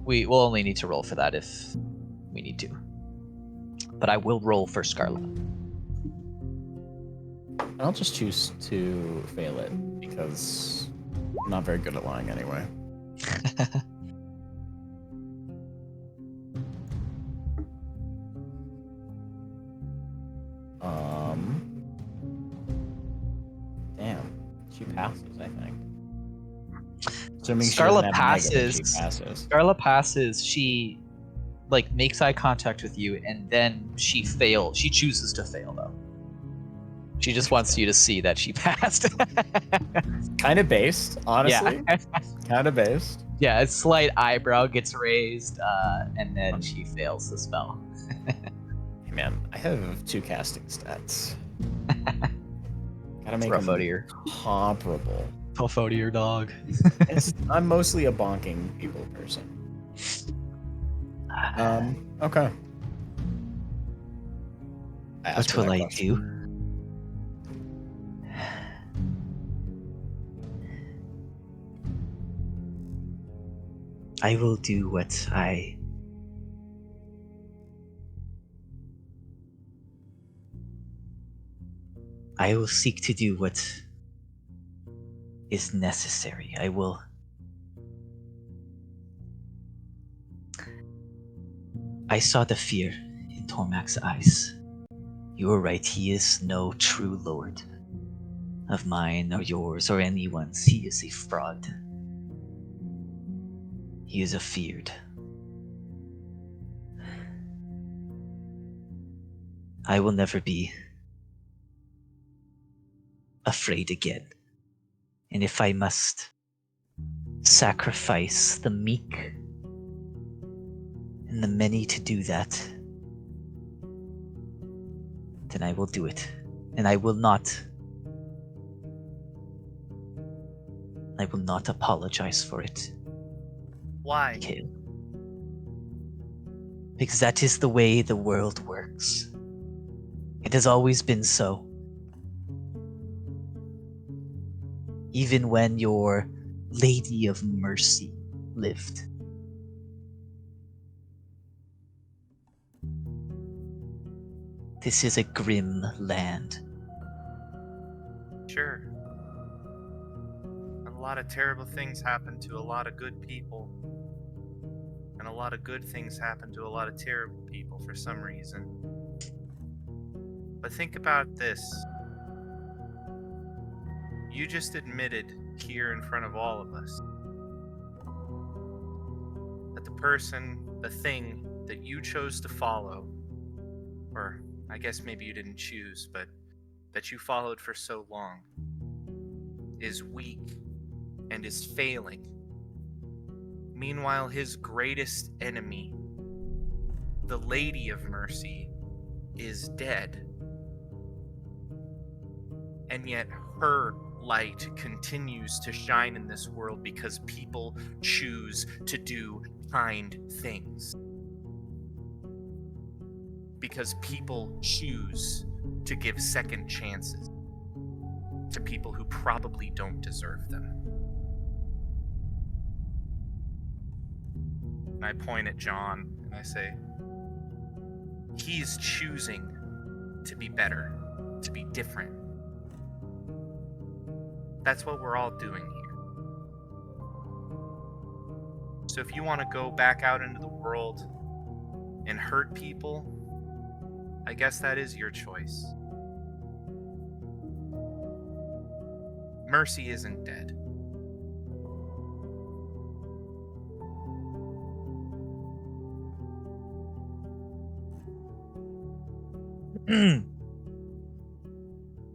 we will only need to roll for that if we need to. But I will roll for Scarlet. I'll just choose to fail it because I'm not very good at lying anyway. She passes, I think. Assuming she Scarla doesn't have a negative, passes. She passes. Scarla passes. She like makes eye contact with you, and then she fails. She chooses to fail though. She just wants you to see that she passed. Kind of based, honestly. Yeah. Kind of based. Yeah, a slight eyebrow gets raised, and then she fails the spell. Hey man, I have 2 casting stats. Gotta make Rough out them of here. comparable. Tough out of your dog. I'm mostly a bonking people person. Okay. I asked What her will that I question. do? I will do what I will seek to do what is necessary. I saw the fear in Tormac's eyes. You were right, he is no true lord of mine or yours or anyone's. He is a fraud. He is afeared. I will never be afraid again. And if I must sacrifice the meek and the many to do that, then I will do it. And I will not apologize for it, Why? Mikhail. Because that is the way the world works. It has always been so. Even when your Lady of Mercy lived. This is a grim land. Sure. A lot of terrible things happen to a lot of good people. And a lot of good things happen to a lot of terrible people for some reason. But think about this. You just admitted here in front of all of us that the person, the thing that you chose to follow, or I guess maybe you didn't choose, but that you followed for so long, is weak and is failing. Meanwhile, his greatest enemy, the Lady of Mercy, is dead. And yet her light continues to shine in this world because people choose to do kind things. Because people choose to give second chances to people who probably don't deserve them. And I point at John and I say, he's choosing to be better, to be different. That's what we're all doing here. So if you want to go back out into the world and hurt people, I guess that is your choice. Mercy isn't dead.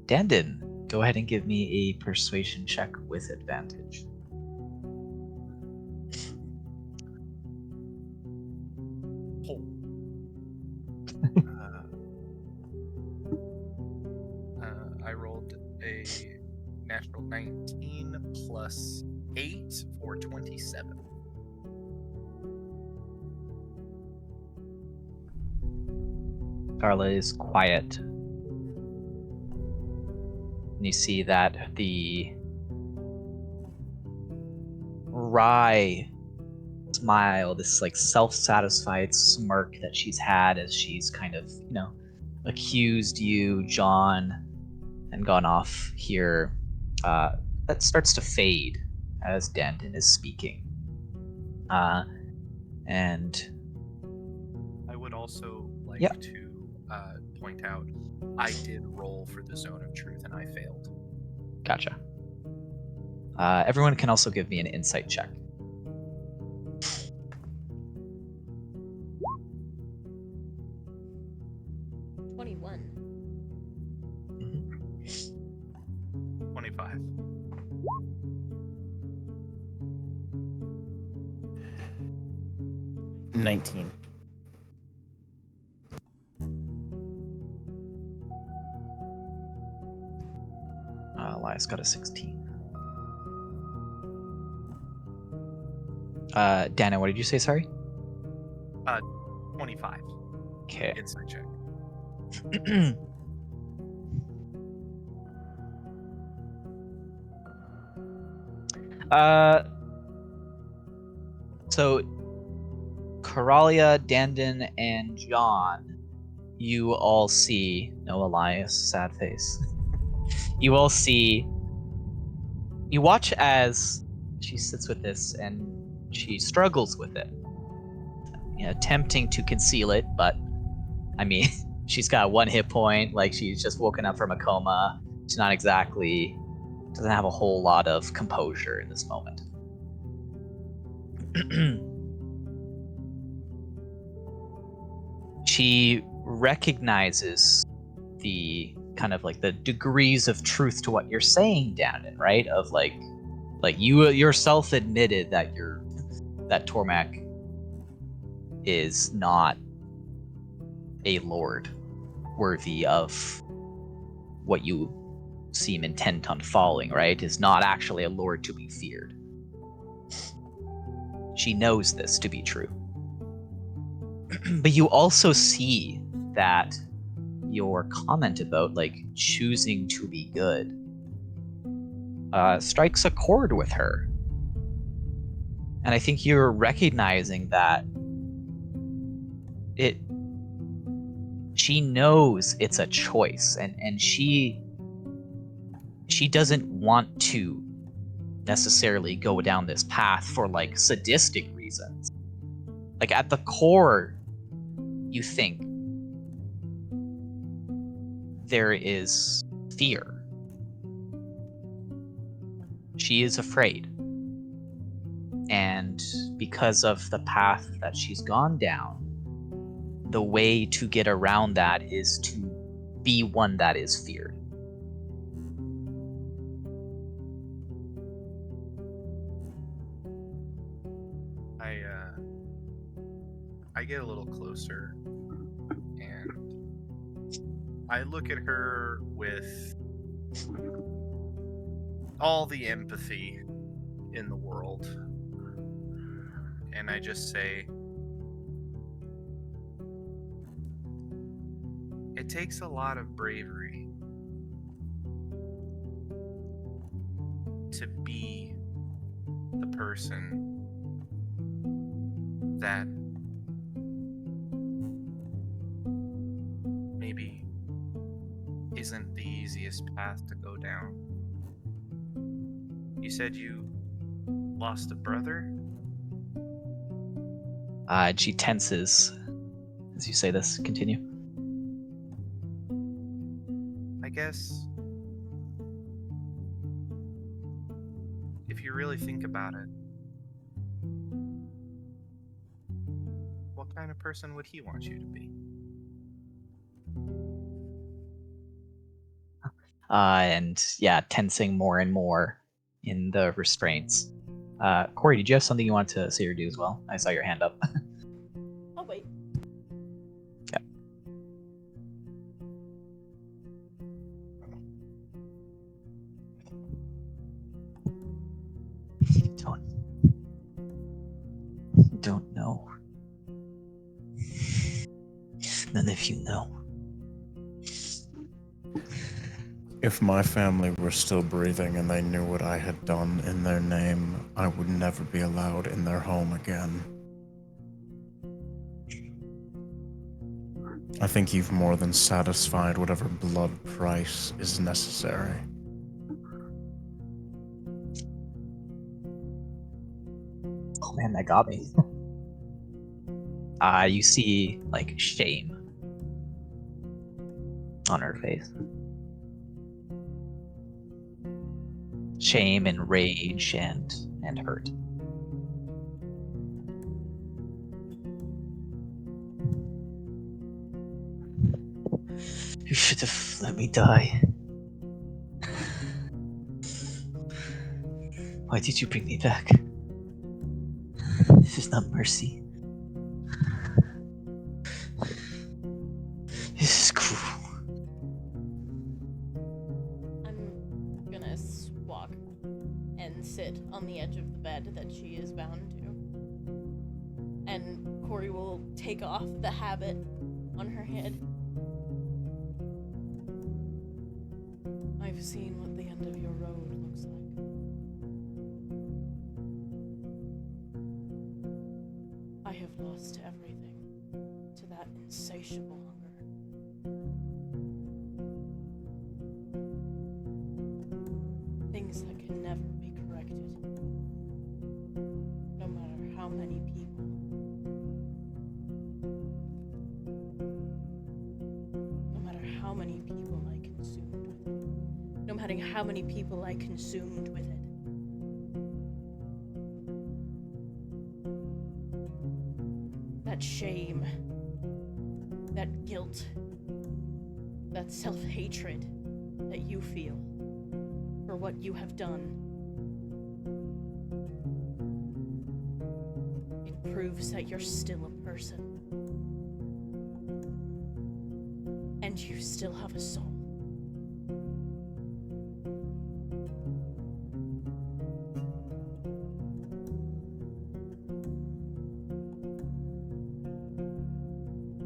Dandin, go ahead and give me a persuasion check with advantage. I rolled a natural 19 plus 8 for 27. Carla is quiet. And you see that the wry smile, this like self-satisfied smirk that she's had as she's kind of, accused you, John, and gone off here, that starts to fade as Dandin is speaking. And I would also like Yep. to point out I did roll for the zone of truth and I failed. gotcha. Everyone can also give me an insight check. 21. 25. Mm-hmm. 19. Elias got a 16. Dana, what did you say? Sorry. 25. Okay. Insight check. So Coralia, Dandon, and John, you all see no Elias, sad face. You all see. You watch as she sits with this and she struggles with it, attempting to conceal it, but I mean, she's got 1 hit point. Like, she's just woken up from a coma. She's not exactly doesn't have a whole lot of composure in this moment. She recognizes the kind of like the degrees of truth to what you're saying, Dannon, right? Of like you yourself admitted that that Tormak is not a lord worthy of what you seem intent on following, right? Is not actually a lord to be feared. She knows this to be true. But you also see that your comment about like choosing to be good strikes a chord with her. And I think you're recognizing that she knows it's a choice, and she doesn't want to necessarily go down this path for like sadistic reasons. Like at the core, you think there is fear. She is afraid. And because of the path that she's gone down, the way to get around that is to be one that is feared. I get a little closer and I look at her with all the empathy in the world, and I just say, it takes a lot of bravery to be the person that maybe isn't the easiest path to go down. You said you lost a brother? And she tenses as you say this. Continue. I guess if you really think about it, what kind of person would he want you to be? And yeah, tensing more and more in the restraints. Corey, did you have something you wanted to say or do as well? I saw your hand up. I'll wait. Yeah. Don't know. None of you know. If my family were still breathing and they knew what I had done in their name, I would never be allowed in their home again. I think you've more than satisfied whatever blood price is necessary. Oh man, that got me. You see, like, shame on her face. shame and rage and hurt. You should have let me die. Why did you bring me back? This is not mercy. This is cruel. I'm gonna walk and sit on the edge of the bed that she is bound to. And Corey will take off the habit on her head. I've seen what the end of your road looks like. I have lost everything to that insatiable hunger. Things that can never be corrected, no matter how many people. No matter how many people I consumed with it. No matter how many people I consumed with it. That shame, that guilt, that self-hatred that you feel for what you have done. It proves that you're still a person. And you still have a soul.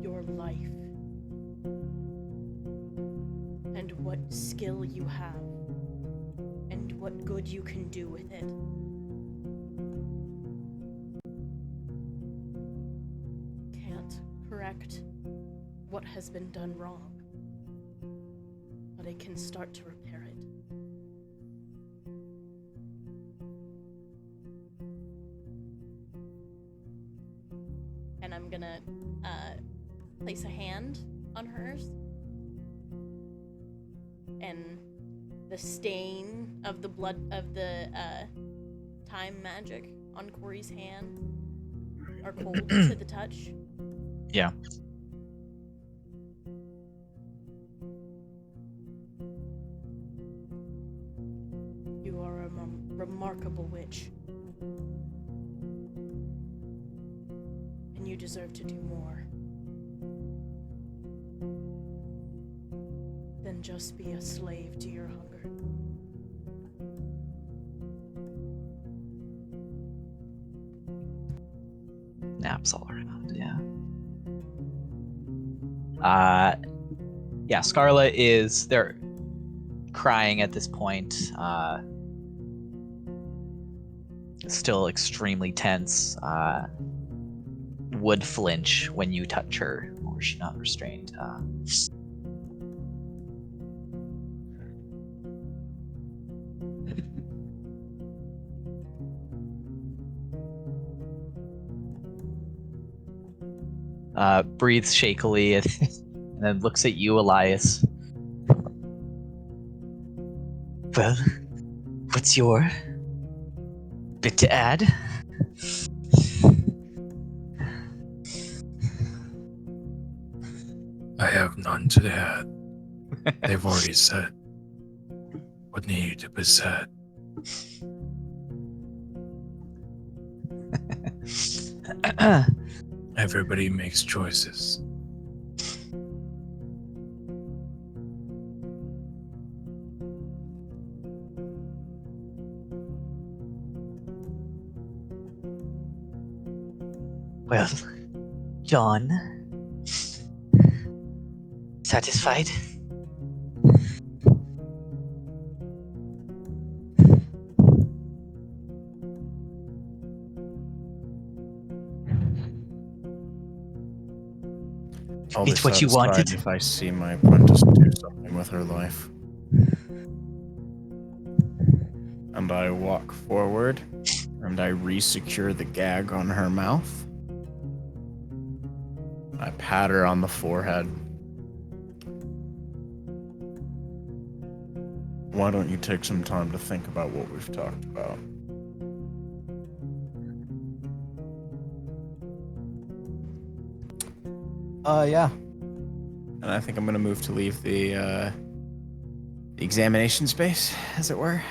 Your life and what skill you have and what good you can do with it. Can't correct what has been done wrong, but it can start to repair it. And I'm gonna place a hand on hers, and the stain of the blood of the time magic on Corey's hand are cold to the touch. Yeah. You are a remarkable witch. And you deserve to do more than just be a slave to your hunger. Naps all around, yeah. Yeah, Scarlet they're crying at this point. Still extremely tense. Would flinch when you touch her, or she's not restrained. Breathes shakily and then looks at you, Elias. Well, what's your bit to add? I have none to add. They've already said what needed to be said. Everybody makes choices. Well, John, satisfied? I'll be It's what you satisfied wanted. if I see my apprentice do something with her life. And I walk forward, and I re-secure the gag on her mouth. I pat her on the forehead. why don't you take some time to think about what we've talked about? Yeah. And I think I'm gonna move to leave the examination space, as it were.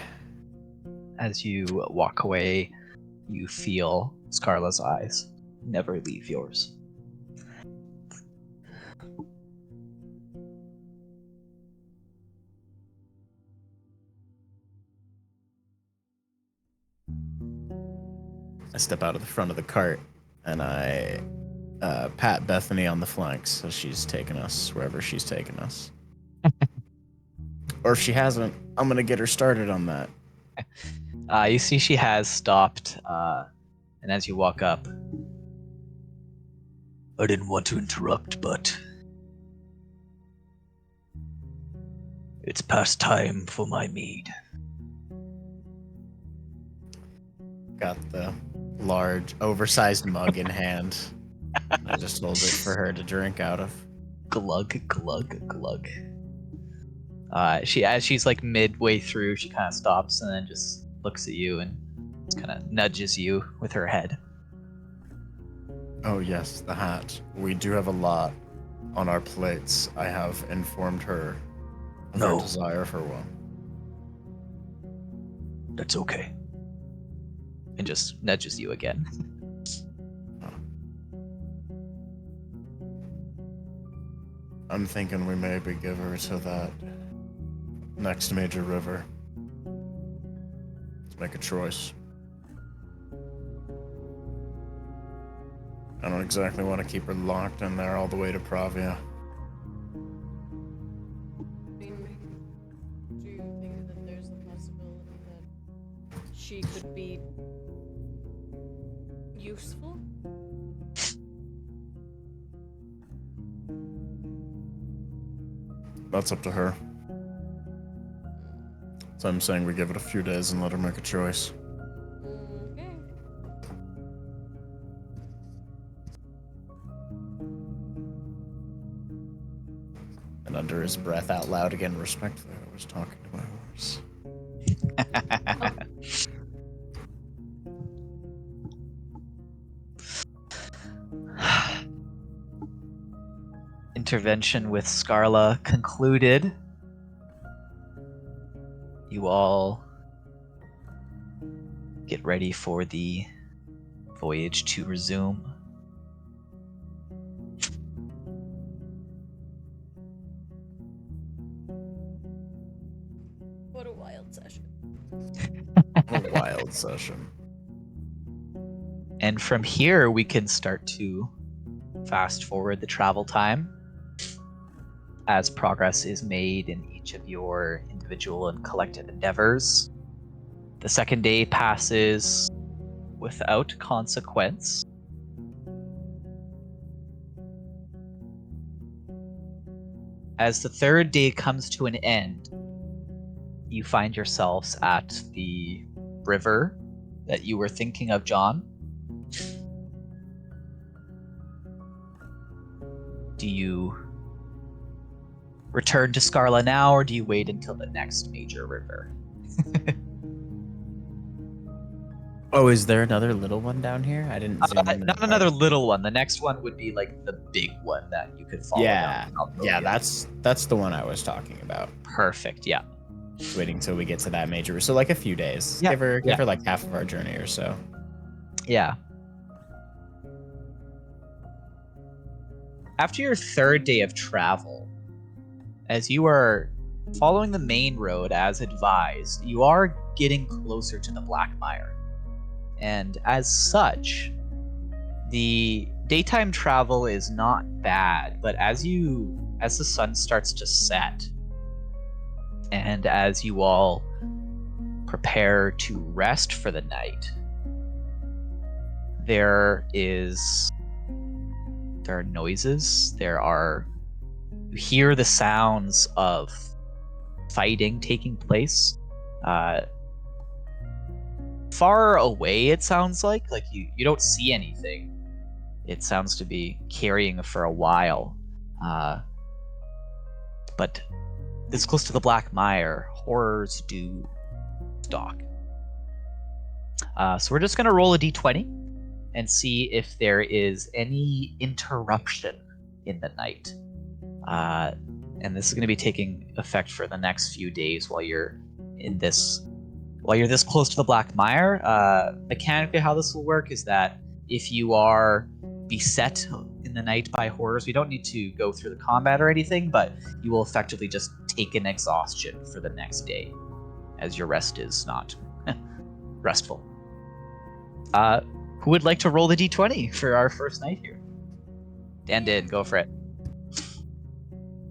As you walk away, you feel Scarla's eyes never leave yours. I step out of the front of the cart and I pat Bethany on the flanks so she's taking us wherever she's taking us. Or if she hasn't, I'm gonna get her started on that. You see she has stopped, and as you walk up, I didn't want to interrupt, but it's past time for my mead. Got the large, oversized mug in hand. I just hold it for her to drink out of. Glug, glug, glug. As she's like midway through, she kind of stops and then just looks at you and kind of nudges you with her head. Oh yes, the hat. We do have a lot on our plates. I have informed her of our No. desire for one. That's okay. And just nudges you again. I'm thinking we maybe give her to that next major river. Let's make a choice. I don't exactly want to keep her locked in there all the way to Pravia. Do you think that there's a possibility that she could be useful? That's up to her. So I'm saying we give it a few days and let her make a choice. Okay. And under his breath, out loud again, respectfully, I was talking to my horse. Intervention with Scarla concluded. You all get ready for the voyage to resume. What a wild session. A wild session. And from here, we can start to fast forward the travel time as progress is made in each of your individual and collective endeavors. The second day passes without consequence. As the third day comes to an end, you find yourselves at the river that you were thinking of, John. Do you return to Scarla now, or do you wait until the next major river? Oh, is there another little one down here? I didn't zoom in. Not another little one. The next one would be like the big one that you could follow. Yeah, down. yeah, that's the one I was talking about. Perfect. Yeah. Just waiting till we get to that major. So like a few days. Yeah, Give her like half of our journey or so. Yeah. After your third day of travel, as you are following the main road as advised, you are getting closer to the Black Mire. And as such, the daytime travel is not bad, but as the sun starts to set, and as you all prepare to rest for the night, there are noises, you hear the sounds of fighting taking place. Far away, it sounds like you don't see anything. It sounds to be carrying for a while. But this close to the Black Mire, horrors do stalk. So we're just gonna roll a d20 and see if there is any interruption in the night. And this is going to be taking effect for the next few days while you're this close to the Black Mire. Mechanically, how this will work is that if you are beset in the night by horrors, we don't need to go through the combat or anything, but you will effectively just take an exhaustion for the next day, as your rest is not restful. Who would like to roll the d20 for our first night here? Dan did. Go for it.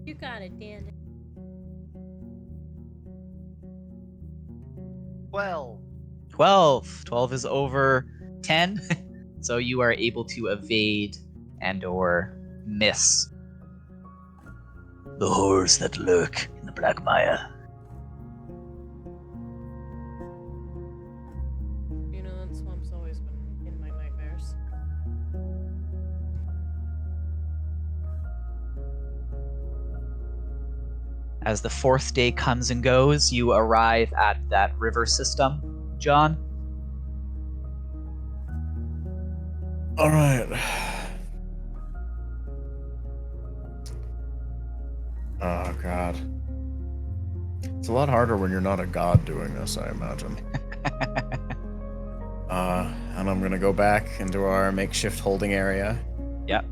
You got it, Dan. 12. 12 is over 10, so you are able to evade and or miss the horrors that lurk in the Black Mire. You know, that swamp's always been in my nightmares. As the fourth day comes and goes, you arrive at that river system, John. All right. Oh, God. It's a lot harder when you're not a god doing this, I imagine. And I'm gonna go back into our makeshift holding area. Yep.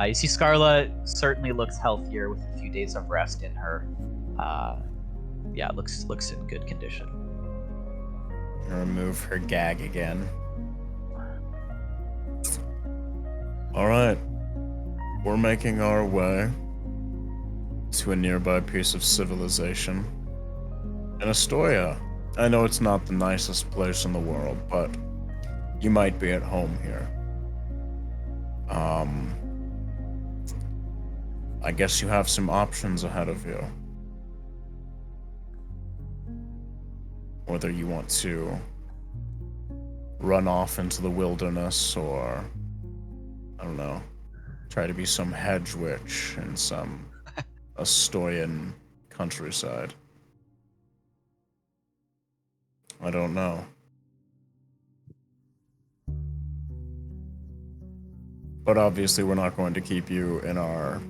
You see Scarla certainly looks healthier with a few days of rest in her. Yeah, looks in good condition. Remove her gag again. All right. We're making our way to a nearby piece of civilization. In Astoria. I know it's not the nicest place in the world, but you might be at home here. I guess you have some options ahead of you. Whether you want to run off into the wilderness or, I don't know, try to be some hedge witch in some Asturian countryside. I don't know. But obviously we're not going to keep you in our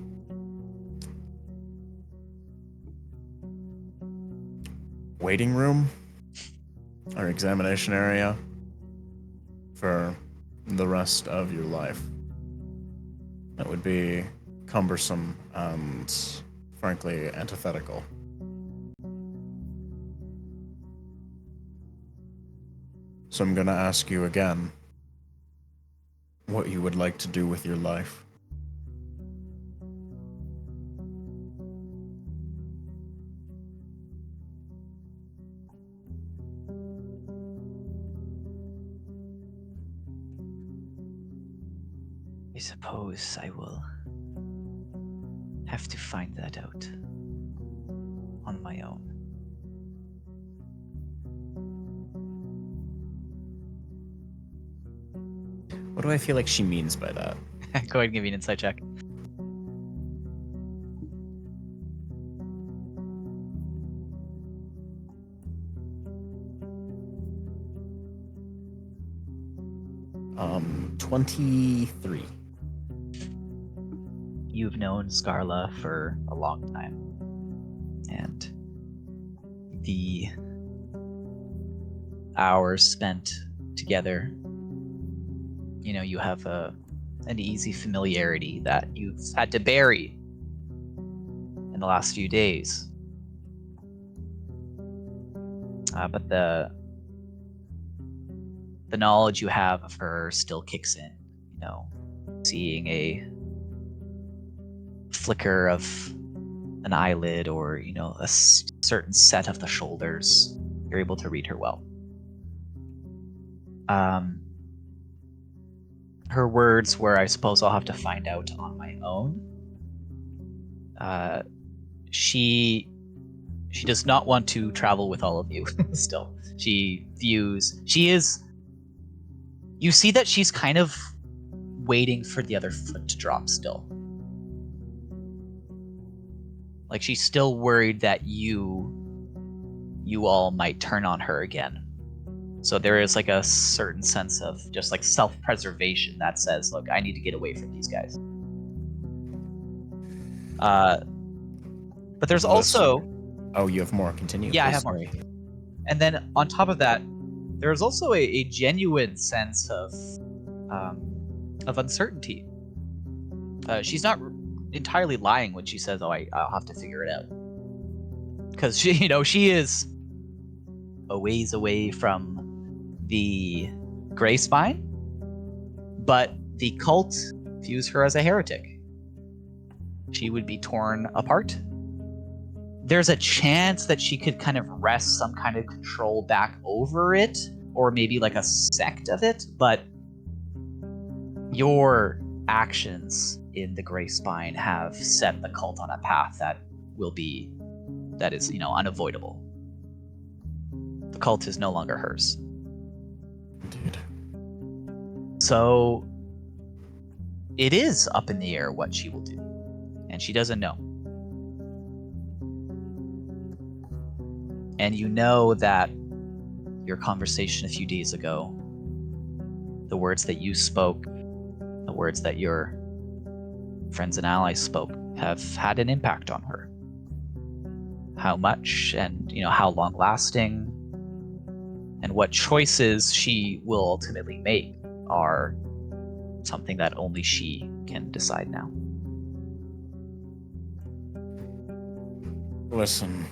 waiting room, our examination area, for the rest of your life. That would be cumbersome and, frankly, antithetical. So I'm gonna ask you again what you would like to do with your life. I suppose I will have to find that out on my own. What do I feel like she means by that? Go ahead and give me an insight check. Um, 23. You've known Scarla for a long time, and the hours spent together, you know, you have an easy familiarity that you've had to bury in the last few days. But the knowledge you have of her still kicks in, you know, seeing a flicker of an eyelid or, you know, a certain set of the shoulders, you're able to read her well. Her words were, I suppose I'll have to find out on my own. She does not want to travel with all of you still. You see that she's kind of waiting for the other foot to drop still. Like she's still worried that you all might turn on her again. So there is like a certain sense of just like self-preservation that says, look, I need to get away from these guys. But there's also... Oh, you have more. Continue. Yeah, I please. have more. Sorry. And then on top of that, there's also a genuine sense of uncertainty. She's not entirely lying when she says, "Oh, I'll have to figure it out," because she is a ways away from the Gray Spine, but the cult views her as a heretic. She would be torn apart. There's a chance that she could kind of wrest some kind of control back over it, or maybe like a sect of it, but your actions in the Gray Spine have set the cult on a path that is unavoidable. The cult is no longer hers. Indeed. So it is up in the air what she will do, and she doesn't know. And you know that your conversation a few days ago, the words that you spoke, the words that your friends and allies spoke, have had an impact on her. How much, and how long lasting, and what choices she will ultimately make are something that only she can decide now. Listen,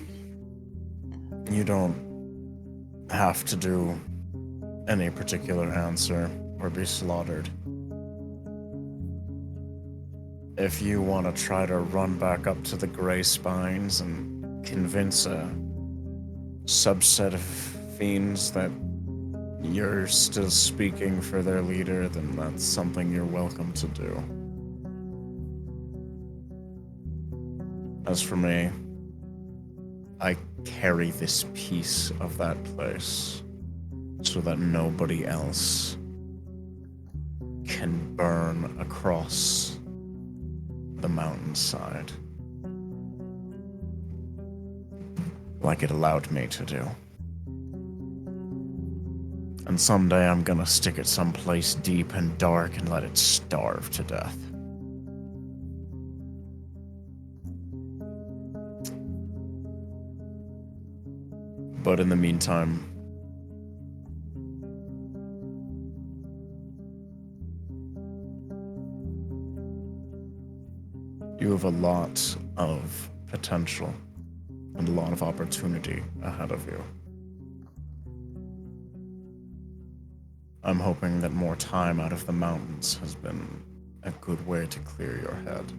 you don't have to do any particular answer or be slaughtered. If you want to try to run back up to the Gray Spines and convince a subset of fiends that you're still speaking for their leader, then that's something you're welcome to do. As for me, I carry this piece of that place so that nobody else can burn across the mountainside like it allowed me to do. And someday I'm gonna stick it someplace deep and dark and let it starve to death. But in the meantime, you have a lot of potential and a lot of opportunity ahead of you. I'm hoping that more time out of the mountains has been a good way to clear your head.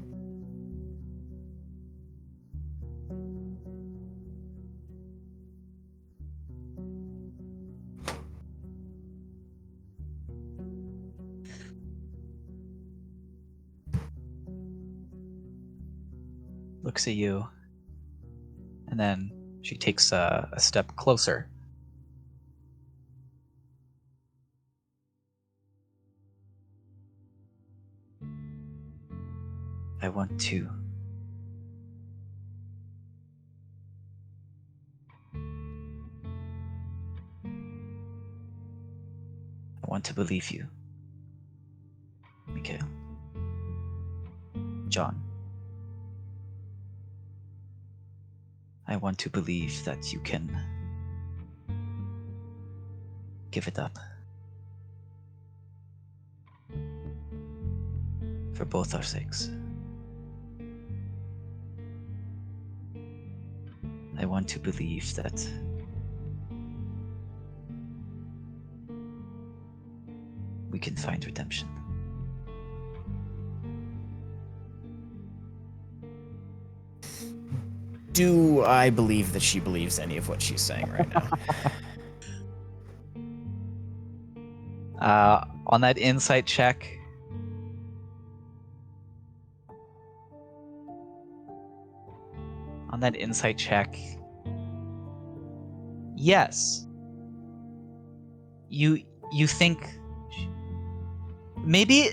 Looks at you, and then she takes a step closer. I want to believe you, Mikhail. John. I want to believe that you can give it up. For both our sakes. I want to believe that we can find redemption. Do I believe that she believes any of what she's saying right now? On that insight check, yes. You think maybe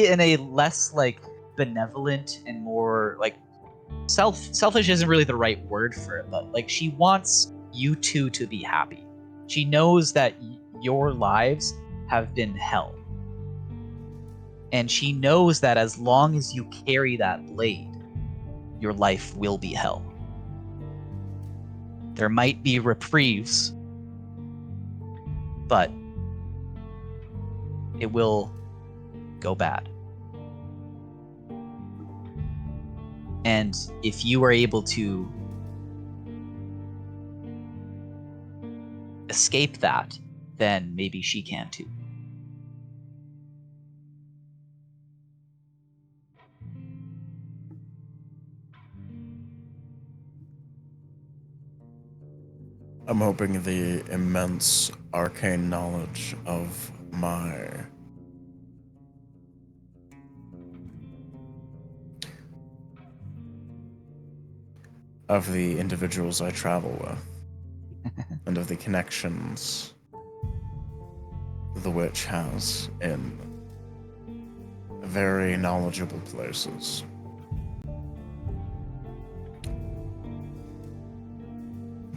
in a less like benevolent and more like selfish isn't really the right word for it, but like she wants you two to be happy. She knows that your lives have been hell. And she knows that as long as you carry that blade, your life will be hell. There might be reprieves, but it will go bad. And if you are able to escape that, then maybe she can too. I'm hoping the immense arcane knowledge of the individuals I travel with, and of the connections the witch has in very knowledgeable places.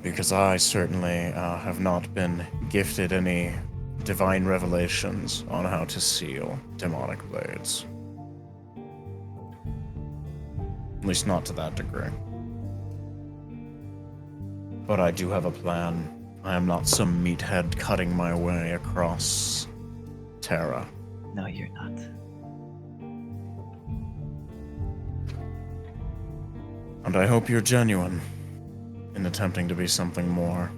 Because I certainly have not been gifted any divine revelations on how to seal demonic blades. At least not to that degree. But I do have a plan. I am not some meathead cutting my way across Terra. No, you're not. And I hope you're genuine in attempting to be something more.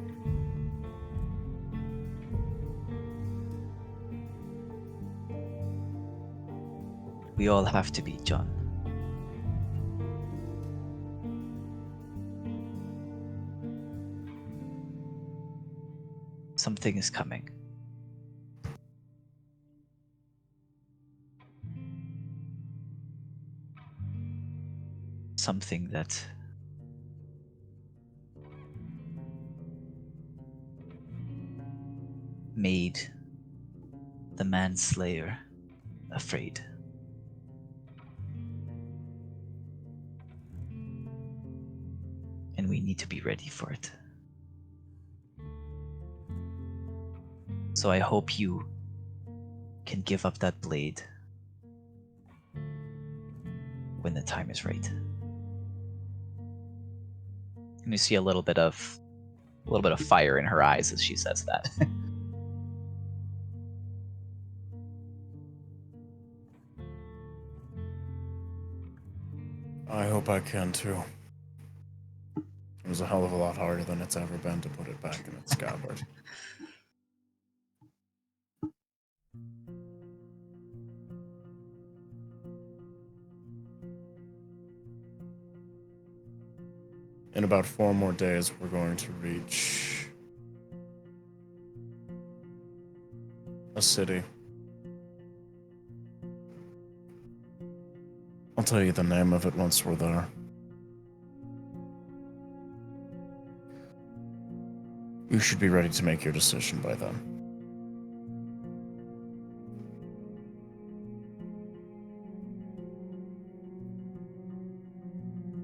We all have to be, John. Something is coming. Something that made the manslayer afraid. And we need to be ready for it. So I hope you can give up that blade when the time is right. And you see a little bit of fire in her eyes as she says that. I hope I can too. It was a hell of a lot harder than it's ever been to put it back in its scabbard. In about 4 more days, we're going to reach a city. I'll tell you the name of it once we're there. You should be ready to make your decision by then.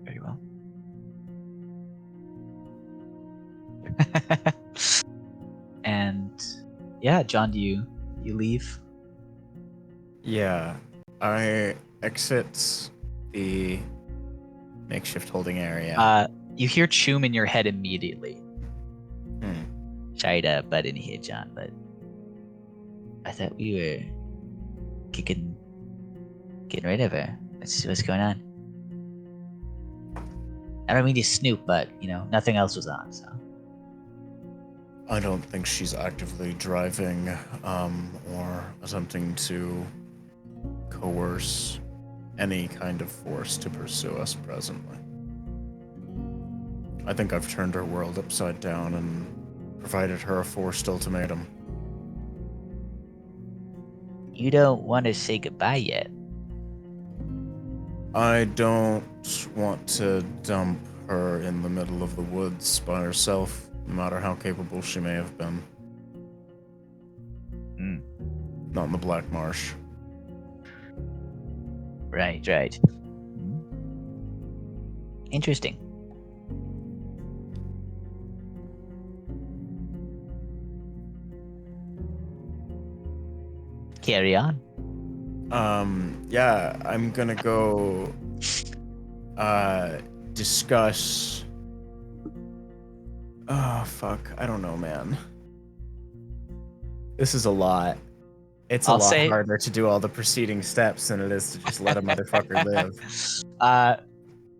Very well. And yeah, John, do you leave? Yeah, I exit the makeshift holding area. You hear Choom in your head immediately. Sorry to butt in here, John, but I thought we were getting rid of her. What's going on? I don't mean to snoop, but nothing else was on, so. I don't think she's actively driving or attempting to coerce any kind of force to pursue us presently. I think I've turned her world upside down and provided her a forced ultimatum. You don't want to say goodbye yet. I don't want to dump her in the middle of the woods by herself, no matter how capable she may have been. Not in the Black Marsh. Right. Interesting. Carry on. Yeah, I'm gonna go discuss. Oh fuck, I don't know, man. This is a lot. It's a I'll lot say- harder to do all the preceding steps than it is to just let a motherfucker live.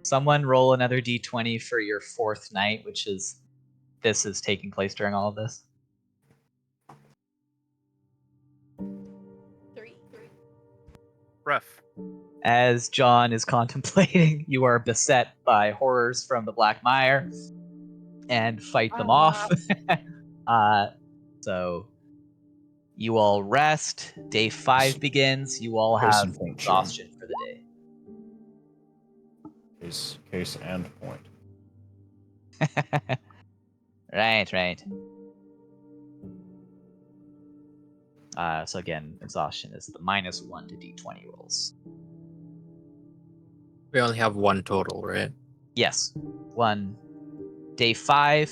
Someone roll another d20 for your fourth night, which is this is taking place during all of this. 3. Rough. As John is contemplating, you are beset by horrors from the Black Mire and fight them off. So you all rest. Day 5 begins. You all Case have in point, exhaustion for the day. Case and point. Right. So again, exhaustion is the -1 to d20 rolls. We only have one total, right? Yes, 1. Day 5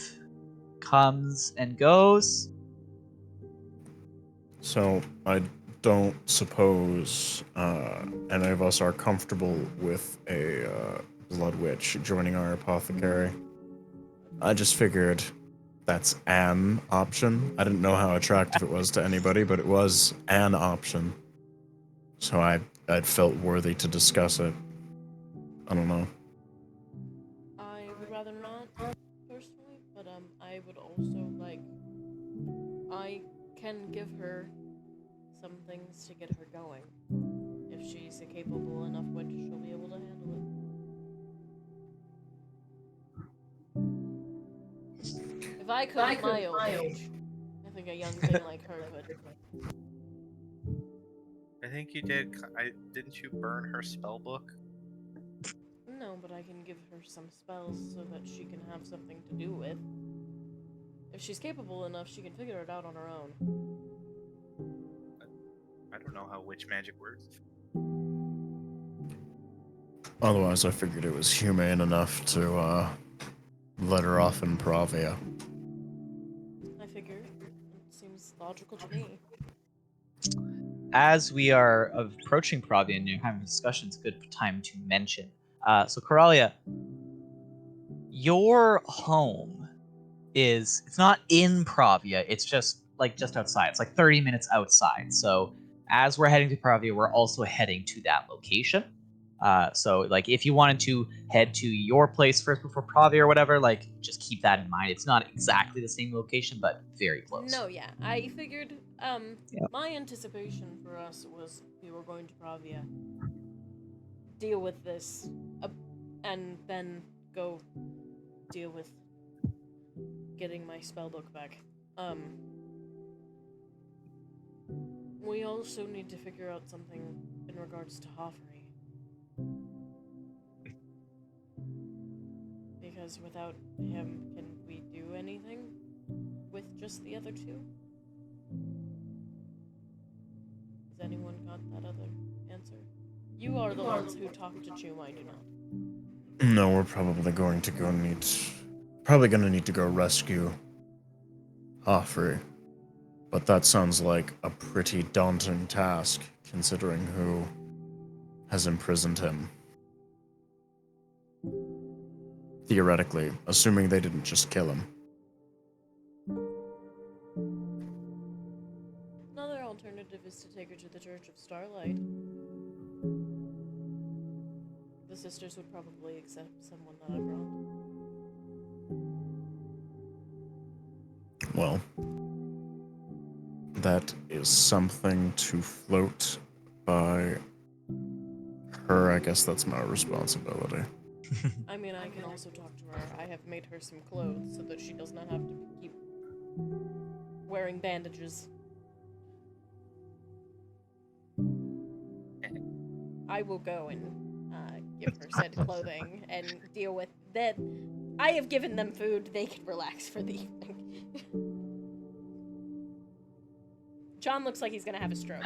comes and goes. So I don't suppose any of us are comfortable with a blood witch joining our apothecary. I just figured that's an option. I didn't know how attractive it was to anybody, but it was an option. So I felt worthy to discuss it. I don't know. I would rather not, personally, but I would also like. I can give her some things to get her going. If she's a capable enough witch, she'll be able to handle it. If I could at my old age, I think a young thing like her could. I think you did. Didn't you burn her spell book? No, but I can give her some spells so that she can have something to do with. If she's capable enough, she can figure it out on her own. I don't know how witch magic works. Otherwise, I figured it was humane enough to let her off in Pravia. I figure. It seems logical to me. As we are approaching Pravia and you're having discussions, good time to mention. So Coralia, your home it's not in Pravia, it's just outside. It's like 30 minutes outside. So as we're heading to Pravia, we're also heading to that location. So like if you wanted to head to your place first before Pravia or whatever, like just keep that in mind. It's not exactly the same location, but very close. No, yeah. I figured, Yep. my anticipation for us was we were going to Pravia, deal with this, and then go deal with getting my spellbook back. We also need to figure out something in regards to Hoffrey. Because without him, can we do anything with just the other two? Has anyone got that other answer? You are the ones who talk to Chum, I do not. No, we're probably going to need to go rescue Hoffrey. But that sounds like a pretty daunting task, considering who has imprisoned him. Theoretically, assuming they didn't just kill him. Another alternative is to take her to the Church of Starlight. The sisters would probably accept someone that I brought. Well, that is something to float by her. I guess that's my responsibility. I mean, I can also talk to her. I have made her some clothes so that she does not have to keep wearing bandages. I will go and give her said clothing and deal with that. I have given them food. They can relax for the evening. John looks like he's gonna have a stroke.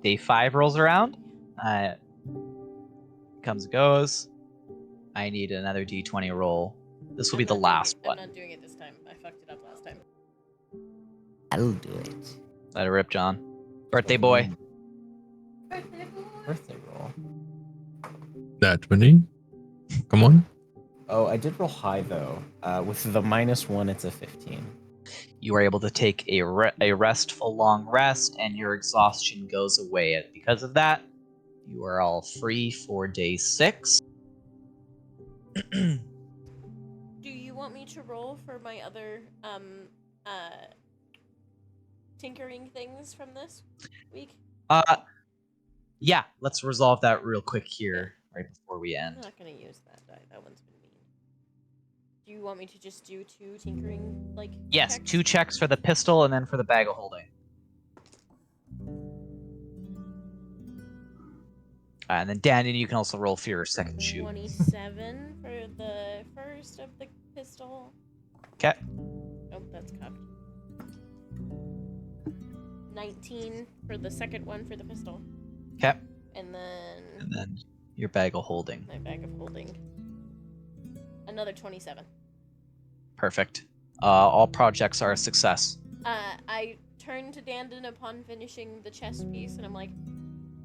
Day 5 rolls around. Comes and goes. I need another d20 roll. This will be the last one. I'm not doing it this time. I fucked it up last time. I'll do it. Let it rip, John. Birthday boy. Birthday roll. That 20. Come on. Oh, I did roll high though. With the -1, it's a 15. You are able to take a restful long rest, and your exhaustion goes away. And because of that, you are all free for day 6. Do you want me to roll for my other tinkering things from this week? Yeah, let's resolve that real quick here, right before we I'm end. not gonna use that die. That one's been mean. Do you want me to just do 2 tinkering Yes, checks? 2 checks for the pistol and then for the bag of holding. And then Danny, you can also roll for your second shoe. 27 for the first of the pistol. Okay. Nope, that's cocked. 19 for the second one for the pistol. Okay. And then And then your bag of holding. my bag of holding. Another 27. Perfect. All projects are a success. I turn to Dandon upon finishing the chest piece, and I'm like,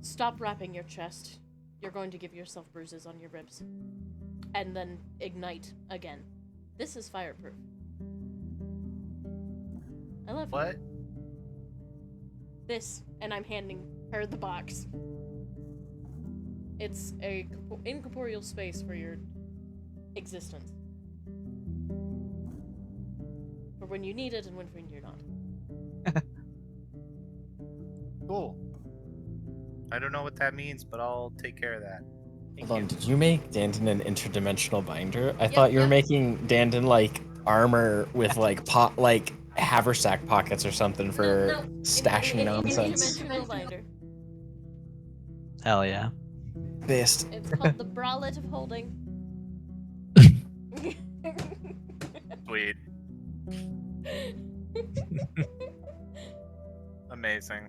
stop wrapping your chest. You're going to give yourself bruises on your ribs. And then ignite again. This is fireproof. I love you. What? This, and I'm handing her the box. It's a incorporeal space for your existence. For when you need it and when you're not. Cool. I don't know what that means, but I'll take care of that. Thank Hold on, you. did you make Dandon an interdimensional binder? I Yep, thought you were yep. making Dandon like armor with like haversack pockets or something for No, stashing nonsense. Interdimensional binder. Hell yeah. Best. It's called the Bralette of Holding. Sweet. Amazing.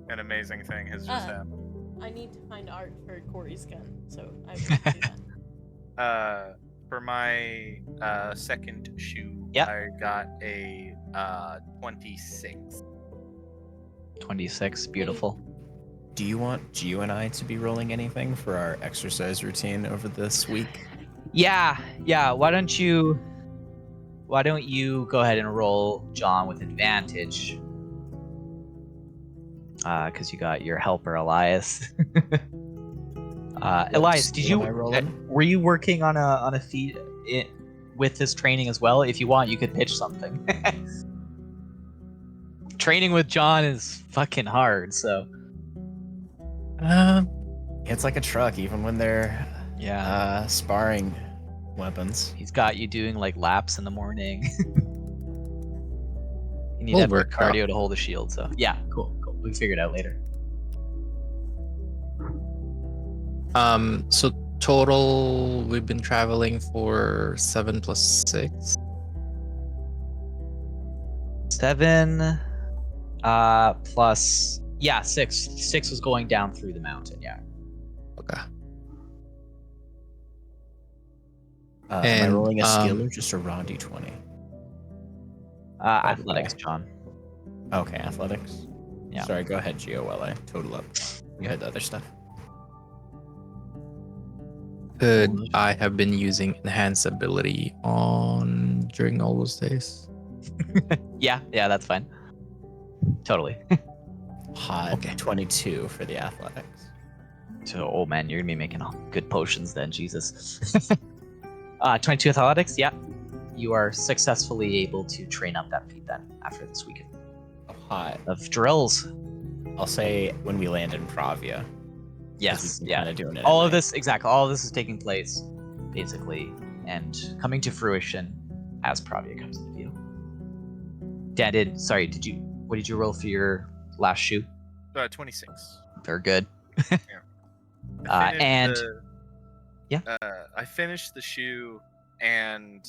An amazing thing has just happened. I need to find art for Corey's gun, so I will do that. For my second shoe, Yep. I got a 26. 26. Beautiful. Do you want Gio and I to be rolling anything for our exercise routine over this week? Yeah. Why don't you go ahead and roll John with advantage? Because you got your helper Elias. Elias, did you Am I rolling? were you working on a feat with this training as well? If you want, you could pitch something. Training with John is fucking hard, so It's like a truck, even when they're yeah. sparring weapons. He's got you doing like laps in the morning. You need We'll that for work cardio to hold the shield, so yeah, cool. We can figure it out later. So total, we've been traveling for 7 plus 6. 7 plus 6. 6 was going down through the mountain, yeah. Okay. Am I And, rolling a skill or just a raw d20? Athletics, John. Okay, athletics. Yeah. Sorry, go ahead, Gio, while I total up. You had the other stuff. Could I have been using enhance ability on during all those days? Yeah, that's fine. Totally. Hot. Okay. 22 for the athletics. So, oh man, you're gonna be making good potions then, Jesus. 22 athletics, yeah. You are successfully able to train up that feat then after this week Oh, hot. of drills. I'll say when we land in Pravia. Yes, we've been yeah. kinda doing it All at of night. this, exactly. All of this is taking place, basically, and coming to fruition as Pravia comes into view. Dan, what did you roll for your last shoe? 26. Very good. I finished and I finished the shoe and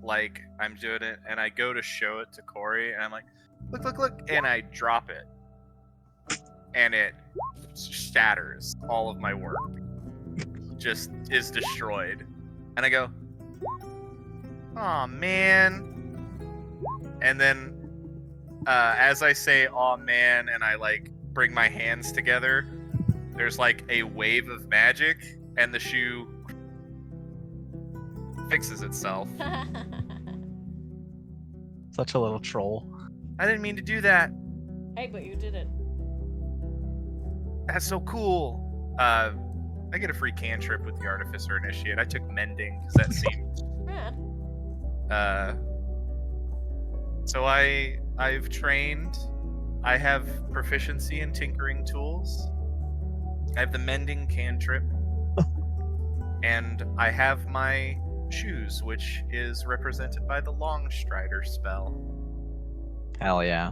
like I'm doing it and I go to show it to Corey and I'm like, look, and I drop it. and it shatters all of my work. Just is destroyed. And I go, "Aw, man." And then as I say, "Aw, man," and I like bring my hands together, there's like a wave of magic, and the shoe fixes itself. Such a little troll. I didn't mean to do that. Hey, but you did it. That's so cool. I get a free cantrip with the Artificer Initiate. I took Mending because that seemed. Yeah. So I've trained. I have proficiency in tinkering tools. I have the Mending cantrip, and I have my shoes, which is represented by the Long Strider spell. Hell yeah.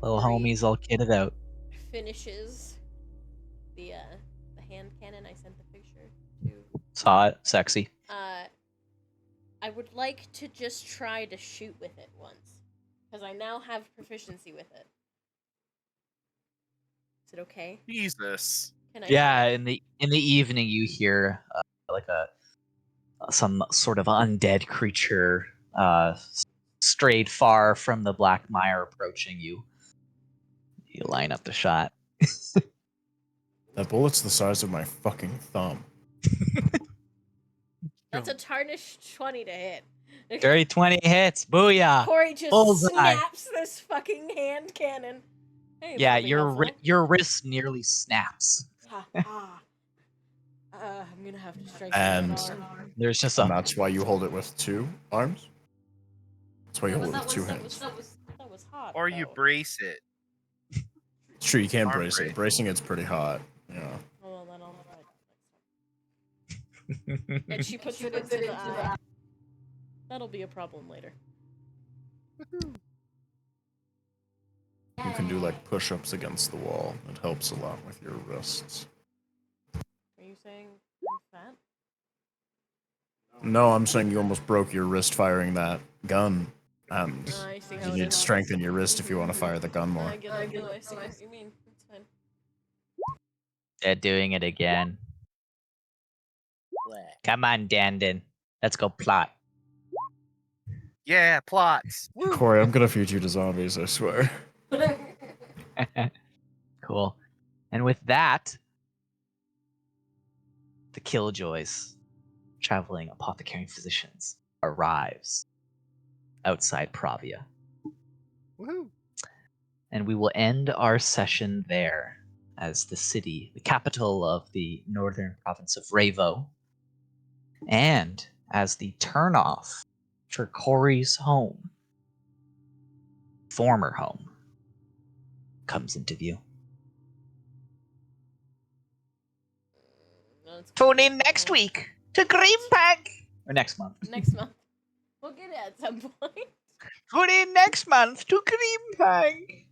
Little Corey homies all kitted out. finishes the hand cannon. I sent the picture to. Saw it. Sexy. I would like to just try to shoot with it once, because I now have proficiency with it. Is it okay? Jesus. Can I? Yeah, in the evening you hear like some sort of undead creature strayed far from the Black Mire approaching you. You line up the shot. That bullet's the size of my fucking thumb. That's a tarnished 20 to hit. Dirty 20 hits. Booyah. Corey just Bullseye. snaps this fucking hand cannon. Hey, Yeah, that'll be helpful. your wrist nearly snaps. Ha, ha. I'm gonna have to strike And- that arm. There's just And a that's why you hold it with 2 arms? That's why you hold it with 2 hands. That was hot. Or you though. brace it. It's true, you can't Arm brace it. brace. Bracing it's pretty hot. Yeah. Oh, well, then I'll try it next time. And she puts it into the eye. That'll be a problem later. You can do like push-ups against the wall. It helps a lot with your wrists. Are you saying I'm fat? No, I'm saying you almost broke your wrist firing that gun. And I see how you it need is. to strengthen your wrist if you want to fire the gun more. I get it. I see what you mean. It's fine. They're doing it again. Come on, Dandon. Let's go plot. Yeah, plots. Woo. Corey, I'm gonna feed you to zombies, I swear. Cool. And with that, the Killjoys, traveling apothecary physicians, arrives outside Pravia. Woohoo. And we will end our session there as the city, the capital of the northern province of Ravo, and as the turnoff for Corey's home, former home, comes into view. No, it's Tune in next week to Grimpunk! Or next month. Next month. We'll get it at some point. Tune in next month to Grimpunk!